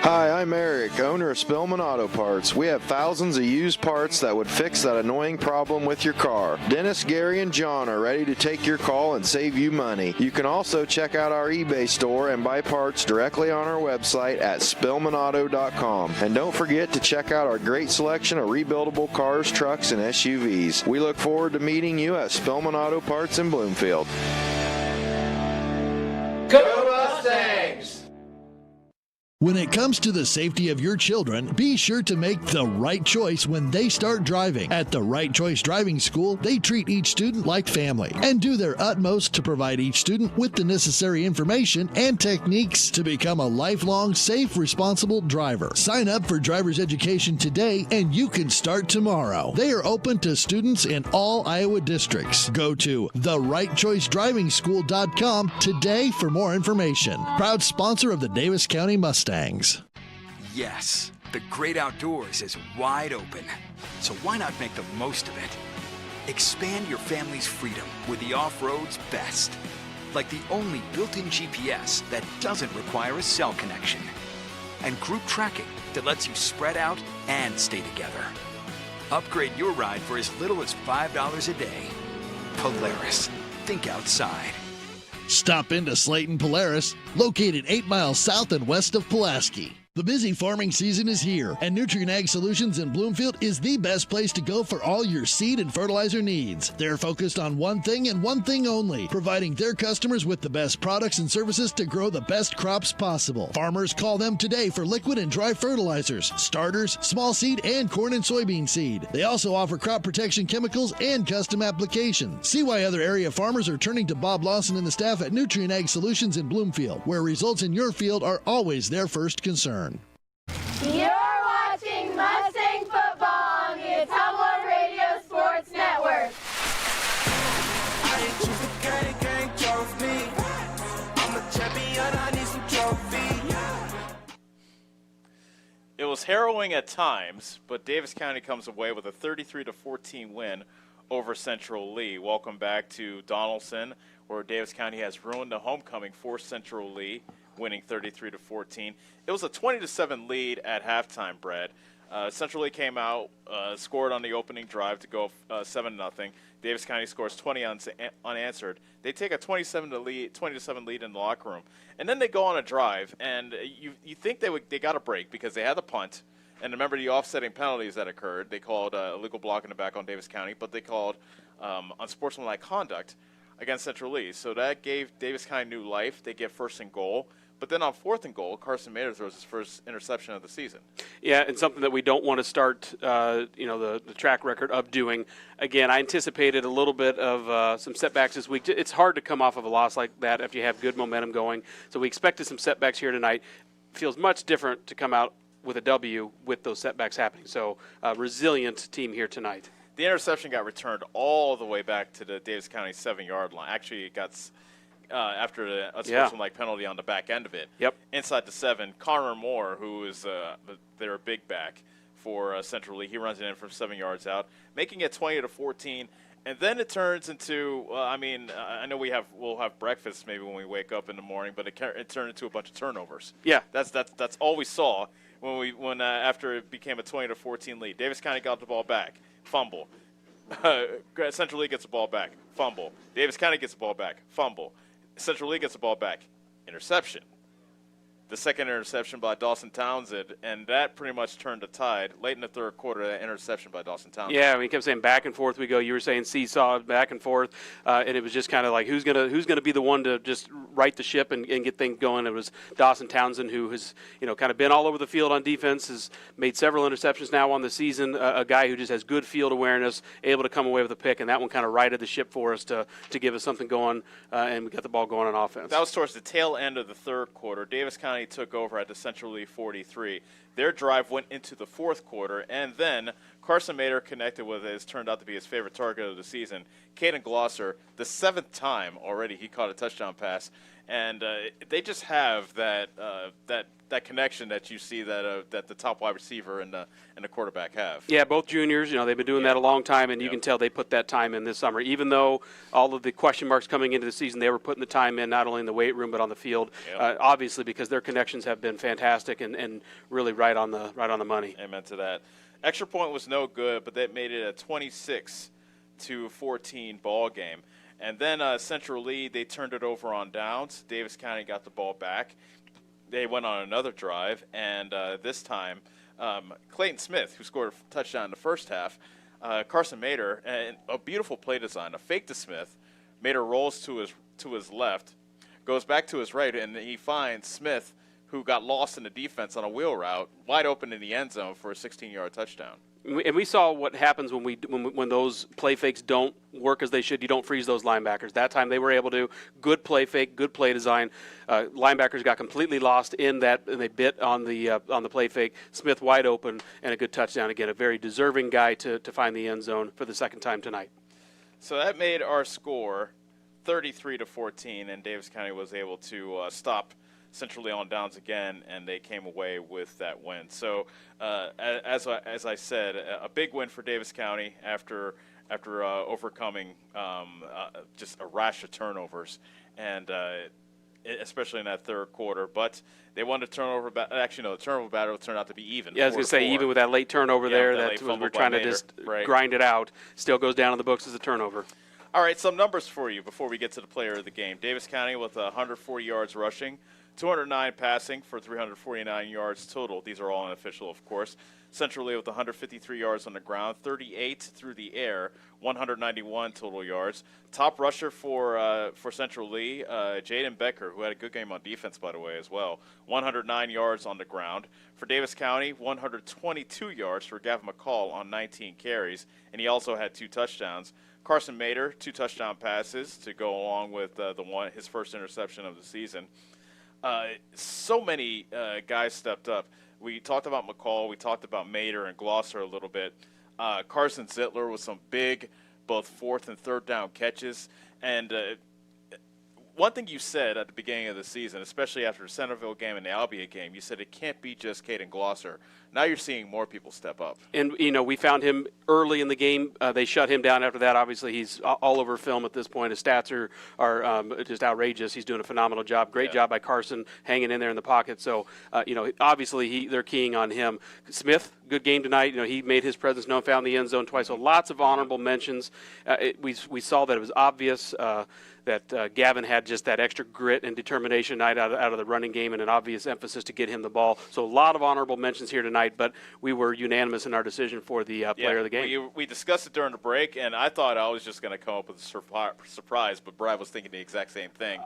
S20: Hi, I'm Eric, owner of Spillman Auto Parts. We have thousands of used parts that would fix that annoying problem with your car. Dennis, Gary, and John are ready to take your call and save you money. You can also check out our eBay store and buy parts directly on our website at spillmanauto.com. And don't forget to check out our great selection of rebuildable cars, trucks, and SUVs. We look forward to meeting you at Spillman Auto Parts in Bloomfield.
S18: Go Mustangs!
S1: When it comes to the safety of your children, be sure to make the right choice when they start driving. At the Right Choice Driving School, they treat each student like family and do their utmost to provide each student with the necessary information and techniques to become a lifelong, safe, responsible driver. Sign up for driver's education today and you can start tomorrow. They are open to students in all Iowa districts. Go to therightchoicedrivingschool.com today for more information. Proud sponsor of the Davis County Mustangs.
S8: Yes, The great outdoors is wide open, so why not make the most of it? Expand your family's freedom with the off-road's best. Like the only built-in GPS that doesn't require a cell connection. And group tracking that lets you spread out and stay together. Upgrade your ride for as little as $5 a day. Polaris. Think outside.
S1: Stop into Slayton Polaris, located 8 miles south and west of Pulaski. The busy farming season is here, and Nutrient Ag Solutions in Bloomfield is the best place to go for all your seed and fertilizer needs. They're focused on one thing and one thing only, providing their customers with the best products and services to grow the best crops possible. Farmers call them today for liquid and dry fertilizers, starters, small seed, and corn and soybean seed. They also offer crop protection chemicals and custom applications. See why other area farmers are turning to Bob Lawson and the staff at Nutrient Ag Solutions in Bloomfield, where results in your field are always their first concern.
S5: You're watching Mustang football on the Tumblr Radio Sports Network.
S18: I ain't choose the gang, gang chose me. I'm a champion, I need some trophy.
S3: It was harrowing at times, but Davis County comes away with a 33-14 win over Central Lee. Welcome back to Donaldson, where Davis County has ruined the homecoming for Central Lee, winning 33-14. It was a 20-7 lead at halftime, Brad. Central Lee came out, scored on the opening drive to go 7-0. Davis County scores 20 unanswered. They take a 20-7 lead in the locker room, and then they go on a drive. And you think they got a break because they had the punt. And remember the offsetting penalties that occurred. They called illegal block in the back on Davis County, but they called unsportsmanlike conduct against Central Lee. So that gave Davis County new life. They get first and goal. But then on 4th and goal, Carson Mader throws his first interception of the season.
S4: Yeah, and something that we don't want to start, the track record of doing. Again, I anticipated a little bit of some setbacks this week. It's hard to come off of a loss like that if you have good momentum going. So we expected some setbacks here tonight. Feels much different to come out with a W with those setbacks happening. So resilient team here tonight.
S3: The interception got returned all the way back to the Davis County 7-yard line. Actually, it got after a unsportsmanlike penalty on the back end of it.
S4: Yep.
S3: Inside the 7, Connor Moore, who is their big back for Central Lee, he runs it in from 7 yards out, making it 20-14. And then it turns into, I know we'll have breakfast maybe when we wake up in the morning, but it turned into a bunch of turnovers.
S4: Yeah.
S3: That's all we saw when after it became a 20-14 lead. Davis County got the ball back, fumble. Central Lee gets the ball back, fumble. Davis County gets the ball back, fumble. Central Lee gets the ball back, interception. The second interception by Dawson Townsend, and that pretty much turned the tide. Late in the third quarter, that interception by Dawson Townsend.
S4: Yeah, we kept saying back and forth we go. You were saying seesaw, back and forth, and it was just kind of like who's gonna be the one to just right the ship and get things going. It was Dawson Townsend, who has kind of been all over the field on defense, has made several interceptions now on the season. A guy who just has good field awareness, able to come away with a pick, and that one kind of righted the ship for us to give us something going, and we got the ball going on offense.
S3: That was towards the tail end of the third quarter. Davis County took over at the Central Lee 43. Their drive went into the fourth quarter, and then Carson Mader connected with his turned out to be his favorite target of the season, Caden Glosser. The 7th time already he caught a touchdown pass, and they just have that connection that you see that the top wide receiver and the quarterback have.
S4: Yeah, both juniors. They've been doing that a long time, and you can tell they put that time in this summer. Even though all of the question marks coming into the season, they were putting the time in not only in the weight room but on the field. Obviously, because their connections have been fantastic and really right on the money.
S3: Amen to that. Extra point was no good, but that made it a 26-14 ball game. And then Central Lee, they turned it over on downs. Davis County got the ball back. They went on another drive, and this time Clayton Smith, who scored a touchdown in the first half, Carson Mader, and a beautiful play design, a fake to Smith. Mader rolls to his left, goes back to his right, and he finds Smith, who got lost in the defense on a wheel route, wide open in the end zone for a 16-yard touchdown.
S4: And we saw what happens when those play fakes don't work as they should. You don't freeze those linebackers. That time they were able to. Good play fake, good play design. Linebackers got completely lost in that, and they bit on the play fake. Smith wide open and a good touchdown. Again, a very deserving guy to find the end zone for the second time tonight.
S3: So that made our score 33-14, and Davis County was able to stop Central Lee on downs again, and they came away with that win. So, as I said, a big win for Davis County after overcoming just a rash of turnovers, and especially in that third quarter. But they won the turnover battle. Actually, no, the turnover battle turned out to be even.
S4: Yeah, I was going to say, even with that late turnover there, that we're trying to just grind it out, still goes down in the books as a turnover.
S3: All right, some numbers for you before we get to the player of the game. Davis County with 140 yards rushing, 209 passing for 349 yards total. These are all unofficial, of course. Central Lee with 153 yards on the ground, 38 through the air, 191 total yards. Top rusher for Central Lee, Jaden Becker, who had a good game on defense, by the way, as well. 109 yards on the ground. For Davis County, 122 yards for Gavin McCall on 19 carries, and he also had 2 touchdowns. Carson Mader, 2 touchdown passes to go along with his first interception of the season. So many guys stepped up. We talked about McCall. We talked about Mader and Glosser a little bit. Carson Zittler with some big both 4th and 3rd down catches. And one thing you said at the beginning of the season, especially after the Centerville game and the Albia game, you said it can't be just Caden Glosser. Now you're seeing more people step up.
S4: And, we found him early in the game. They shut him down after that. Obviously, he's all over film at this point. His stats are just outrageous. He's doing a phenomenal job. Great job by Carson hanging in there in the pocket. So, obviously they're keying on him. Smith, good game tonight. He made his presence known, found the end zone twice. So lots of honorable mentions. We saw that it was obvious that Gavin had just that extra grit and determination out of the running game and an obvious emphasis to get him the ball. So a lot of honorable mentions here tonight, but we were unanimous in our decision for the player of the game.
S3: We discussed it during the break, and I thought I was just going to come up with a surprise, but Brad was thinking the exact same thing.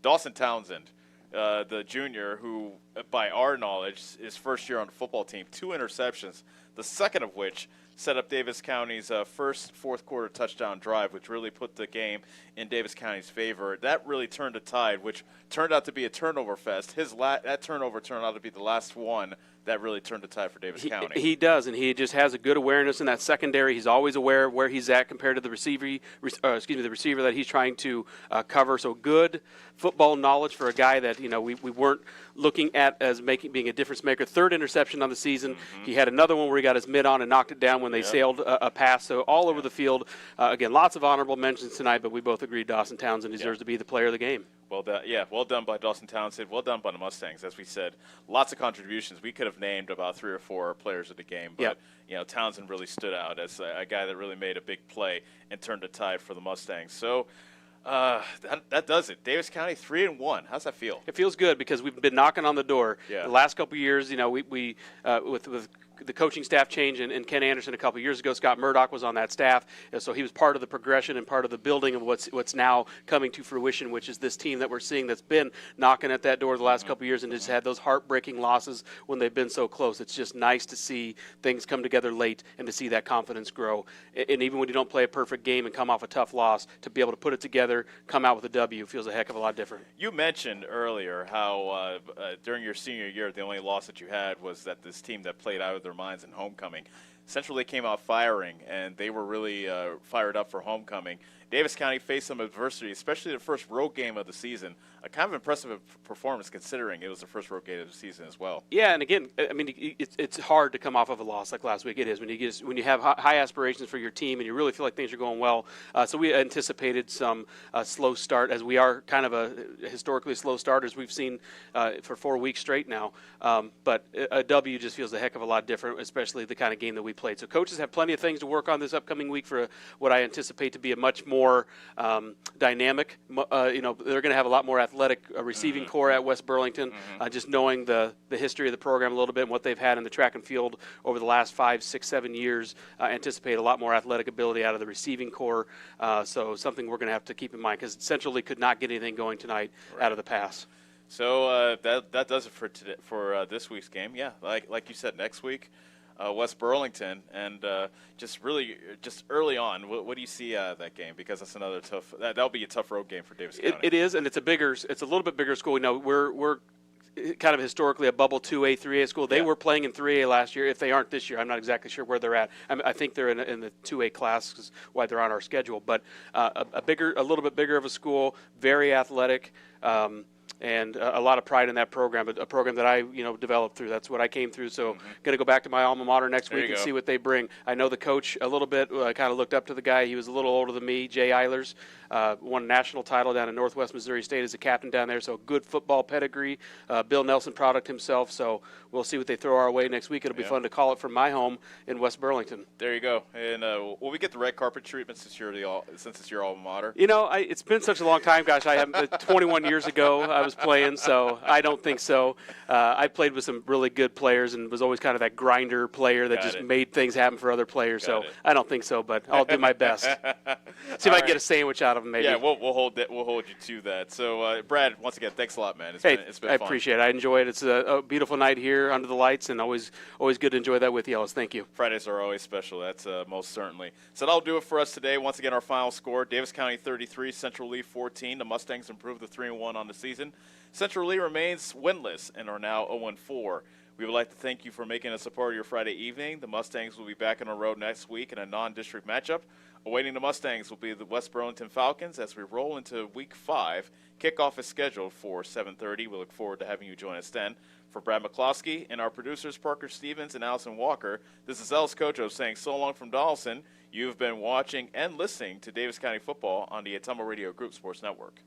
S3: Dawson Townsend, the junior, who, by our knowledge, is first year on the football team, 2 interceptions, the second of which set up Davis County's first fourth-quarter touchdown drive, which really put the game in Davis County's favor. That really turned the tide, which turned out to be a turnover fest. That turnover turned out to be the last one that really turned the tide for Davis County.
S4: He does, and he just has a good awareness in that secondary. He's always aware of where he's at compared to the receiver that he's trying to cover. So good football knowledge for a guy that we weren't looking at as being a difference maker. 3rd interception on the season. Mm-hmm. He had another one where he got his mid on and knocked it down when they sailed a pass. So all over the field. Again, lots of honorable mentions tonight, but we both agreed Dawson Townsend deserves to be the player of the game.
S3: Well done, well done by Dawson Townsend. Well done by the Mustangs. As we said, lots of contributions. We could have named about 3 or 4 players of the game, but Townsend really stood out as a guy that really made a big play and turned the tide for the Mustangs. So that does it. Davis County 3-1. How's that feel?
S4: It feels good because we've been knocking on the door. The last couple of years. We with the coaching staff change and Ken Anderson a couple of years ago, Scott Murdoch was on that staff, and so he was part of the progression and part of the building of what's now coming to fruition, which is this team that we're seeing that's been knocking at that door the last couple of years and just had those heartbreaking losses when they've been so close. It's just nice to see things come together late and to see that confidence grow. And even when you don't play a perfect game and come off a tough loss, to be able to put it together, come out with a W feels a heck of a lot different.
S3: You mentioned earlier how during your senior year, the only loss that you had was that this team that played out of their minds in homecoming. Central Lee came out firing, and they were really fired up for homecoming. Davis County faced some adversity, especially the first road game of the season. A kind of impressive performance considering it was the first road game of the season as well.
S4: Yeah, and again, I mean, it's hard to come off of a loss like last week. It is when you have high aspirations for your team and you really feel like things are going well. So we anticipated some slow start, as we are kind of a historically slow start as we've seen for 4 weeks straight now. But a W just feels a heck of a lot different, especially the kind of game that we played. So coaches have plenty of things to work on this upcoming week for what I anticipate to be a much more dynamic. They're going to have a lot more athletic receiving core at West Burlington. Just knowing the history of the program a little bit and what they've had in the track and field over the last 5, 6, 7 years, anticipate a lot more athletic ability out of the receiving core. So something we're going to have to keep in mind because Central Lee could not get anything going tonight out of the pass.
S3: So that does it for today, for this week's game. Yeah, like you said, next week. West Burlington, and just early on, what do you see out of that game? Because that's another tough. That'll be a tough road game for Davis County.
S4: It is, and it's a little bit bigger school. We're kind of historically a bubble 2A, 3A school. They were playing in 3A last year. If they aren't this year, I'm not exactly sure where they're at. I think they're in the 2A class, is why they're on our schedule. But a little bit bigger of a school, very athletic. and a lot of pride in that program, a program that I developed through. That's what I came through. So going to go back to my alma mater next week and see what they bring. I know the coach a little bit. I kind of looked up to the guy. He was a little older than me, Jay Eilers. Won a national title down in Northwest Missouri State as a captain down there. So good football pedigree. Bill Nelson product himself. So we'll see what they throw our way next week. It'll be fun to call it from my home in West Burlington.
S3: There you go. And will we get the red carpet treatment since it's your alma mater?
S4: It's been such a long time. Gosh, I have 21 years ago I was playing, so I don't think so. I played with some really good players and was always kind of that grinder player that just made things happen for other players. I don't think so, but I'll do my best. See if I can get a sandwich out of them, maybe.
S3: Yeah, we'll hold you to that. So, Brad, once again, thanks a lot, man. It's been fun.
S4: I appreciate it. I enjoy it. It's a beautiful night here under the lights, and always good to enjoy that with you, Ellis. Thank you.
S3: Fridays are always special. That's most certainly. So that'll do it for us today. Once again, our final score: Davis County 33, Central Lee 14. The Mustangs improved to 3-1 on the season. Central Lee remains winless and are now 0-4. We would like to thank you for making us a part of your Friday evening. The Mustangs will be back on the road next week in a non-district matchup. Awaiting the Mustangs will be the West Burlington Falcons as we roll into Week 5. Kickoff is scheduled for 7:30. We look forward to having you join us then. For Brad McCloskey and our producers Parker Stevens and Allison Walker, this is Ellis Kojo saying so long from Donaldson. You've been watching and listening to Davis County football on the Ottumwa Radio Group Sports Network.